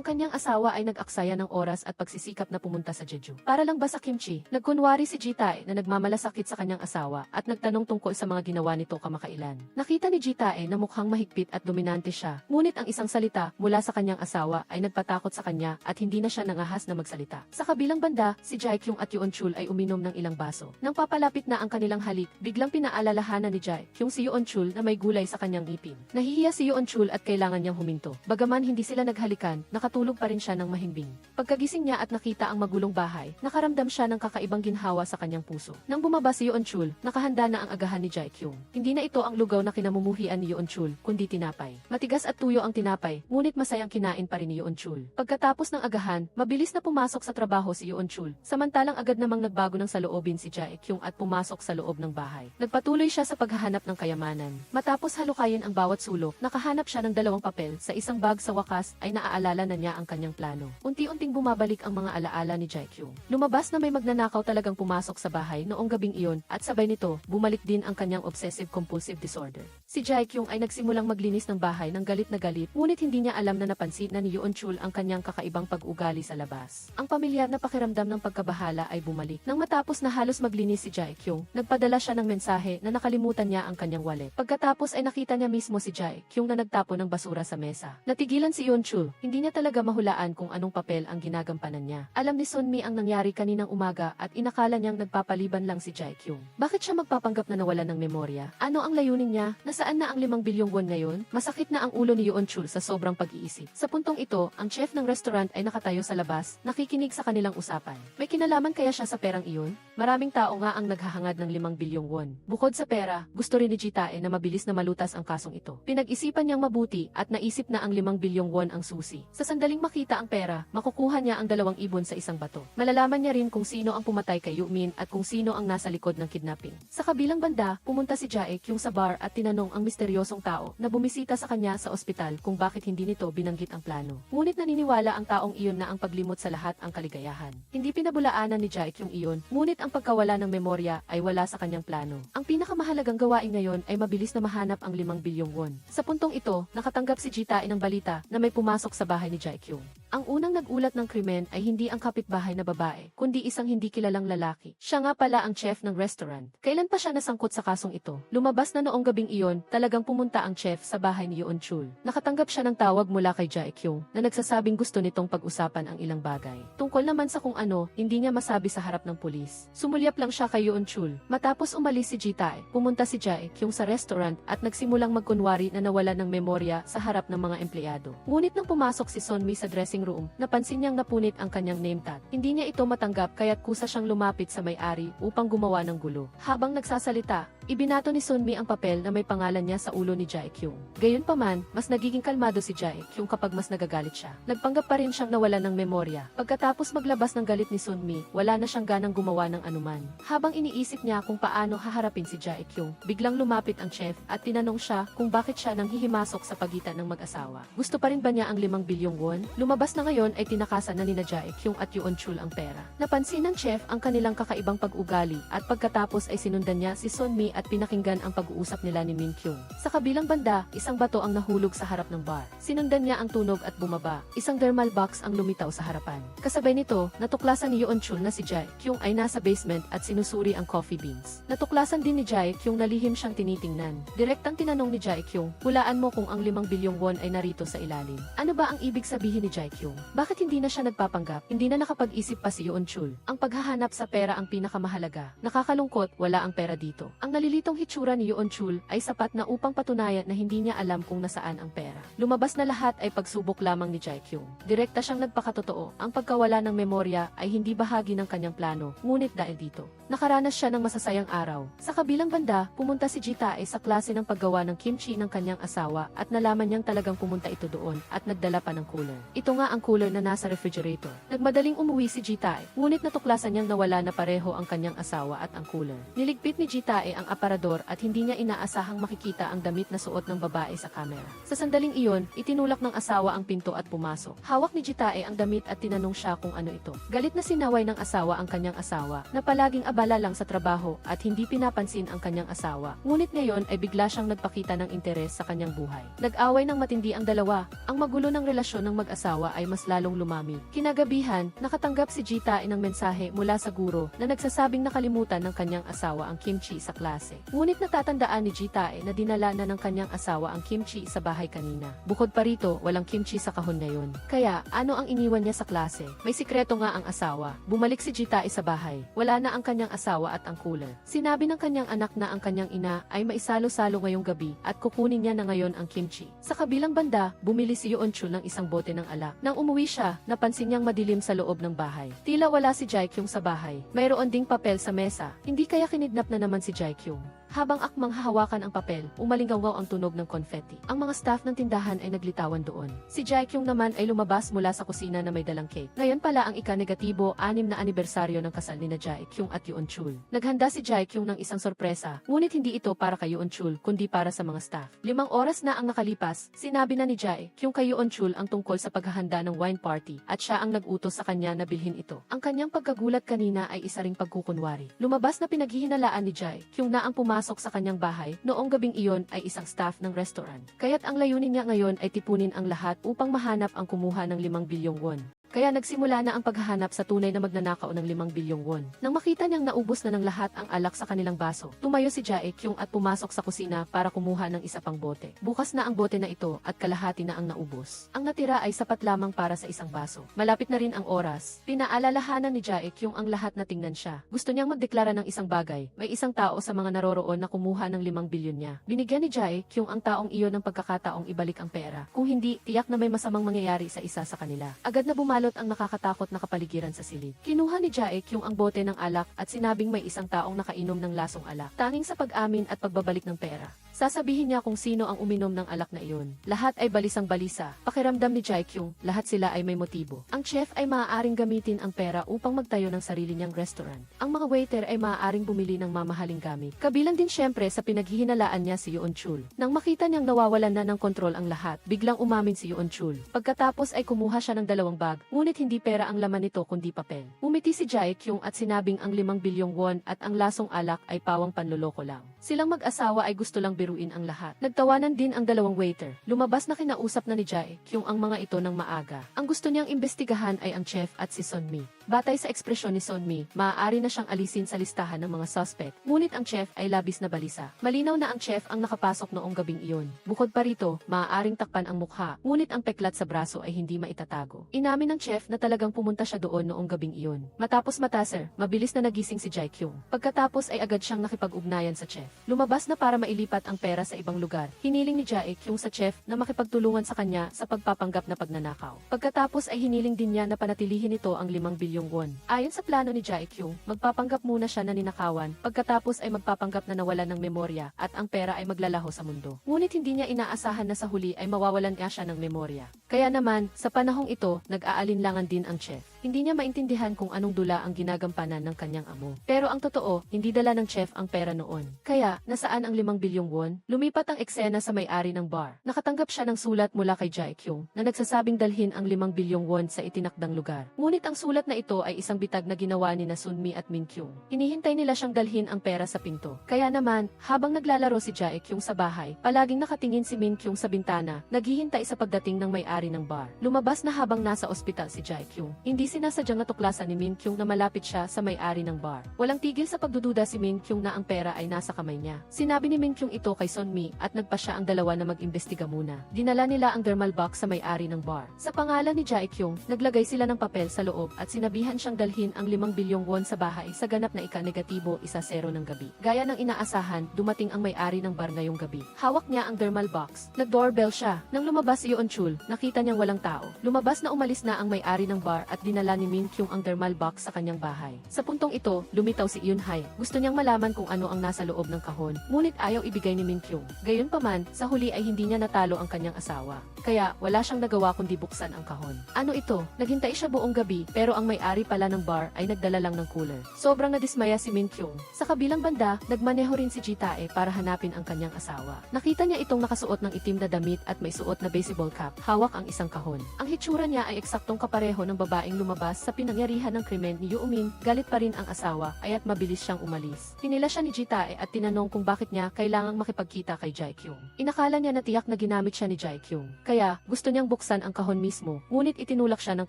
kanyang asawa ay nag-aksaya ng oras at pagsisikap na pumunta sa Jeju. Para lang ba sa kimchi? Nagkunwari si Ji-tae na nagmamalasakit sa kanyang asawa at nagtanong tungkol sa mga ginawa nito kamakailan. Nakita ni Ji-tae na mukhang mahigpit at dominante siya, ngunit ang isang salita mula sa kanyang asawa ay nagpatakot sa kanya at hindi na siya nangahas na magsalita. Sa kabilang banda, si Jae-kyung at Yeon-chul ay uminom ng ilang baso. Nang papalapit na ang kanilang halik, biglang pinaalalahanan ni Jae-kyung si Yeon-chul na may gulay sa kanyang ngipin. Nahihiya si Yeon-chul at kailangan niyang huminto. Bagaman hindi sila naghalikan, nakatulog pa rin siya ng mahimbing. Pagkagising niya at nakita ang magulong bahay, nakaramdam siya ng kakaibang ginhawa sa kanyang puso. Nang bumaba si Yeon-chul, nakahanda na ang agahan ni Jae-kyung. Hindi na ito ang lugaw na kinamumuhian ni Yeon-chul, kundi tinapay. Matigas at tuyo ang tinapay, ngunit masayang kinain pa rin ni Yeon-chul. Pagkatapos ng agahan, mabilis na pumasok sa trabaho si Yeon-chul, samantalang agad namang nagbago ng saloobin si Jae-kyung at pumasok sa loob ng bahay. Nagpatuloy siya sa paghahanap ng kayamanan. Matapos halukayin ang bawat sulok, nakahanap siya ng 2 papel. Sa isang bag sa wakas ay naaalala na niya ang kanyang plano. Unti-unting bumabalik ang mga alaala ni Jae-kyung. Lumabas na may magnanakaw talagang pumasok sa bahay noong gabing iyon at sabay nito, bumalik din ang kanyang obsessive-compulsive disorder. Si Jae-kyung ay nagsimulang maglinis ng bahay ng galit na galit, ngunit hindi niya alam na napansin na ni Yeon-chul ang kanyang kakaibang pag-ugali sa labas. Ang pamilyar na pakiramdam ng pagkabahala ay bumalik. Nang matapos na halos maglinis si Jae-kyung, nagpadala siya ng mensahe na nakalimutan niya ang kanyang wallet. Pagkatapos ay nakita niya mismo si Jae-kyung na nagtapon ng basura sa mesa. Natigilan si Yeon-chul, hindi niya talaga mahulaan kung anong papel ang ginagampanan niya. Alam ni Sunmi ang nangyari kaninang umaga at inakala niyang nagpapaliban lang si Jae-kyung. Bakit siya magpapanggap na nawalan ng memorya? Ano ang layunin niya? Nasaan na ang 5 bilyong won ngayon? Masakit na ang ulo ni Yeon-chul sa sobrang pag-iisip. Sa puntong ito, ang chef ng restaurant ay nakatayo sa labas, nakikinig sa kanilang usapan. May kinalaman kaya siya sa perang iyon? Maraming tao nga ang naghahangad ng 5 bilyong won. Bukod sa pera, gusto rin ni Ji-tae na mabilis na malutas ang kasong ito. Pinag-isipan niyang mabuti at naisip na ang 5 bilyong won ang susi. Sa sandaling makita ang pera, makukuha niya ang 2 ibon sa isang bato. Malalaman niya rin kung sino ang pumatay kay Yoo-min at kung sino ang nasa likod ng kidnapping. Sa kabilang banda, pumunta si Jae-kyung sa bar at tinanong ang misteryosong tao na bumisita sa kanya sa ospital kung bakit hindi nito binanggit ang plano. Ngunit naniniwala ang taong iyon na ang paglimot sa lahat ang kaligayahan. Hindi pinabulaanan ni Jae-kyung iyon, ngunit ang pagkawala ng memorya ay wala sa kanyang plano. Ang pinakamahalagang gawain ngayon ay mabilis na mahanap ang 5 bilyong won. Sa puntong ito, nakatanggap si Ji-tae ng balita na may pumasok sa bahay ni Jae-kyung. Ang unang nagulat ng krimen ay hindi ang kapitbahay na babae, kundi isang hindi kilalang lalaki. Siya nga pala ang chef ng restaurant. Kailan pa siya nasangkot sa kasong ito? Lumabas na noong gabing iyon, talagang pumunta ang chef sa bahay ni Yoon Chul. Nakatanggap siya ng tawag mula kay Jae Kyung na nagsasabing gusto nitong pag-usapan ang ilang bagay. Tungkol naman sa kung ano, hindi niya masabi sa harap ng pulis. Sumulyap lang siya kay Yoon Chul. Matapos umalis si Ji-tae, pumunta si Jae Kyung sa restaurant at nagsimulang magkunwari na nawala ng memorya sa harap ng mga empleyado. Ngunit nang pumasok si Sunmi sa dressing room, napansin niyang napunit ang kanyang name tag. Hindi niya ito matanggap kaya't kusa siyang lumapit sa may-ari upang gumawa ng gulo. Habang nagsasalita, ibinato ni Sunmi ang papel na may pangalan niya sa ulo ni Jae Kyung. Gayunpaman, mas nagiging kalmado si Jae Kyung kapag mas nagagalit siya. Nagpanggap pa rin siyang nawalan ng memorya. Pagkatapos maglabas ng galit ni Sunmi, wala na siyang ganang gumawa ng anuman. Habang iniisip niya kung paano haharapin si Jae Kyung, biglang lumapit ang chef at tinanong siya kung bakit siya nang hihimasok sa pagitan ng mag-asawa. Gusto pa rin ba niya ang 5 bilyong won? Lumabas na ngayon ay tinakasan na nina Jae Kyung at Yoon Chul ang pera. Napansin ng chef ang kanilang kakaibang pag-ugali at pagkatapos ay sinundan niya si Sunmi at pinakinggan ang pag-uusap nila ni Min Kyung. Sa kabilang banda, isang bato ang nahulog sa harap ng bar. Sinundan niya ang tunog at bumaba. Isang thermal box ang lumitaw sa harapan. Kasabay nito, natuklasan ni Yoon Chul na si Jae Kyung ay nasa basement at sinusuri ang coffee beans. Natuklasan din ni Jae Kyung na lihim siyang tinitingnan. Direktang tinanong ni Jae Kyung, hulaan mo kung ang 5 bilyong won ay narito sa ilalim. Ano ba ang ibig sabihin ni Jae Kyung? Bakit hindi na siya nagpapanggap? Hindi na nakapag-isip pa si Yoon Chul. Ang paghahanap sa pera ang pinakamahalaga. Nakakalungkot, wala ang pera dito. Ang nalilitong hitsura ni Yoon Chul ay sapat na upang patunayan na hindi niya alam kung nasaan ang pera. Lumabas na lahat ay pagsubok lamang ni Jae Kyung. Direkta siyang nagpakatotoo. Ang pagkawala ng memorya ay hindi bahagi ng kanyang plano, ngunit dahil dito, nakaranas siya ng masasayang araw. Sa kabilang banda, pumunta si Ji-tae sa klase ng paggawa ng kimchi ng kanyang asawa at nalaman niyang talagang pumunta ito doon at nagdala pa ng cooler. Ito nga ang cooler na nasa refrigerator. Nagmadaling umuwi si Ji-tae, ngunit natuklasan niyang nawala na pareho ang kanyang asawa at ang cooler. Niligpit ni Ji-tae ang aparador at hindi niya inaasahang makikita ang damit na suot ng babae sa kamera. Sa sandaling iyon, itinulak ng asawa ang pinto at pumasok. Hawak ni Ji-tae ang damit at tinanong siya kung ano ito. Galit na sinaway ng asawa ang kanyang asawa na palaging abala lang sa trabaho at hindi pinapansin ang kanyang asawa. Ngunit ngayon ay bigla siyang nagpakita ng interes sa kanyang buhay. Nag-away ng matindi ang dalawa. Ang magulo ng relasyon ng mag-asawa ay mas lalong lumami. Kinagabihan, nakatanggap si Ji-tae ng mensahe mula sa guro na nagsasabing nakalimutan ng kanyang asawa ang kimchi sa klase. Ngunit natatandaan ni Ji-tae na dinala na ng kanyang asawa ang kimchi sa bahay kanina. Bukod pa rito, walang kimchi sa kahon ngayon. Kaya, ano ang iniwan niya sa klase? May sikreto nga ang asawa. Bumalik si Ji-tae sa bahay. Wala na ang kanyang asawa at ang cooler. Sinabi ng kanyang anak na ang kanyang ina ay maisalo-salo ngayong gabi at kukunin niya na ngayon ang kimchi. Sa kabilang banda, bumili si Yoon Chul ng isang bote ng alak. Nang umuwi siya, napansin niyang madilim sa loob ng bahay. Tila wala si Jae Kyung sa bahay. Mayroon ding papel sa mesa. Hindi kaya kinidnap na naman si Jae Kyung. Habang akmang hahawakan ang papel, umalingawaw ang tunog ng confetti. Ang mga staff ng tindahan ay naglitawan doon. Si Jae Kyung naman ay lumabas mula sa kusina na may dalang cake. Ngayon pala ang ika-negatibo 6 na anibersaryo ng kasal ni Jae Kyung at Yoon Chul. Naghanda si Jae Kyung ng isang sorpresa, ngunit hindi ito para kay Yoon Chul kundi para sa mga staff. 5 oras na ang nakalipas, sinabi na ni Jae Kyung kay Yoon Chul ang tungkol sa paghahanda ng wine party at siya ang nag-utos sa kanya na bilhin ito. Ang kanyang pagkagulat kanina ay isa ring pagkukunwari. Lumabas na pinaghihinalaan ni Jae Kyung na ang pumasok sa kanyang bahay noong gabing iyon ay isang staff ng restaurant. Kaya't ang layunin niya ngayon ay tipunin ang lahat upang mahanap ang kumuha ng 5 bilyong won. Kaya nagsimula na ang paghahanap sa tunay na magnanakaw ng 5 bilyong won. Nang makita niyang naubos na ng lahat ang alak sa kanilang baso, tumayo si Jae Kyung at pumasok sa kusina para kumuha ng isa pang bote. Bukas na ang bote na ito at kalahati na ang naubos. Ang natira ay sapat lamang para sa isang baso. Malapit na rin ang oras. Pinaalalahanan ni Jae Kyung ang lahat na tingnan siya. Gusto niyang magdeklara ng isang bagay. May isang tao sa mga naroroon na kumuha ng 5 bilyon niya. Binigyan ni Jae Kyung ang taong iyon ng pagkakataong ibalik ang pera. Kung hindi, tiyak na may masamang mangyayari sa isa sa kanila. Agad na bumalot ang nakakatakot na kapaligiran sa silid. Kinuha ni Jae Kyung ang bote ng alak at sinabing may isang taong nakainom ng lasong alak. Tanging sa pag-amin at pagbabalik ng pera. Sasabihin niya kung sino ang uminom ng alak na iyon. Lahat ay balisang balisa. Pakiramdam ni Jae Kyung, lahat sila ay may motibo. Ang chef ay maaaring gamitin ang pera upang magtayo ng sarili niyang restaurant. Ang mga waiter ay maaaring bumili ng mamahaling gamit. Kabilang din syempre sa pinaghihinalaan niya si Yoon Chul. Nang makita niyang nawawalan na ng kontrol ang lahat, biglang umamin si Yoon Chul. Pagkatapos ay kumuha siya ng 2 bag, ngunit hindi pera ang laman nito kundi papel. Umiti si Jae Kyung at sinabing ang 5 bilyong won at ang lasong alak ay pawang panloloko lang. Silang mag-asawa ay gusto lang biruin ang lahat. Nagtawanan din ang dalawang waiter. Lumabas na kinausap na ni Jae-kyung ang mga ito ng maaga. Ang gusto niyang imbestigahan ay ang chef at si Sunmi. Batay sa ekspresyon ni Sunmi, maaari na siyang alisin sa listahan ng mga suspect. Ngunit ang chef ay labis na balisa. Malinaw na ang chef ang nakapasok noong gabing iyon. Bukod pa rito, maaaring takpan ang mukha, ngunit ang peklat sa braso ay hindi maitatago. Inamin ng chef na talagang pumunta siya doon noong gabing iyon. Matapos mataser, mabilis na nagising si Jae-kyung. Pagkatapos ay agad siyang nakipag-ugnayan sa chef. Lumabas na para mailipat ang pera sa ibang lugar. Hiniling ni Jae-kyung sa chef na makipagtulungan sa kanya sa pagpapanggap na pagnanakaw. Pagkatapos ay hiniling din niya na panatilihin ito ang 5 bilyong won. Ayon sa plano ni Jae-kyung, magpapanggap muna siya na ninakawan, pagkatapos ay magpapanggap na nawalan ng memorya at ang pera ay maglalaho sa mundo. Ngunit hindi niya inaasahan na sa huli ay mawawalan nga siya ng memorya. Kaya naman, sa panahong ito, nag-aalinlangan din ang chef. Hindi niya maintindihan kung anong dula ang ginagampanan ng kanyang amo. Pero ang totoo, hindi dala ng chef ang pera noon. Kaya, nasaan ang 5 bilyong won? Lumipat ang eksena sa may-ari ng bar. Nakatanggap siya ng sulat mula kay Jae-kyung na nagsasabing dalhin ang 5 bilyong won sa itinakdang lugar. Ngunit ang sulat na ito ay isang bitag na ginawa ni na Sunmi at Min-kyung. Hinihintay nila siyang dalhin ang pera sa pinto. Kaya naman, habang naglalaro si Jae-kyung sa bahay, palaging nakatingin si Min-kyung sa bintana, naghihintay sa pagdating ng may-ari ng bar. Lumabas na habang nasa ospital si Jae-kyung. Hindi sinasadyang natuklasan ni Min-kyung na malapit siya sa may-ari ng bar. Walang tigil sa pagdududa si Min-kyung na ang pera ay nasa kamay niya. Sinabi ni Min-kyung ito kay Sunmi at nagpa siya ang dalawa na mag-imbestiga muna. Dinala nila ang thermal box sa may-ari ng bar. Sa pangalan ni Jae-kyung, naglagay sila ng papel sa loob at sinabihan siyang dalhin ang 5 bilyong won sa bahay sa ganap na ika-negatibo 1-0 ng gabi. Gaya ng inaasahan, dumating ang may-ari ng bar ngayong gabi. Hawak niya ang thermal box. Nag-doorbell siya. Nang lumabas si Yeon-chul, nakita niyang walang tao. Lumabas na umalis na ang may-ari ng bar at dinala ni Min-kyung ang thermal box sa kanyang bahay. Sa puntong ito, lumitaw si Eun-hae. Gusto niyang malaman kung ano ang nasa loob ng kahon, ngunit ayaw ibigay ni Min-kyung. Gayunpaman, sa huli ay hindi niya natalo ang kanyang asawa. Kaya, wala siyang nagawa kundi buksan ang kahon. Ano ito? Naghintay siya buong gabi, pero ang may-ari pala ng bar ay nagdala lang ng cooler. Sobrang nadismaya si Min-kyung. Sa kabilang banda, nagmaneho rin si Ji-tae para hanapin ang kanyang asawa. Nakita niya itong nakasuot ng itim na damit at may suot na baseball cap, hawak ang isang kahon. Ang hitsura niya ay eksaktong kapareho ng babaeng lumabas sa pinangyarihan ng krimen ni Yoo-min. Galit pa rin ang asawa, aya't mabilis siyang umalis. Hinila siya ni Ji-tae at tinanong kung bakit niya kailangang makipagkita kay Jae-kyung. Inakala niya na tiyak na ginamit siya ni Jae-kyung. Kaya, gusto niyang buksan ang kahon mismo, ngunit itinulak siya ng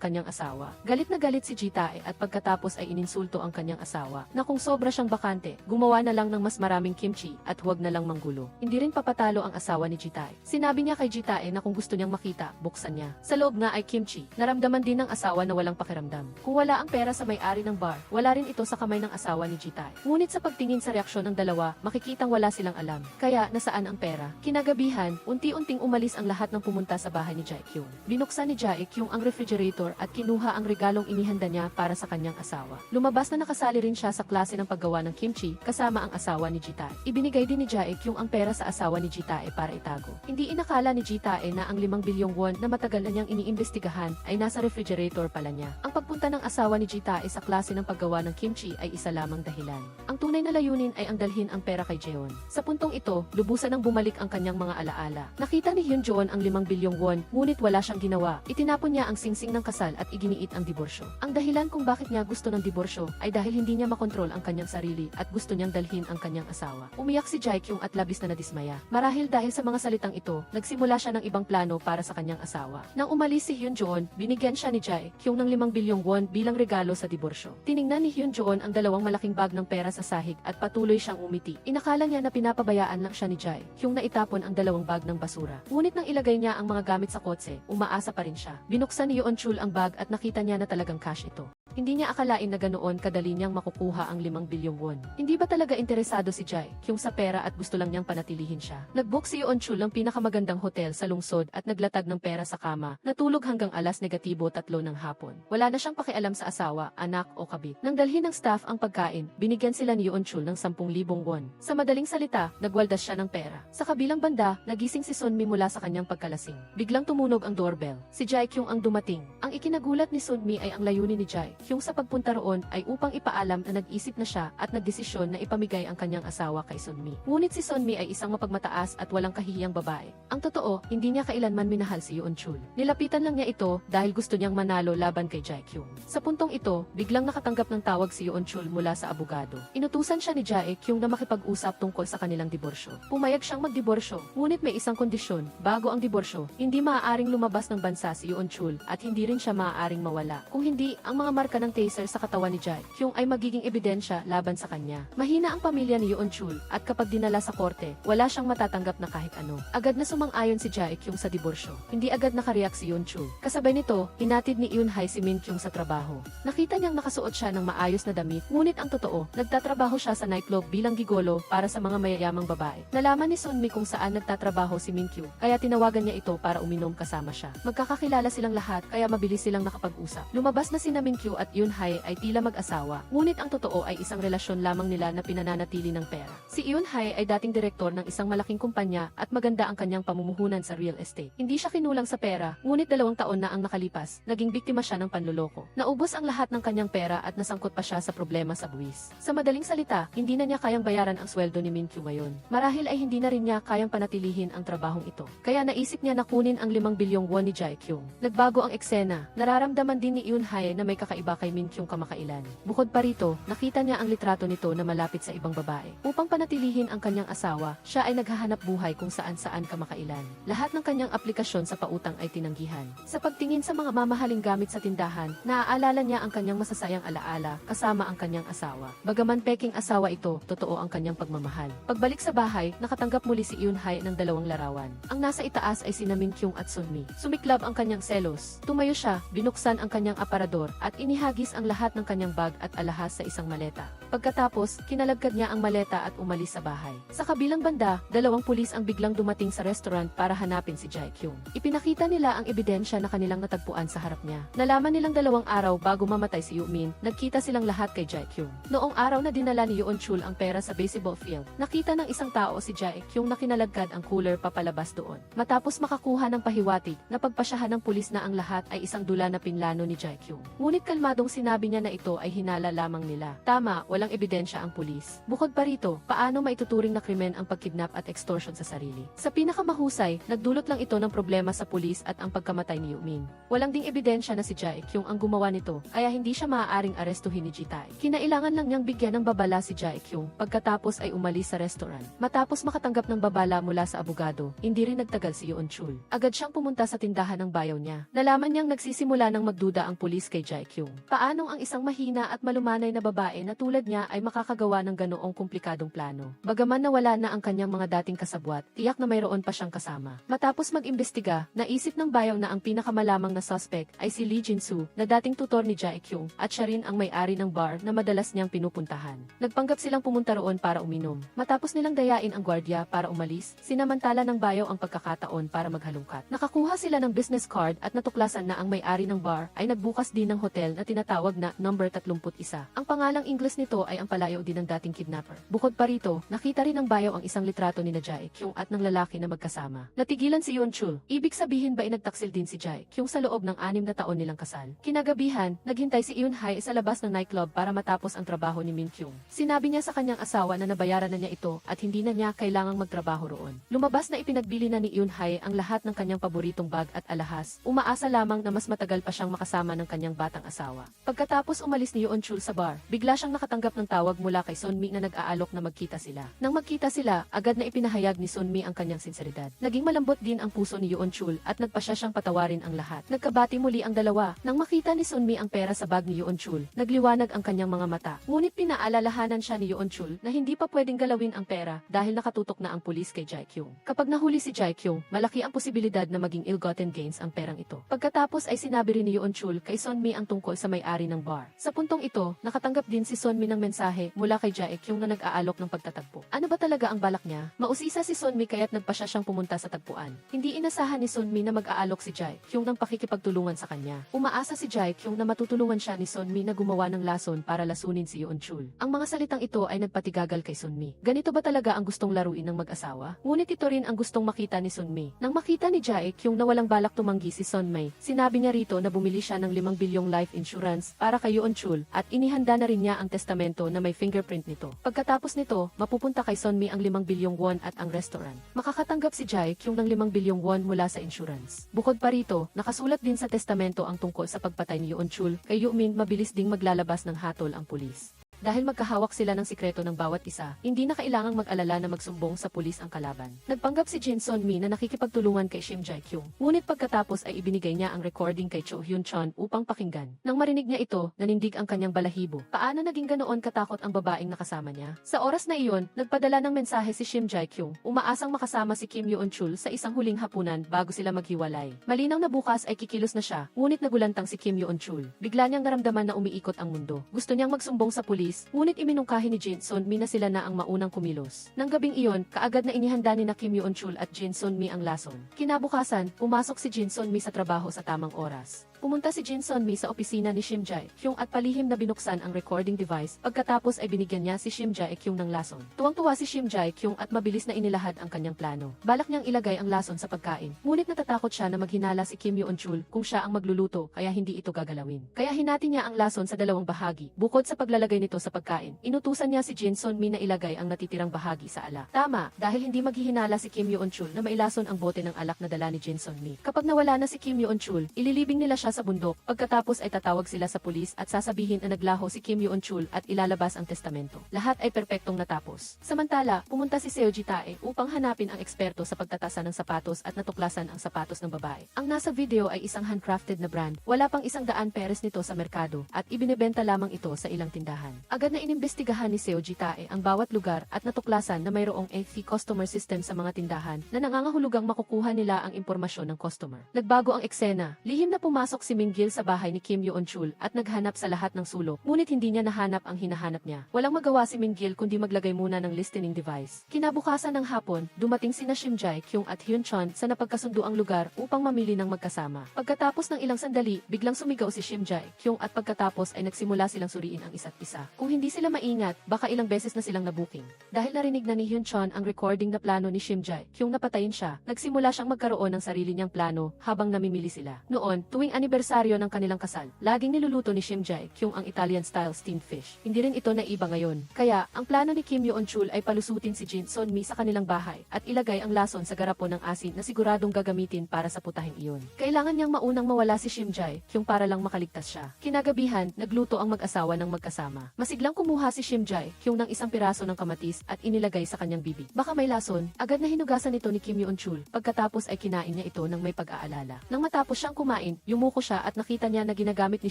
kanyang asawa. Galit na galit si Ji-tae at pagkatapos ay ininsulto ang kanyang asawa na kung sobra siyang bakante, gumawa na lang ng mas maraming kimchi at huwag na lang manggulo. Hindi rin papatalo ang asawa ni Ji-tae. Sinabi niya kay Ji-tae na kung gusto niyang makita, buksan niya. Sa loob nga ay kimchi. Naramdaman din ng asawa na walang pakiramdam. Kung wala ang pera sa may-ari ng bar, wala rin ito sa kamay ng asawa ni Ji-tae. Ngunit sa pagtingin sa reaksyon ng dalawa, makikitang wala silang alam. Kaya, nasaan ang pera? Kinagabihan, unti-unting umalis ang lahat ng pumunta sa bahay ni Jae-kyung. Binuksan ni Jae-kyung ang refrigerator at kinuha ang regalong inihanda niya para sa kanyang asawa. Lumabas na nakasali rin siya sa klase ng paggawa ng kimchi kasama ang asawa ni Ji-tae. Ibinigay din ni Jae-kyung ang pera sa asawa ni Ji-tae para itago. Hindi inakala ni Ji-tae na ang 5 bilyong won na matagal na niyang iniimbestigahan ay nasa refrigerator pala niya. Ang pagpunta ng asawa ni Ji-tae sa klase ng paggawa ng kimchi ay isa lamang dahilan. Ang tunay na layunin ay ang dalhin ang pera kay Jeon. Sa puntong ito, lubusan ang bumalik ang kanyang mga alaala. Nakita ni Hyun-joon ang 5 bilyong won, ngunit wala siyang ginawa. Itinapon niya ang singsing ng kasal at iginiit ang diborsyo. Ang dahilan kung bakit niya gusto ng diborsyo ay dahil hindi niya makontrol ang kanyang sarili at gusto niyang dalhin ang kanyang asawa. Umiyak si Jae-kyung at labis na nadismaya. Marahil dahil sa mga salitang ito, nagsimula siya ng ibang plano para sa kanyang asawa. Nang umalis si Hyun-joon, binigyan siya ni Jae-kyung ng 5 bilyong won bilang regalo sa diborsyo. Tiningnan ni Hyun-joon ang dalawang malaking bag ng pera sa sahig at patuloy siyang umiti. Inakala niya na pinapabayaan lang siya ni Jae-kyung na itapon ang dalawang bag ng basura. Ngunit nang ilagay niya ang mga gamit sa kotse, umaasa pa rin siya. Binuksan ni Yeon-chul ang bag at nakita niya na talagang cash ito. Hindi niya akalain na ganoon kadali niyang makukuha ang 5 bilyong won. Hindi ba talaga interesado si Jae-kyung sa pera at gusto lang niyang panatilihin siya? Nag-book si Yeon-chul ng pinakamagandang hotel sa lungsod at naglatag ng pera sa kama. Natulog hanggang alas negatibo 3 ng hapon. Wala na siyang pakialam sa asawa, anak o kabit. Nang dalhin ng staff ang pagkain, binigyan sila ni Yeon-chul ng 10,000 won. Sa madaling salita, nagwaldas siya ng pera. Sa kabilang banda, nagising si Sunmi mula sa kanyang pagkalasing. Biglang tumunog ang doorbell. Si Jae-kyung ang dumating. Ang ikinagulat ni Sunmi ay ang layunin ni Jae-kyung sa pagpunta roon ay upang ipaalam na nag-isip na siya at nagdesisyon na ipamigay ang kanyang asawa kay Sunmi. Ngunit si Sunmi ay isang mapagmataas at walang kahiyang babae. Ang totoo, hindi niya kailanman minahal si Yeon-chul. Nilapitan lang niya ito dahil gusto niyang manalo laban kay Jae-kyung. Sa puntong ito, biglang nakatanggap ng tawag si Yeon-chul mula sa abogado. Inutusan siya ni Jae Kyung na makipag-usap tungkol sa kanilang diborsyo. Pumayag siyang magdiborsyo, ngunit may isang kondisyon, bago ang diborsyo, hindi maaaring lumabas ng bansa si Yoon Chul at hindi rin siya maaaring mawala. Kung hindi, ang mga marka ng taser sa katawan ni Jae Kyung ay magiging ebidensya laban sa kanya. Mahina ang pamilya ni Yoon Chul at kapag dinala sa korte, wala siyang matatanggap na kahit ano. Agad na sumang-ayon si Jae Kyung sa diborsyo. Hindi agad nakareact si Yoon Chul. Kasabay nito, hinatid ni Yoon Hae si Min Kyung sa trabaho. Nakita niyang nakasuot siya ng maayos na damit, ngunit ang totoo, nagtatrabaho siya sa nightclub bilang gigolo para sa mga mayayamang babae. Nalaman ni Sunmi kung saan nagtatrabaho si Min Kyung, kaya tinawagan niya ito para uminom kasama siya. Magkakakilala silang lahat kaya mabilis silang nakapag-usap. Lumabas na sina Min Kyung at Yoon Hae ay tila mag-asawa, ngunit ang totoo ay isang relasyon lamang nila na pinananatili ng pera. Si Yoon Hae ay dating direktor ng isang malaking kumpanya at maganda ang kanyang pamumuhunan sa real estate. Hindi siya kinulang sa pera, ngunit 2 taon na ang nakalipas, naging biktima siya ng panloloko. Naubos ang lahat ng kanyang pera at nasangkot pa siya sa problema sa buwis. Sa madaling salita, hindi na niya kayang bayaran ang sweldo ni Min Kyung ngayon. Marahil ay hindi na rin niya kayang panatilihin ang trabahong ito. Kaya naisip niya na kunin ang 5 bilyong won ni Jae Kyung. Nagbago ang eksena. Nararamdaman din ni Yoon Hae na may kakaiba kay Min Kyung kamakailan. Bukod pa rito, nakita niya ang litrato nito na malapit sa ibang babae. Upang panatilihin ang kanyang asawa, siya ay naghahanap buhay kung saan-saan kamakailan. Lahat ng kanyang aplikasyon sa pautang ay tinanggihan. Sa pagtingin sa mga mamahaling gamit sa tindahan, naaalala niya ang kanyang masasayang alaala kasama ang kanyang asawa. Bagaman peking asawa ito, totoo ang kanyang pagmamahal. Pagbalik sa bahay, nakatanggap muli si Yoon Hae ng 2 larawan. Ang nasa itaas ay sina Min Kyung at Sunmi. Sumiklab ang kanyang selos. Tumayo siya, binuksan ang kanyang aparador, at inihagis ang lahat ng kanyang bag at alahas sa isang maleta. Pagkatapos, kinalagkad niya ang maleta at umalis sa bahay. Sa kabilang banda, 2 pulis ang biglang dumating sa restaurant para hanapin si Jae Kyung. Ipinakita nila ang ebidensya na kanilang natagpuan sa harap niya. Nalaman nilang 2 araw bago mamatay si Yoo Min, nagkita silang lahat kay Jae Kyung. Noong araw na dinala ni Yoon Chul ang pera sa baseball field, nakita ng isang tao si Jae Kyung na kinalagkad ang cooler papalabas doon. Matapos makakuha ng pahiwatig, napagpasyahan ng pulis na ang lahat ay isang dula na pinlano ni Jae Kyung. Ngunit kalmadong sinabi niya na ito ay hinala lamang nila. Tama, walang ebidensya ang pulis. Bukod pa rito, paano maituturing na krimen ang pagkidnap at extortion sa sarili? Sa pinakamahusay, nagdulot lang ito ng problema sa pulis at ang pagkamatay ni Yoo Min. Walang ding ebidensya na si Jae Kyung ang gumawa nito, kaya hindi siya maaaring arestuhin ni Ji-tae. Kinailangan lang niyang bigyan ng babala si Jae Kyung, pagkatapos ay umalis sa restaurant. Matapos makatanggap ng babala mula sa abogado, hindi rin nagtagal si Yoon Chul. Agad siyang pumunta sa tindahan ng bayaw niya. Nalaman niyang nagsisimula ng magduda ang pulis kay Jae Kyung. Paanong ang isang mahina at malumanay na babae na tulad niya ay makakagawa ng ganoong komplikadong plano? Bagaman nawala na ang kanyang mga dating kasabwat, tiyak na mayroon pa siyang kasama. Matapos mag-imbestiga, naisip ng bayaw na ang pinakamalamang na suspect ay si Lee Jin-soo, na dating tutor ni Jae Kyung, at siya rin ang may-ari ng bar na madalas niyang pinupuntahan. Nagpanggap silang pumunta roon para uminom. Matapos nilang dayain ang gwardiya para umalis, sinamantala ng bayaw ang pagkakataon para maghalungkat. Nakakuha sila ng business card at natuklasan na ang may-ari ng bar ay nagbukas din ng hotel na tinatawag na number 31. Ang pangalang Ingles nito ay ang palayaw din ng dating kidnapper. Bukod pa rito, nakita rin ng bayaw ang isang litrato ni Jae Kyung at ng lalaki na magkasama. Natigilan si Yoon Chul. Ibig sabihin ba inagtaksil din si Jae Kyung sa loob ng 6 na taon nilang kasal? Kinagabihan, naghintay si Yoon Hae sa labas ng nightclub para matapos ang trabaho ni Min Kyung. Sinabi niya sa kanyang asawa na nabayaran na niya ito at hindi na niya kailangang magtrabaho roon. Lumabas na ipinagbili na ni Yoon Hae ang lahat ng kanyang paboritong bag at alahas. Umaasa lamang na mas matagal pa siyang makasama ng kanyang batang asawa. Pagkatapos umalis ni Yoon Chul sa bar, bigla siyang nakatanggap ng tawag mula kay Sunmi na nag-aalok na magkita sila. Nang magkita sila, agad na ipinahayag ni Sunmi ang kanyang sinseridad. Naging malambot din ang puso ni Yoon Chul at nagpasya siyang patawarin ang lahat. Nagkabati muli ang dalawa. Nang makita ni Sunmi ang pera sa bag ni Yoon Chul, nagliwanag ang kanyang mga mata. Ngunit pinaalalahanan siya ni Yoon Chul na hindi pa pwedeng galawin ang pera dahil nakatutok na ang pulis kay Jae Kyung. Kapag nahuli si Jae Kyung, malaki ang posibilidad na maging ill-gotten gains ang perang ito. Pagkatapos ay sinabi rin ni Yoon Chul kay Sunmi ang tungkol sa may-ari ng bar. Sa puntong ito, nakatanggap din si Sunmi ng mensahe mula kay Jae Kyung na nag-aalok ng pagtatagpo. Ano ba talaga ang balak niya? Mausisa si Sunmi kaya't nagpasya siyang pumunta sa tagpuan. Hindi inasahan ni Sunmi na mag-aalok si Jae Kyung ng pakikipagtulungan sa kanya. Umaasa si Jae Kyung na matutulungan siya ni Sunmi na gumawa ng lason para lasunin si Yoon Chul. Ang mga salitang ito ay nagpatigagal kay Sunmi. Ganito ba talaga ang gustong laruin ng mag-asawa? Ngunit ito rin ang gustong makita ni Sunmi. Nang makita ni Jae Kyung na walang balak tumanggi si Sunmi, sinabi niya rito na bumili siya ng 5 bilyong life insurance para kay Yoon Chul at inihanda na rin niya ang testamento na may fingerprint nito. Pagkatapos nito, mapupunta kay Sunmi ang 5 bilyong won at ang restaurant. Makakatanggap si Jae Kyung ng 5 bilyong won mula sa insurance. Bukod pa rito, nakasulat din sa testamento ang tungkol sa pagpatay ni Yoon Chul, kay Yoo Min mabilis ding maglalabas ng hatol ang pulis. Dahil magkahawak sila ng sikreto ng bawat isa, hindi na kailangang mag-alala na magsumbong sa pulis ang kalaban. Nagpanggap si Jin Sun-mi na nakikipagtulungan kay Shim Jae-kyung. Ngunit pagkatapos ay ibinigay niya ang recording kay Cho Hyun-chon upang pakinggan. Nang marinig niya ito, nanindig ang kanyang balahibo. Paano naging ganoon katakot ang babaeng nakasama niya? Sa oras na iyon, nagpadala ng mensahe si Shim Jae-kyung, umaasang makasama si Kim Yoon-chul sa isang huling hapunan bago sila maghiwalay. Malinaw na bukas ay kikilos na siya, ngunit nagulantang si Kim Yoon-chul. Bigla niyang naramdaman na umiikot ang mundo. Gusto niyang magsumbong sa pulis, ngunit iminungkahi ni Jin Sun-mi na sila na ang maunang kumilos. Nang gabing iyon, kaagad na inihanda ni na Kim Yoon-chul at Jin Sun-mi ang lason. Kinabukasan, pumasok si Jin Sun-mi sa trabaho sa tamang oras. Pumunta si Jin Sun-mi sa opisina ni Shim Jae-kyung at palihim na binuksan ang recording device. Pagkatapos ay binigyan niya si Shim Jae-kyung ng lason. Tuwang-tuwa si Shim Jae-kyung at mabilis na inilahad ang kanyang plano. Balak niyang ilagay ang lason sa pagkain. Ngunit natatakot siya na maghinala si Kim Yoon-chul kung siya ang magluluto kaya hindi ito gagalawin. Kaya hinati niya ang lason sa dalawang bahagi. Bukod sa paglalagay nito sa pagkain, inutusan niya si Jin Sun-mi na ilagay ang natitirang bahagi sa alak. Tama, dahil hindi maghihinala si Kim Yoon-chul na mailason ang bote ng alak na dala ni Jin Sun-mi. Kapag nawala na si Kim Yoon-chul, ililibing nila siya sa bundok. Pagkatapos ay tatawag sila sa pulis at sasabihin na naglaho si Kim Yoon-chul at ilalabas ang testamento. Lahat ay perpektong natapos. Samantala, pumunta si Seo Ji-tae upang hanapin ang eksperto sa pagtatasa ng sapatos at natuklasan ang sapatos ng babae. Ang nasa video ay isang handcrafted na brand. Wala pang 100 peres nito sa merkado at ibinebenta lamang ito sa ilang tindahan. Agad na inimbestigahan ni Seo Ji-tae ang bawat lugar at natuklasan na mayroong AFI customer system sa mga tindahan na nangangahulugang makukuha nila ang impormasyon ng customer. Nagbago ang eksena. Lihim na pumasok si Minggil sa bahay ni Kim Yoon-chul at naghanap sa lahat ng sulok, ngunit hindi niya nahanap ang hinahanap niya. Walang magawa si Minggil kundi maglagay muna ng listening device. Kinabukasan ng hapon, dumating sina Shim Jae-kyung at Hyun-chon sa napagkasunduang lugar upang mamili ng magkasama. Pagkatapos ng ilang sandali, biglang sumigaw si Shim Jae-kyung at pagkatapos ay nagsimula silang suriin ang isa't isa. Kung hindi sila maingat, baka ilang beses na silang nabuking. Dahil narinig na ni Hyun-chon ang recording na plano ni Shim Jae-kyung na patayin siya, nagsimula siyang magkaroon ng sarili niyang plano habang namimili sila. Noon, tuwing anibersaryo ng kanilang kasal, laging niluluto ni Shim Jae-kyung ang Italian-style steamed fish. Hindi rin ito naiba ngayon. Kaya, ang plano ni Kim Yoon-chul ay palusutin si Jin Sun-mi sa kanilang bahay at ilagay ang lason sa garapon ng asin na siguradong gagamitin para sa putahing iyon. Kailangan niyang maunang mawala si Shim Jae-kyung para lang makaligtas siya. Kinagabihan, nagluto ang mag-asawa ng magkasama. Masiglang kumuha si Shim Jae-kyung ng isang piraso ng kamatis at inilagay sa kanyang bibig. Baka may lason, agad na hinugasan ito ni Kim Yoon-chul. Pagkatapos ay kinain niya ito ng may pag-aalala. Nang matapos siyang kumain, yumuko siya at nakita niya na ginagamit ni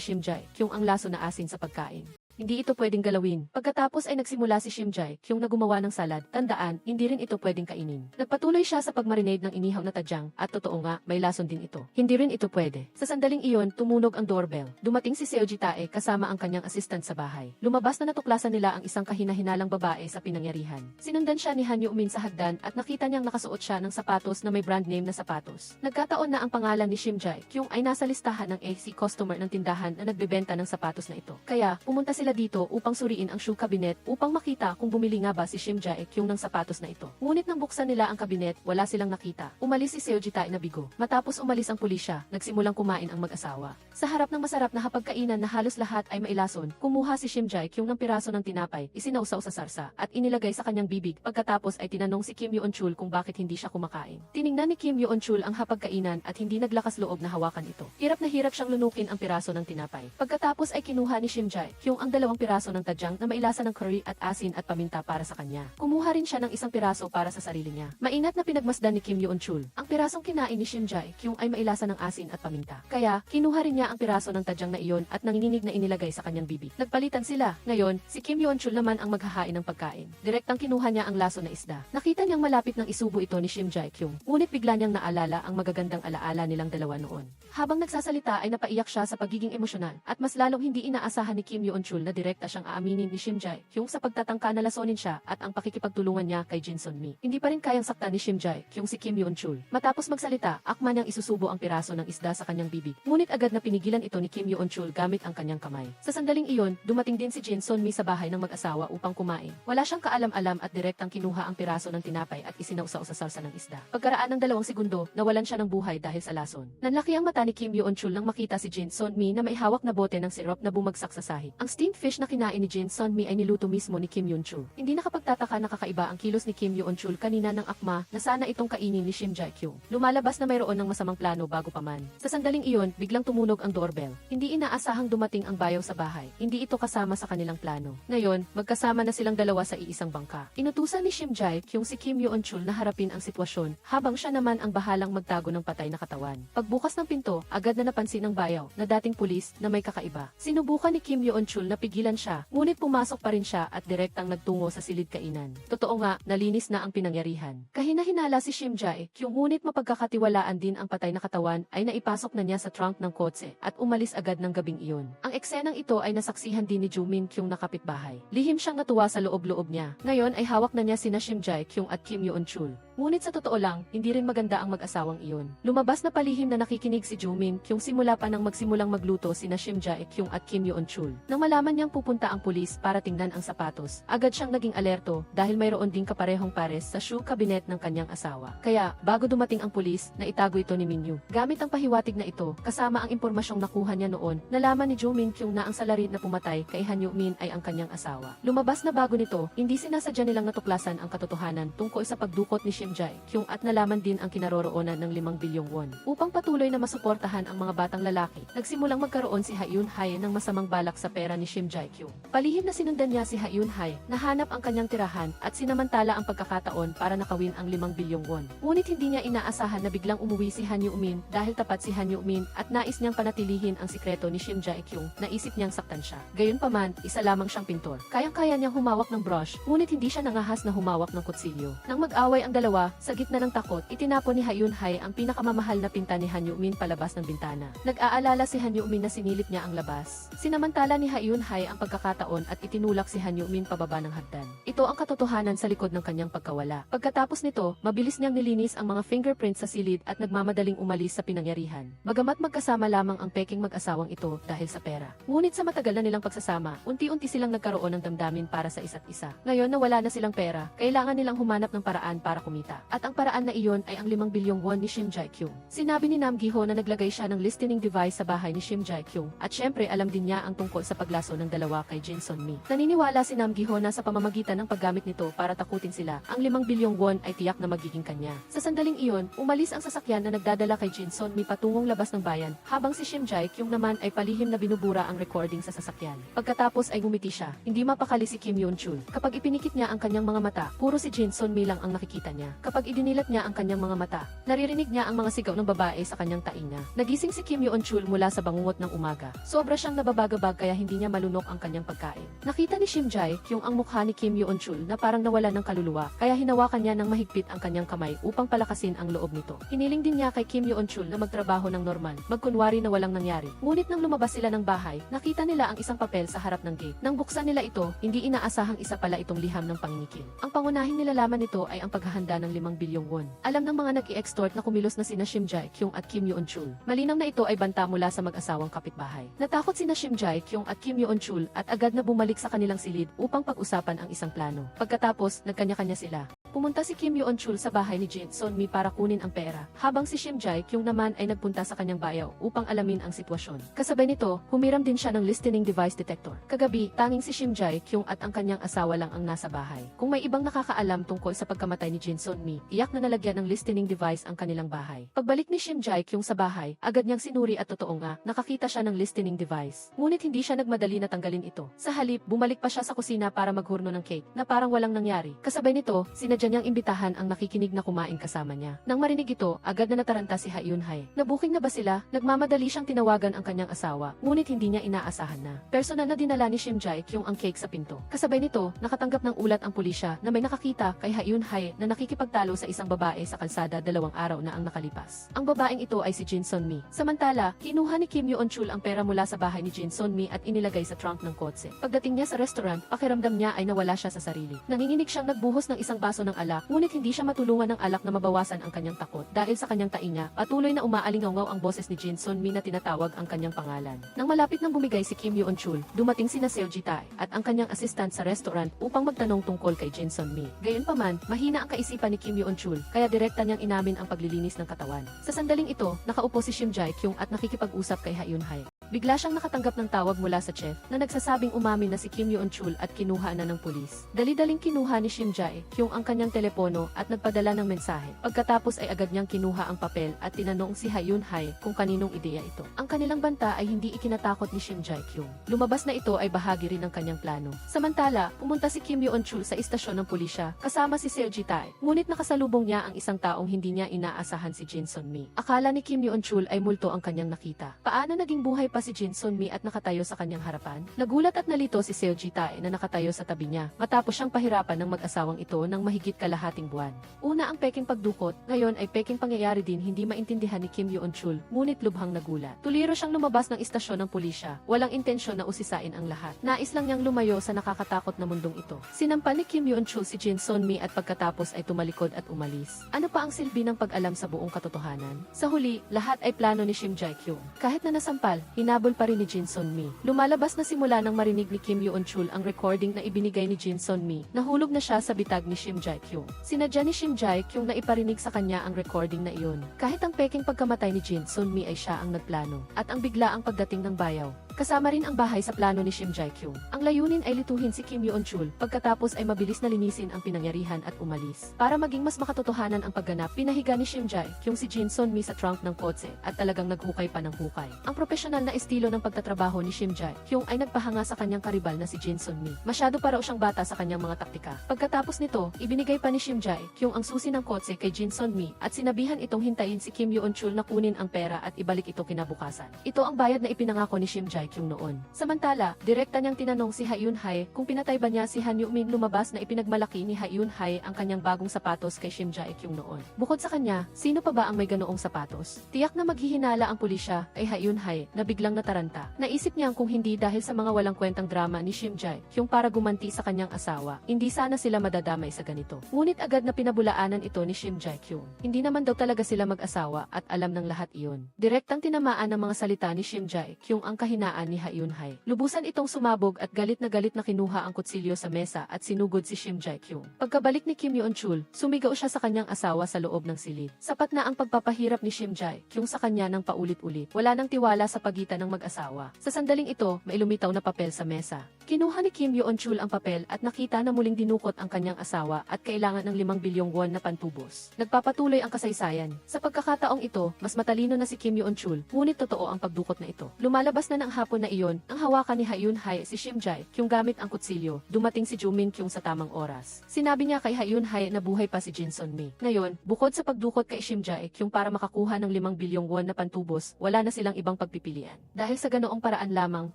Shim Jae-kyung ang laso na asin sa pagkain. Hindi ito pwedeng galawin. Pagkatapos ay nagsimula si Shim Jae-kyung na gumawa ng salad. Tandaan, hindi rin ito pwedeng kainin. Nagpatuloy siya sa pagmarinade ng inihaw na tadyang at totoo nga, may lason din ito. Hindi rin ito pwede. Sa sandaling iyon, tumunog ang doorbell. Dumating si Seo Ji-tae kasama ang kanyang assistant sa bahay. Lumabas na natuklasan nila ang isang kahina-hinalang babae sa pinangyarihan. Sinundan siya ni Han Yu-min sa hagdan at nakita niyang nakasuot siya ng sapatos na may brand name na sapatos. Nagkataon na ang pangalan ni Shim Jae-kyung ay nasa listahan ng AC customer ng tindahan na nagbebenta ng sapatos na ito. Kaya, pumunta sila dito upang suriin ang shoe cabinet upang makita kung bumili nga ba si Shim Jae-kyung ng sapatos na ito. Ngunit nang buksan nila ang kabinet, wala silang nakita. Umalis si Seo Ji-tae na bigo. Matapos umalis ang pulisya, nagsimulang kumain ang mag-asawa. Sa harap ng masarap na hapagkainan na halos lahat ay mailason, kumuha si Shim Jae-kyung ng piraso ng tinapay, isinausaw sa sarsa, at inilagay sa kanyang bibig. Pagkatapos ay tinanong si Kim Yoon-chul kung bakit hindi siya kumakain. Tiningnan ni Kim Yoon-chul ang hapagkainan at hindi naglakas loob na hawakan ito. Hirap na hirap siyang lunukin ang piraso ng tinapay. Pagkatapos ay kinuha ni Shim Jae-kyung ang dalawang piraso ng tadyang na mailasa ng curry at asin at paminta para sa kanya. Kumuha rin siya ng isang piraso para sa sarili niya. Maingat na pinagmasdan ni Kim Yoon-chul. Ang pirasong kinain ni Shim Jae-kyung ay mailasa ng asin at paminta. Kaya, kinuha rin niya ang piraso ng tadyang na iyon at nanginginig na inilagay sa kanyang bibig. Nagpalitan sila. Ngayon, si Kim Yoon-chul naman ang maghahain ng pagkain. Direktang kinuha niya ang laso na isda. Nakita niyang malapit ng isubo ito ni Shim Jae-kyung. Ngunit bigla niyang naalala ang magagandang alaala nilang dalawa noon. Habang nagsasalita ay napaiyak siya sa pagiging emosyonal at mas lalong hindi inaasahan ni Kim Yoon-chul na direkta siyang aaminin ni Shim Jae-kyung sa pagtatangka na lasonin siya at ang pakikipagtulungan niya kay Jin Sun-mi. Hindi pa rin kayang saktan ni Shim Jae-kyung si Kim Yoon-chul. Matapos magsalita, akma niyang isusubo ang piraso ng isda sa kanyang bibig. Ngunit agad na pinigilan ito ni Kim Yoon-chul gamit ang kanyang kamay. Sa sandaling iyon, dumating din si Jin Sun-mi sa bahay ng mag-asawa upang kumain. Wala siyang kaalam-alam at direktang kinuha ang piraso ng tinapay at isinausaw sa salsa ng isda. Pagkaraan ng 2 segundo, nawalan siya ng buhay dahil sa lason. Nanlaki ang mata ni Kim Yoon-chul nang makita si Jin Sun-mi na may hawak na bote ng sirop na bumagsak sa sahig. Ang steamed fish na kinain ni Jin Sun Mi ay niluto mismo ni Kim Yoon-chul. Hindi nakapagtataka na kakaiba ang kilos ni Kim Yoon-chul kanina ng akma na sana itong kainin ni Shim Jae-kyung. Lumalabas na mayroon ng masamang plano bago pa man. Sa sandaling iyon, biglang tumunog ang doorbell. Hindi inaasahang dumating ang bayaw sa bahay. Hindi ito kasama sa kanilang plano. Ngayon, magkasama na silang dalawa sa iisang bangka. Inutusan ni Shim Jae-kyung si Kim Yoon-chul na harapin ang sitwasyon, habang siya naman ang bahalang magtago ng patay na katawan. Pagbukas ng pinto, agad na napansin ng bayaw na dating pulis na may kakaiba. Sinubukan ni Kim Yoon-chul na pigilan siya, ngunit pumasok pa rin siya at direktang nagtungo sa silid kainan. Totoo nga, nalinis na ang pinangyarihan. Kahina-hinala si Shim Jae-kyung, ngunit mapagkakatiwalaan din ang patay na katawan ay naipasok na niya sa trunk ng kotse at umalis agad ng gabing iyon. Ang eksenang ito ay nasaksihan din ni Joo Min-kyung na kapitbahay. Lihim siyang natuwa sa loob-loob niya. Ngayon ay hawak na niya sina Shim Jae-kyung at Kim Yoon-chul. Ngunit sa totoo lang, hindi rin maganda ang mag-asawang iyon. Lumabas na palihim na nakikinig si Joo Min-kyung simula pa nang magsimulang magluto sina Shim Jae-kyung at Kim Yoon-chul. Nang malaman niyang pupunta ang pulis para tingnan ang sapatos, agad siyang naging alerto dahil mayroon ding kaparehong pares sa shoe cabinet ng kanyang asawa. Kaya, bago dumating ang pulis, naitago ito ni Min-yu. Gamit ang pahiwatig na ito, kasama ang impormasyong nakuha niya noon, nalaman ni Joo Min-kyung na ang salarin na pumatay kay Han Yu-min ay ang kanyang asawa. Lumabas na bago nito, hindi sinasadya nilang natuklasan ang katotohanan tungkol sa pagdukot ni Shim Jae-kyung at nalaman din ang kinaroroonan ng 5 bilyong won. Upang patuloy na masuportahan ang mga batang lalaki, nagsimulang magkaroon si Ha Yun-hae ng masamang balak sa pera ni Shim Jae-kyung. Palihim na sinundan niya si Ha Yun-hae, nahanap ang kanyang tirahan at sinamantala ang pagkakataon para nakawin ang 5 bilyong won. Ngunit hindi niya inaasahan na biglang umuwi si Han Yu-min dahil tapat si Han Yu-min at nais niyang panatilihin ang sikreto ni Shim Jae-kyung, naisip niyang saktan siya. Gayunpaman, isa lamang siyang pintor. Kayang-kaya niyang humawak ng brush, ngunit hindi siya nangahas na humawak ng kutsilyo. Nang mag-away ang dalawa, sa gitna ng takot, itinapon ni Ha Yun-hae ang pinakamamahal na pinta ni Han Yu-min palabas ng bintana. Nag-aalala si Han Yu-min na sinilip niya ang labas. Sinamantala ni Ha Yun-hae ang pagkakataon at itinulak si Han Yu-min pababa ng hagdan. Ito ang katotohanan sa likod ng kanyang pagkawala. Pagkatapos nito, mabilis niyang nilinis ang mga fingerprints sa silid at nagmamadaling umalis sa pinangyarihan. Bagamat magkasama lamang ang peking mag-asawang ito dahil sa pera. Ngunit sa matagal na nilang pagsasama, unti-unti silang nagkaroon ng damdamin para sa isa't isa. Ngayon na wala na silang pera, kailangan nilang humanap ng paraan para kumita. At ang paraan na iyon ay ang 5 bilyong won ni Shim Jae-kyung. Sinabi ni Nam Gi-ho na naglagay siya ng listening device sa bahay ni Shim Jae-kyung at syempre alam din niya ang tungkol sa paglaso ng dalawa kay Jin Sun Mi. Naniniwala si Nam Gi-ho na sa pamamagitan ng paggamit nito para takutin sila, ang 5 bilyong won ay tiyak na magiging kanya. Sa sandaling iyon, umalis ang sasakyan na nagdadala kay Jin Sun Mi patungong labas ng bayan, habang si Shim Jae-kyung naman ay palihim na binubura ang recording sa sasakyan. Pagkatapos ay ngumiti siya. Hindi mapakali si Kim Yoon-chul. Kapag ipinikit niya ang kanyang mga mata, puro si Jin Sun Mi lang ang nakikita niya. Kapag idinilat niya ang kanyang mga mata, naririnig niya ang mga sigaw ng babae sa kanyang tainga. Nagising si Kim Yoon-chul mula sa bangungot ng umaga. Sobra siyang nababagabag kaya hindi niya malunok ang kanyang pagkain. Nakita ni Shim Jae-kyung ang mukha ni Kim Yoon-chul na parang nawala ng kaluluwa, kaya hinawakan niya ng mahigpit ang kanyang kamay upang palakasin ang loob nito. Hiniling din niya kay Kim Yoon-chul na magtrabaho ng normal, magkunwari na walang nangyari. Ngunit nang lumabas sila ng bahay, nakita nila ang isang papel sa harap ng gate. Nang buksan nila ito, hindi inaasahang isa pala itong liham ng pangingikil. Ang pangunahing nilalaman nito ay ang paghahanda ng 5 bilyong won. Alam ng mga nag-i-extort na kumilos na sina Shim Jae-kyung at Kim Yoon-chul. Malinaw na ito ay banta mula sa mag-asawang kapitbahay. Natakot sina Shim Jae-kyung at Kim Yoon-chul at agad na bumalik sa kanilang silid upang pag-usapan ang isang plano. Pagkatapos, nagkanya-kanya sila. Pumunta si Kim Yoon-chul sa bahay ni Jin Sun Mi para kunin ang pera, habang si Shim Jae-kyung naman ay nagpunta sa kanyang bayaw upang alamin ang sitwasyon. Kasabay nito, humiram din siya ng listening device detector. Kagabi, tanging si Shim Jae-kyung at ang kanyang asawa lang ang nasa bahay. Kung may ibang nakakaalam tungkol sa pagkamatay ni Jin Sun Mi, iyak na nalagyan ng listening device ang kanilang bahay. Pagbalik ni Shim Jae-kyung sa bahay, agad niyang sinuri at totoo nga, nakakita siya ng listening device. Ngunit hindi siya nagmadali na tanggalin ito. Sa halip, bumalik pa siya sa kusina para maghurno ng cake, na parang walang nangyari. Kasabay nito, sinadya niyang imbitahan ang nakikinig na kumain kasama niya. Nang marinig ito, agad na nataranta si Ha Yun-hae. Nabuking na ba sila? Nagmamadali siyang tinawagan ang kanyang asawa, ngunit hindi niya inaasahan na personal na dinala ni Shim Jae-kyung ang cake sa pinto. Kasabay nito, nakatanggap ng ulat ang pulisya na may nakakita kay Ha Yun-hae na nakikipagtalo sa isang babae sa kalsada 2 araw na ang nakalipas. Ang babaeng ito ay si Jin Sun Mi. Samantala, kinuha ni Kim Yoon-chul ang pera mula sa bahay ni Jin Sun Mi at inilagay sa trunk ng kotse. Pagdating niya sa restaurant, pakiramdam niya ay nawala siya sa sarili. Nanginginig siyang nagbuhos ng isang baso ng alak, ngunit hindi siya matulungan ng alak na mabawasan ang kanyang takot dahil sa kanyang tainga, patuloy na umaalingaw ang boses ni Jin Sun Mi na tinatawag ang kanyang pangalan. Nang malapit nang bumigay si Kim Yoon-chul, dumating sina Seo Ji-tae at ang kanyang assistant sa restaurant upang magtanong tungkol kay Jin Sun Mi. Gayunpaman, mahina ang kaisipan ni Kim Yoon-chul, kaya direkta niyang inamin ang paglilinis ng katawan. Sa sandaling ito, nakaupo si Shim Jae-kyung at nakikipag-usap kay Ha Yun-hae. Bigla siyang nakatanggap ng tawag mula sa chef na nagsasabing umamin na si Kim Yoon-chul at kinuha na ng pulis. Dali-daling kinuha ni Shim Jae-kyung ang kanyang telepono at nagpadala ng mensahe. Pagkatapos ay agad niyang kinuha ang papel at tinanong si Ha-yun-hae kung kaninong ideya ito. Ang kanilang banta ay hindi ikinatakot ni Shim Jae-kyung. Lumabas na ito ay bahagi rin ng kanyang plano. Samantala, pumunta si Kim Yoon-chul sa istasyon ng pulisya kasama si Seo Ji-tae. Ngunit nakasalubong niya ang isang taong hindi niya inaasahan, si Jin Sun-mi. Akala ni Kim Yoon-chul ay multo ang kanyang nakita. Paano naging buhay pa si Jin Sun-mi at nakatayo sa kanyang harapan? Nagulat at nalito si Seo Ji-tae na nakatayo sa tabi niya matapos siyang pahirapan ng mag-asawang ito ng mahigit kalahating buwan. Una ang peking pagdukot, ngayon ay peking pangyayari din hindi maintindihan ni Kim Yoon-chul, ngunit lubhang nagulat. Tuliro siyang lumabas ng istasyon ng pulisya, walang intensyon na usisain ang lahat. Nais lang niyang lumayo sa nakakatakot na mundong ito. Sinampal ni Kim Yoon-chul si Jin Sun-mi at pagkatapos ay tumalikod at umalis. Ano pa ang silbi ng pag-alam sa buong katotohanan? Sa huli, lahat ay plano ni Shim Jae-kyung. Kahit na nasampal, hinabol pa rin ni Jin Sun-mi. Lumalabas na simula nang marinig ni Kim Yoon-chul ang recording na ibinigay ni Jin Sun-mi. Nahulog na siya sa bitag ni Shim Jae-kyung. Sinadya ni Shim Jae-kyung na iparinig sa kanya ang recording na iyon. Kahit ang peking pagkamatay ni Jin Sun-mi ay siya ang nagplano. At ang biglaang pagdating ng bayaw. Kasama rin ang bahay sa plano ni Shim Jae-kyung. Ang layunin ay lituhin si Kim Yoon-chul, pagkatapos ay mabilis na linisin ang pinangyarihan at umalis. Para maging mas makatotohanan ang pagganap, pinahiga ni Shim Jae-kyung si Jin Sun-mi sa trunk ng kotse at talagang naghukay pa ng hukay. Ang profesional na estilo ng pagtatrabaho ni Shim Jae-kyung ay nagpahanga sa kanyang karibal na si Jin Sun-mi. Masyado pa raw siyang bata sa kanyang mga taktika. Pagkatapos nito, ibinigay pa ni Shim Jae-kyung ang susi ng kotse kay Jin Sun-mi at sinabihan itong hintayin si Kim Yoon-chul na kunin ang pera at ibalik ito kinabukasan. Ito ang bayad na ipinangako ni Shim Jae-kyung noon. Samantala, direkta niyang tinanong si Ha-yun-hae kung pinatay ba niya si Han Yu-min. Lumabas na ipinagmalaki ni Ha-yun-hae ang kanyang bagong sapatos kay Shim Jae-kyung noon. Bukod sa kanya, sino pa ba ang may ganoong sapatos? Tiyak na maghihinala ang pulisya ay Ha-yun-hae na biglang nataranta. Naisip niyang kung hindi dahil sa mga walang kwentang drama ni Shim Jae-kyung para gumanti sa kanyang asawa, hindi sana sila madadamay sa ganito. Ngunit agad na pinabulaanan ito ni Shim Jae-kyung. Hindi naman daw talaga sila mag-asawa at alam ng lahat iyon. Direktang tinamaan ng mga salita ni Shim Jae-kyung ang kahinaan ni Ha-yun-hae. Lubusan itong sumabog at galit na kinuha ang kutsilyo sa mesa at sinugod si Shim Jae-kyung. Pagkabalik ni Kim Yoon-chul, sumigaw siya sa kanyang asawa sa loob ng silid. Sapat na ang pagpapahirap ni Shim Jae-kyung sa kanya ng paulit-ulit. Wala nang tiwala sa pagitan ng mag-asawa. Sa sandaling ito, may lumitaw na papel sa mesa. Kinuha ni Kim Yoon-chul ang papel at nakita na muling dinukot ang kanyang asawa at kailangan ng 5 bilyong won na pantubos. Nagpapatuloy ang kasaysayan. Sa pagkakataong ito, mas matalino na si Kim Yoon-chul, ngunit totoo ang pagdukot na ito. Lumalabas na ng hapon na iyon, ang hawakan ni Ha-yun-hae si Shim Jae-kyung gamit ang kutsilyo. Dumating si Joo Min-kyung sa tamang oras. Sinabi niya kay Ha-yun-hae na buhay pa si Jin Sun-mi. Ngayon, bukod sa pagdukot kay Shim Jae-kyung para makakuha ng 5 bilyong won na pantubos, wala na silang ibang pagpipilian. Dahil sa ganoong paraan lamang,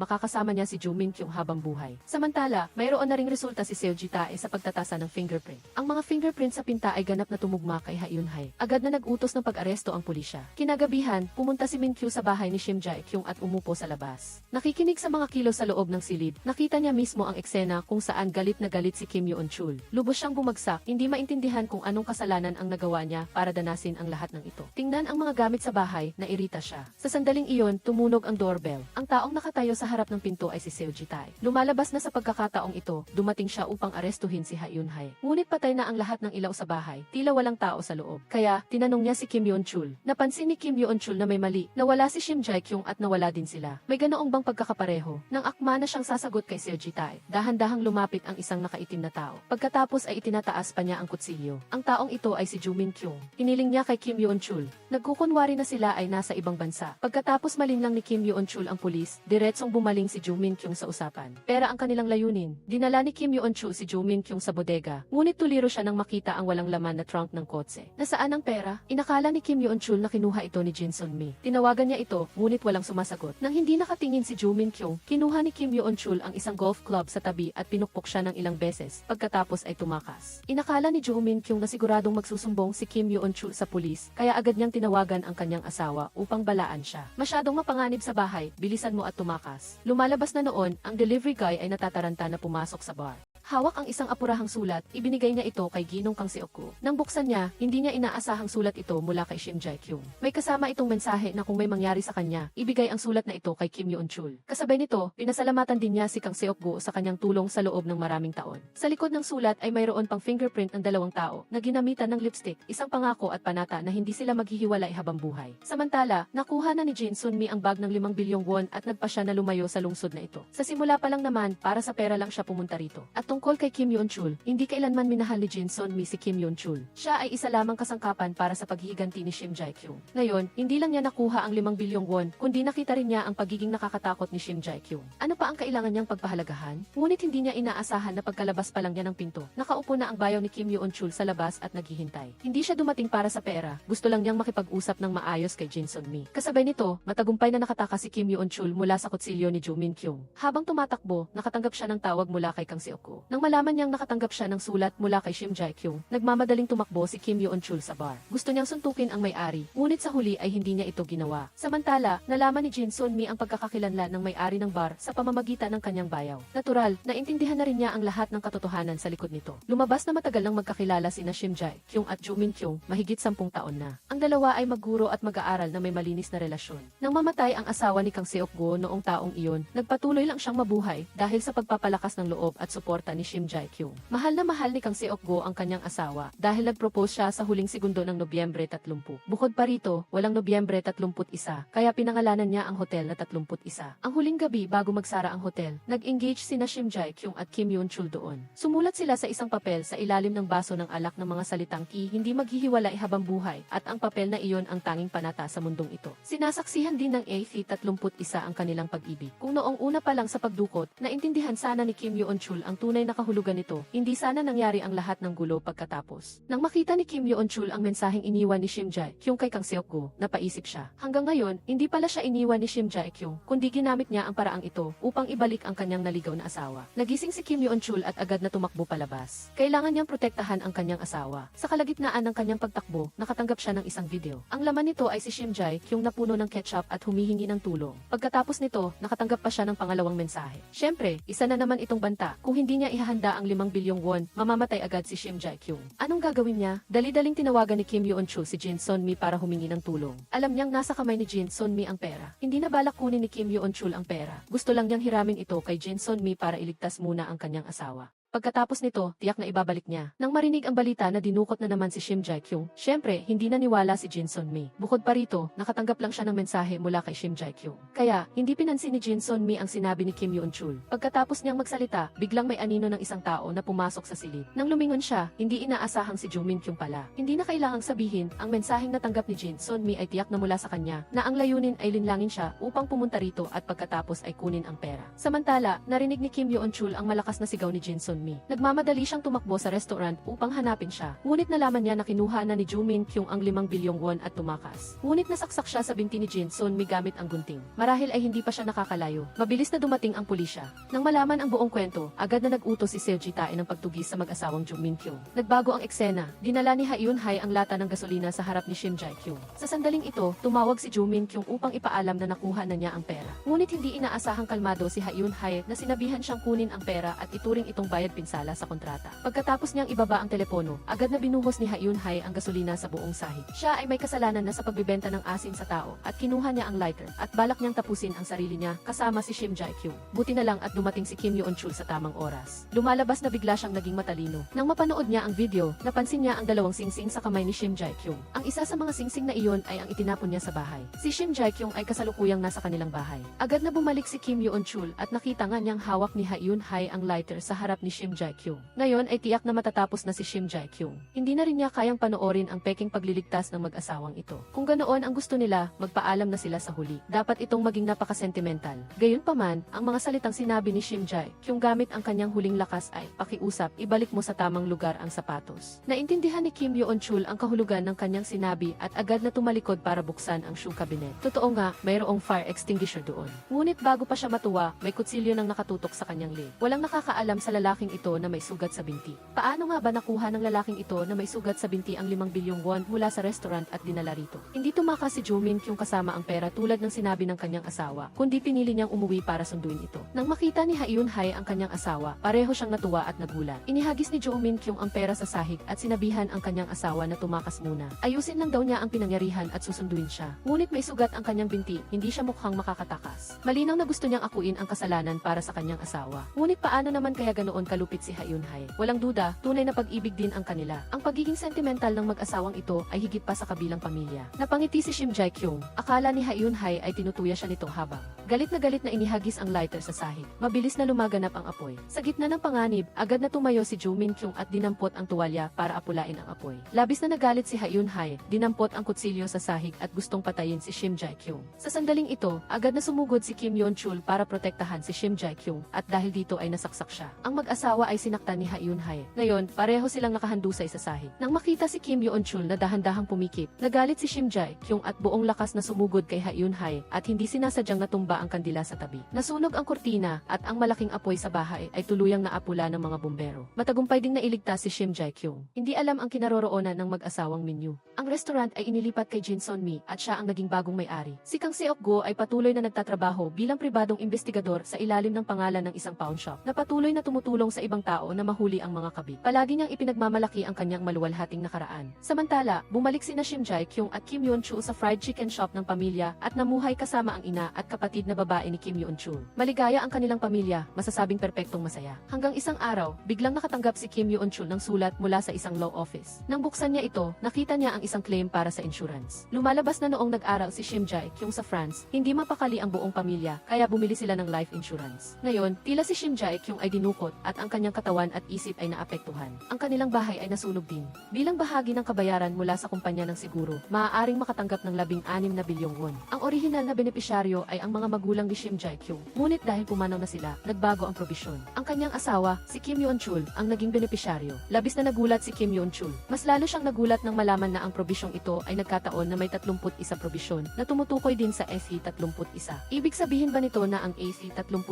makakasama niya si Joo Min-kyung habang buhay. Samantala, mayroon na ring resulta si Seo Ji-tae sa pagtatasa ng fingerprint. Ang mga fingerprint sa pinta ay ganap na tumugma kay Ha-yun-hae. Agad na nag-utos ng pag-aresto ang pulisya. Kinagabihan, pumunta si Min-kyu sa bahay ni Shim Jae-kyung at umupo sa labas. Nakikinig sa mga kilos sa loob ng silid, nakita niya mismo ang eksena kung saan galit na galit si Kim Yoon-chul. Lubos siyang bumagsak, hindi maintindihan kung anong kasalanan ang nagawa niya para danasin ang lahat ng ito. Tingnan ang mga gamit sa bahay, nairita siya. Sa sandaling iyon, tumunog ang doorbell. Ang taong nakatayo sa harap ng pinto ay si Seo Ji-tae. Lumalabas na sa pagkakataong ito, dumating siya upang arestuhin si Ha-yun-hae. Ngunit patay na ang lahat ng ilaw sa bahay, tila walang tao sa loob. Kaya, tinanong niya si Kim Yoon-chul. Napansin ni Kim Yoon-chul na may mali, nawala si Shim Jae-kyung at nawala din sila. May ganoong bang pagkakapareho? Nang akma na siyang sasagot kay Seo Ji-tae, dahan-dahang lumapit ang isang nakaitim na tao. Pagkatapos ay itinataas pa niya ang kutsilyo. Ang taong ito ay si Joo Min-kyung. Hiniling niya kay Kim Yoon-chul. Nagkukunwari na sila ay nasa ibang bansa. Pagkatapos malinlang ni Kim Yoon-chul ang pulis, diretsong bumaling si Joo Min-kyung sa usapan. Pera ang kanilang layunin. Dinala ni Kim Yoon-chul si Joo Min-kyung sa bodega, ngunit tuliro siya nang makita ang walang laman na trunk ng kotse. Nasaan ang pera? Inakala ni Kim Yoon-chul na kinuha ito ni Jin Sun-mi. Tinawagan niya ito, ngunit walang sumasagot. Nang hindi nakatingin si Joo Min-kyung, kinuha ni Kim Yoon-chul ang isang golf club sa tabi at pinukpok siya ng ilang beses, pagkatapos ay tumakas. Inakala ni Joo Min-kyung na siguradong magsusumbong si Kim Yoon-chul sa pulis, kaya agad niyang tinawagan ang kanyang asawa upang balaan siya. Masyadong mapanganib sa bahay, bilisan mo at tumakas. Lumalabas na noon, ang delivery guy ay natataranta na pumasok sa bar. Hawak ang isang apurahang sulat, ibinigay niya ito kay Ginong Kang Seok-gu. Nang buksan niya, hindi niya inaasahang sulat ito mula kay Shim Jae-kyung. May kasama itong mensahe na kung may mangyari sa kanya, ibigay ang sulat na ito kay Kim Yoon-chul. Kasabay nito, pinasalamatan din niya si Kang Seok-gu sa kanyang tulong sa loob ng maraming taon. Sa likod ng sulat ay mayroon pang fingerprint ng dalawang tao na ginamitan ng lipstick, isang pangako at panata na hindi sila maghihiwalay habang buhay. Samantala, nakuha na ni Jin Sun-mi ang bag ng 5 bilyong won at nagpa siya na lumayo sa lungsod na ito. Sa simula pa lang naman, para sa pera lang siya pumunta rito. At tungkol kay Kim Yoon-chul, hindi kailanman minahal ni Jin Sun-mi si Kim Yoon-chul. Siya ay isa lamang kasangkapan para sa paghihiganti ni Shim Jae-kyung. Ngayon, hindi lang niya nakuha ang 5 bilyong won, kundi nakita rin niya ang pagiging nakakatakot ni Shim Jae-kyung. Ano pa ang kailangan niyang pagpahalagahan? Ngunit hindi niya inaasahan na pagkalabas pa lang niya ng pinto, nakaupo na ang bayaw ni Kim Yoon-chul sa labas at naghihintay. Hindi siya dumating para sa pera, gusto lang niyang makipag-usap ng maayos kay Jin Sun-mi. Kasabay nito, matagumpay na nakatakas si Kim Yoon-chul mula sa kutsilyo ni Jo Min-kyung. Habang tumatakbo, nakatanggap siya ng tawag mula kay Kang Seok-gu. Nang malaman niyang nakatanggap siya ng sulat mula kay Shim Jae-kyung, nagmamadaling tumakbo si Kim Yoon-chul sa bar. Gusto niyang suntukin ang may-ari, ngunit sa huli ay hindi niya ito ginawa. Samantala, nalaman ni Jin Sun-mi ang pagkakakilanlan ng may-ari ng bar sa pamamagitan ng kanyang bayaw. Natural, naintindihan na rin niya ang lahat ng katotohanan sa likod nito. Lumabas na matagal nang magkakilala sina Shim Jae-kyung at Jo Min-kyung, mahigit 10 taon na. Ang dalawa ay magguro at mag-aaral na may malinis na relasyon. Nang mamatay ang asawa ni Kang Seok-gu noong taong iyon, nagpatuloy lang siyang mabuhay dahil sa pagpapalakas ng loob at suporta ni Shim Jae-kyung. Mahal na mahal ni Kang Seok-gu ang kanyang asawa dahil nag-propose siya sa huling segundo ng Nobyembre 30. Bukod pa rito, walang Nobyembre 31, kaya pinangalanan niya ang hotel na 31. Ang huling gabi bago magsara ang hotel, nag-engage sina Shim Jae-kyung at Kim Yoon-chul doon. Sumulat sila sa isang papel sa ilalim ng baso ng alak ng mga salitang hindi maghihiwalay habang buhay at ang papel na iyon ang tanging panata sa mundong ito. Sinasaksihan din ng AC-31 ang kanilang pag-ibig. Kung noong una pa lang sa pagdukot, naintindihan sana ni Kim Yoon-chul ang tunay na kahulugan nito, hindi sana nangyari ang lahat ng gulo pagkatapos. Nang makita ni Kim Yoon-chul ang mensaheng iniwan ni Shim Jae-kyung kay Kang Seok-gu, napaisip siya. Hanggang ngayon, hindi pala siya iniwan ni Shim Jae-kyung, kundi ginamit niya ang paraang ito upang ibalik ang kanyang naligaw na asawa. Nagising si Kim Yoon-chul at agad na tumakbo palabas. Kailangan niyang protektahan ang kanyang asawa. Sa kalagitnaan ng kanyang pagtakbo, nakatanggap siya ng isang video. Ang laman nito ay si Shim Jae-kyung na puno ng ketchup at humihingi ng tulong. Pagkatapos nito, nakatanggap pa siya ng pangalawang mensahe. Siyempre, isa na naman itong banta. Kung hindi niya ihahanda ang 5 bilyong won, mamamatay agad si Shim Jae-kyung. Anong gagawin niya? Dali-daling tinawagan ni Kim Yoon-chul si Jin Sun-mi para humingi ng tulong. Alam niyang nasa kamay ni Jin Sun-mi ang pera. Hindi na balak kunin ni Kim Yoon-chul ang pera. Gusto lang niyang hiramin ito kay Jin Sun-mi para iligtas muna ang kanyang asawa. Pagkatapos nito, tiyak na ibabalik niya. Nang marinig ang balita na dinukot na naman si Shim Jae-kyung, syempre, hindi naniwala si Jin Sun-mi. Bukod pa rito, nakatanggap lang siya ng mensahe mula kay Shim Jae-kyung. Kaya, hindi pinansin ni Jin Sun-mi ang sinabi ni Kim Yoon-chul. Pagkatapos niyang magsalita, biglang may anino ng isang tao na pumasok sa silid. Nang lumingon siya, hindi inaasahang si Jo Min-kyung pala. Hindi na kailangang sabihin, ang mensaheng natanggap ni Jin Sun-mi ay tiyak na mula sa kanya, na ang layunin ay linlangin siya upang pumunta rito at pagkatapos ay kunin ang pera. Samantala, narinig ni Kim Yoon-chul ang malakas na sigaw ni Jin Sun-mi. Nagmamadali siyang tumakbo sa restaurant upang hanapin siya. Ngunit nalaman niya na kinuha na ni Jo Min-kyung ang 5 bilyong won at tumakas. Ngunit nasaksak siya sa binti ni Jin Sun-mi gamit ang gunting. Marahil ay hindi pa siya nakakalayo. Mabilis na dumating ang pulisya. Nang malaman ang buong kwento, agad na nag-utos si Seo Ji-tae ng pagtugis sa mag-asawang Jo Min-kyung. Nagbago ang eksena. Dinala ni Ha Eun-hae ang lata ng gasolina sa harap ni Shim Jae-kyung. Sa sandaling ito, tumawag si Jo Min-kyung upang ipaalam na nakuha na niya ang pera. Ngunit hindi inaasahang kalmado si Ha Eun-hae na sinabihan siyang kunin ang pera at ituring itong bayad pinsala sa kontrata. Pagkatapos niyang ibaba ang telepono, agad na binuhos ni Ha Eun-hae ang gasolina sa buong sahig. Siya ay may kasalanan na sa pagbebenta ng asin sa tao at kinuha niya ang lighter at balak niyang tapusin ang sarili niya kasama si Shim Jae-kyung. Buti na lang at dumating si Kim Yoon-chul sa tamang oras. Lumalabas na bigla siyang naging matalino. Nang mapanood niya ang video, napansin niya ang dalawang singsing sa kamay ni Shim Jae-kyung. Ang isa sa mga singsing na iyon ay ang itinapon niya sa bahay. Si Shim Jae-kyung ay kasalukuyang nasa kanilang bahay. Agad na bumalik si Kim Yoon-chul at nakita nga niyang hawak ni Ha Eun-hae ang lighter sa harap ni Shim Jae-kyung. Ngayon ay tiyak na matatapos na si Shim Jae-kyung. Hindi na rin niya kayang panoorin ang peking pagliligtas ng mag-asawang ito. Kung ganoon ang gusto nila, magpaalam na sila sa huli. Dapat itong maging napaka-sentimental. Gayunpaman, ang mga salitang sinabi ni Shim Jae-kyung gamit ang kanyang huling lakas ay, pakiusap, ibalik mo sa tamang lugar ang sapatos. Naintindihan ni Kim Yoon-chul ang kahulugan ng kanyang sinabi at agad na tumalikod para buksan ang shoe cabinet. Totoo nga, mayroong fire extinguisher doon. Ngunit bago pa siya matuwa, may kutsilyo nang nakatutok sa kanyang leg. Walang nakakaalam sa lalaki lalaking ito na may sugat sa binti. Paano nga ba nakuha ng lalaking ito na may sugat sa binti ang 5 bilyong won mula sa restaurant at dinala rito? Hindi tumakas si Jumin Kyung kasama ang pera tulad ng sinabi ng kanyang asawa, kundi pinili niyang umuwi para sunduin ito. Nang makita ni Hyun Hae ang kanyang asawa, pareho siyang natuwa at nagulat. Inihagis ni Jumin Kyung ang pera sa sahig at sinabihan ang kanyang asawa na tumakas muna. Ayusin lang daw niya ang pinangyarihan at susunduin siya. Ngunit may sugat ang kanyang binti, hindi siya mukhang makakatakas. Malinaw na gusto niyang akuin ang kasalanan para sa kanyang asawa. Ngunit paano naman kaya ganoon kalupit si Hyun Hae? Walang duda, tunay na pag-ibig din ang kanila. Ang pagiging sentimental ng mag-asawang ito ay higit pa sa kabilang pamilya. Napangiti si Shim Jae Kyung. Akala ni Hyun Hae ay tinutuya siya nito habang galit na inihagis ang lighter sa sahig. Mabilis na lumaganap ang apoy. Sa gitna ng panganib, agad na tumayo si Jumin Kyung at dinampot ang tuwalya para apulain ang apoy. Labis na nagalit si Hyun Hae, dinampot ang kutsilyo sa sahig at gustong patayin si Shim Jae Kyung. Sa sandaling ito, agad na sumugod si Kim Yeon Chul para protektahan si Shim Jae Kyung at dahil dito ay nasaksak siya. Ang mag-asawa ay sinaktan ni Hyun Hae. Ngayon, pareho silang nakahandusay sa sahig. Nang makita si Kim Yeon Chul na dahan-dahang pumikit, nagalit si Shim Jae Kyung at buong lakas na sumugod kay Hyun Hae at hindi sinasadyang natumba ang kandila sa tabi. Nasunog ang kurtina at ang malaking apoy sa bahay ay tuluyang naapula ng mga bumbero. Matagumpay ding nailigtas si Shim Jae Kyung. Hindi alam ang kinaroroonan ng mag-asawang Minyu. Ang restaurant ay inilipat kay Jin Son Mi at siya ang naging bagong may-ari. Si Kang Seok-go ay patuloy na nagtatrabaho bilang pribadong investigador sa ilalim ng pangalan ng isang pawn shop na patuloy na tumutulong sa ibang tao na mahuli ang mga kabit. Palagi niyang ipinagmamalaki ang kanyang maluwalhating nakaraan. Samantala, bumalik sina Shim Jae Kyung at Kim Yeon Chul sa fried chicken shop ng pamilya at namuhay kasama ang ina at kapatid na babae ni Kim Yeon Chul. Maligaya ang kanilang pamilya, masasabing perpektong masaya. Hanggang isang araw, biglang nakatanggap si Kim Yeon Chul ng sulat mula sa isang law office. Nang buksan niya ito, nakita niya ang isang claim para sa insurance. Lumalabas na noong nag-aral si Shim Jae Kyung sa France, hindi mapakali ang buong pamilya, kaya bumili sila ng life insurance. Ngayon, tila si Shim Jae Kyung ay dinukot at ang kanyang katawan at isip ay naapektuhan. Ang kanilang bahay ay nasunog din. Bilang bahagi ng kabayaran mula sa kumpanya ng siguro, maaaring makatanggap ng 16 na bilyong won. Ang orihinal na benepisyaryo ay ang mga magulang ni Shim Jae Kyung. Ngunit dahil pumanaw na sila, nagbago ang probisyon. Ang kanyang asawa, si Kim Yeon Chul, ang naging benepisyaryo. Labis na nagulat si Kim Yeon Chul. Mas lalo siyang nagulat nang malaman na ang probisyong ito ay nagkataon na may 31 probisyon na tumutukoy din sa AC-31. Ibig sabihin ba nito na ang AC-31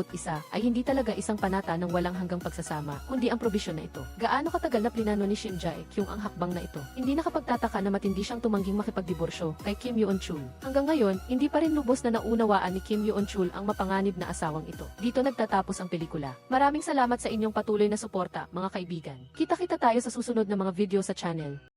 ay hindi talaga isang panata ng walang hanggang pagsasama, kundi ang probisyon na ito? Gaano katagal na plinano ni Shim Jae Kyung ang hakbang na ito? Hindi nakapagtataka na matindi siyang tumangging makipagdiborsyo kay Kim Yeon Chul. Hanggang ngayon, hindi pa rin lubos na naunawaan ni Kim Yeon Chul ang mapanganib na asawang ito. Dito nagtatapos ang pelikula. Maraming salamat sa inyong patuloy na suporta, mga kaibigan. Kita-kita tayo sa susunod na mga video sa channel.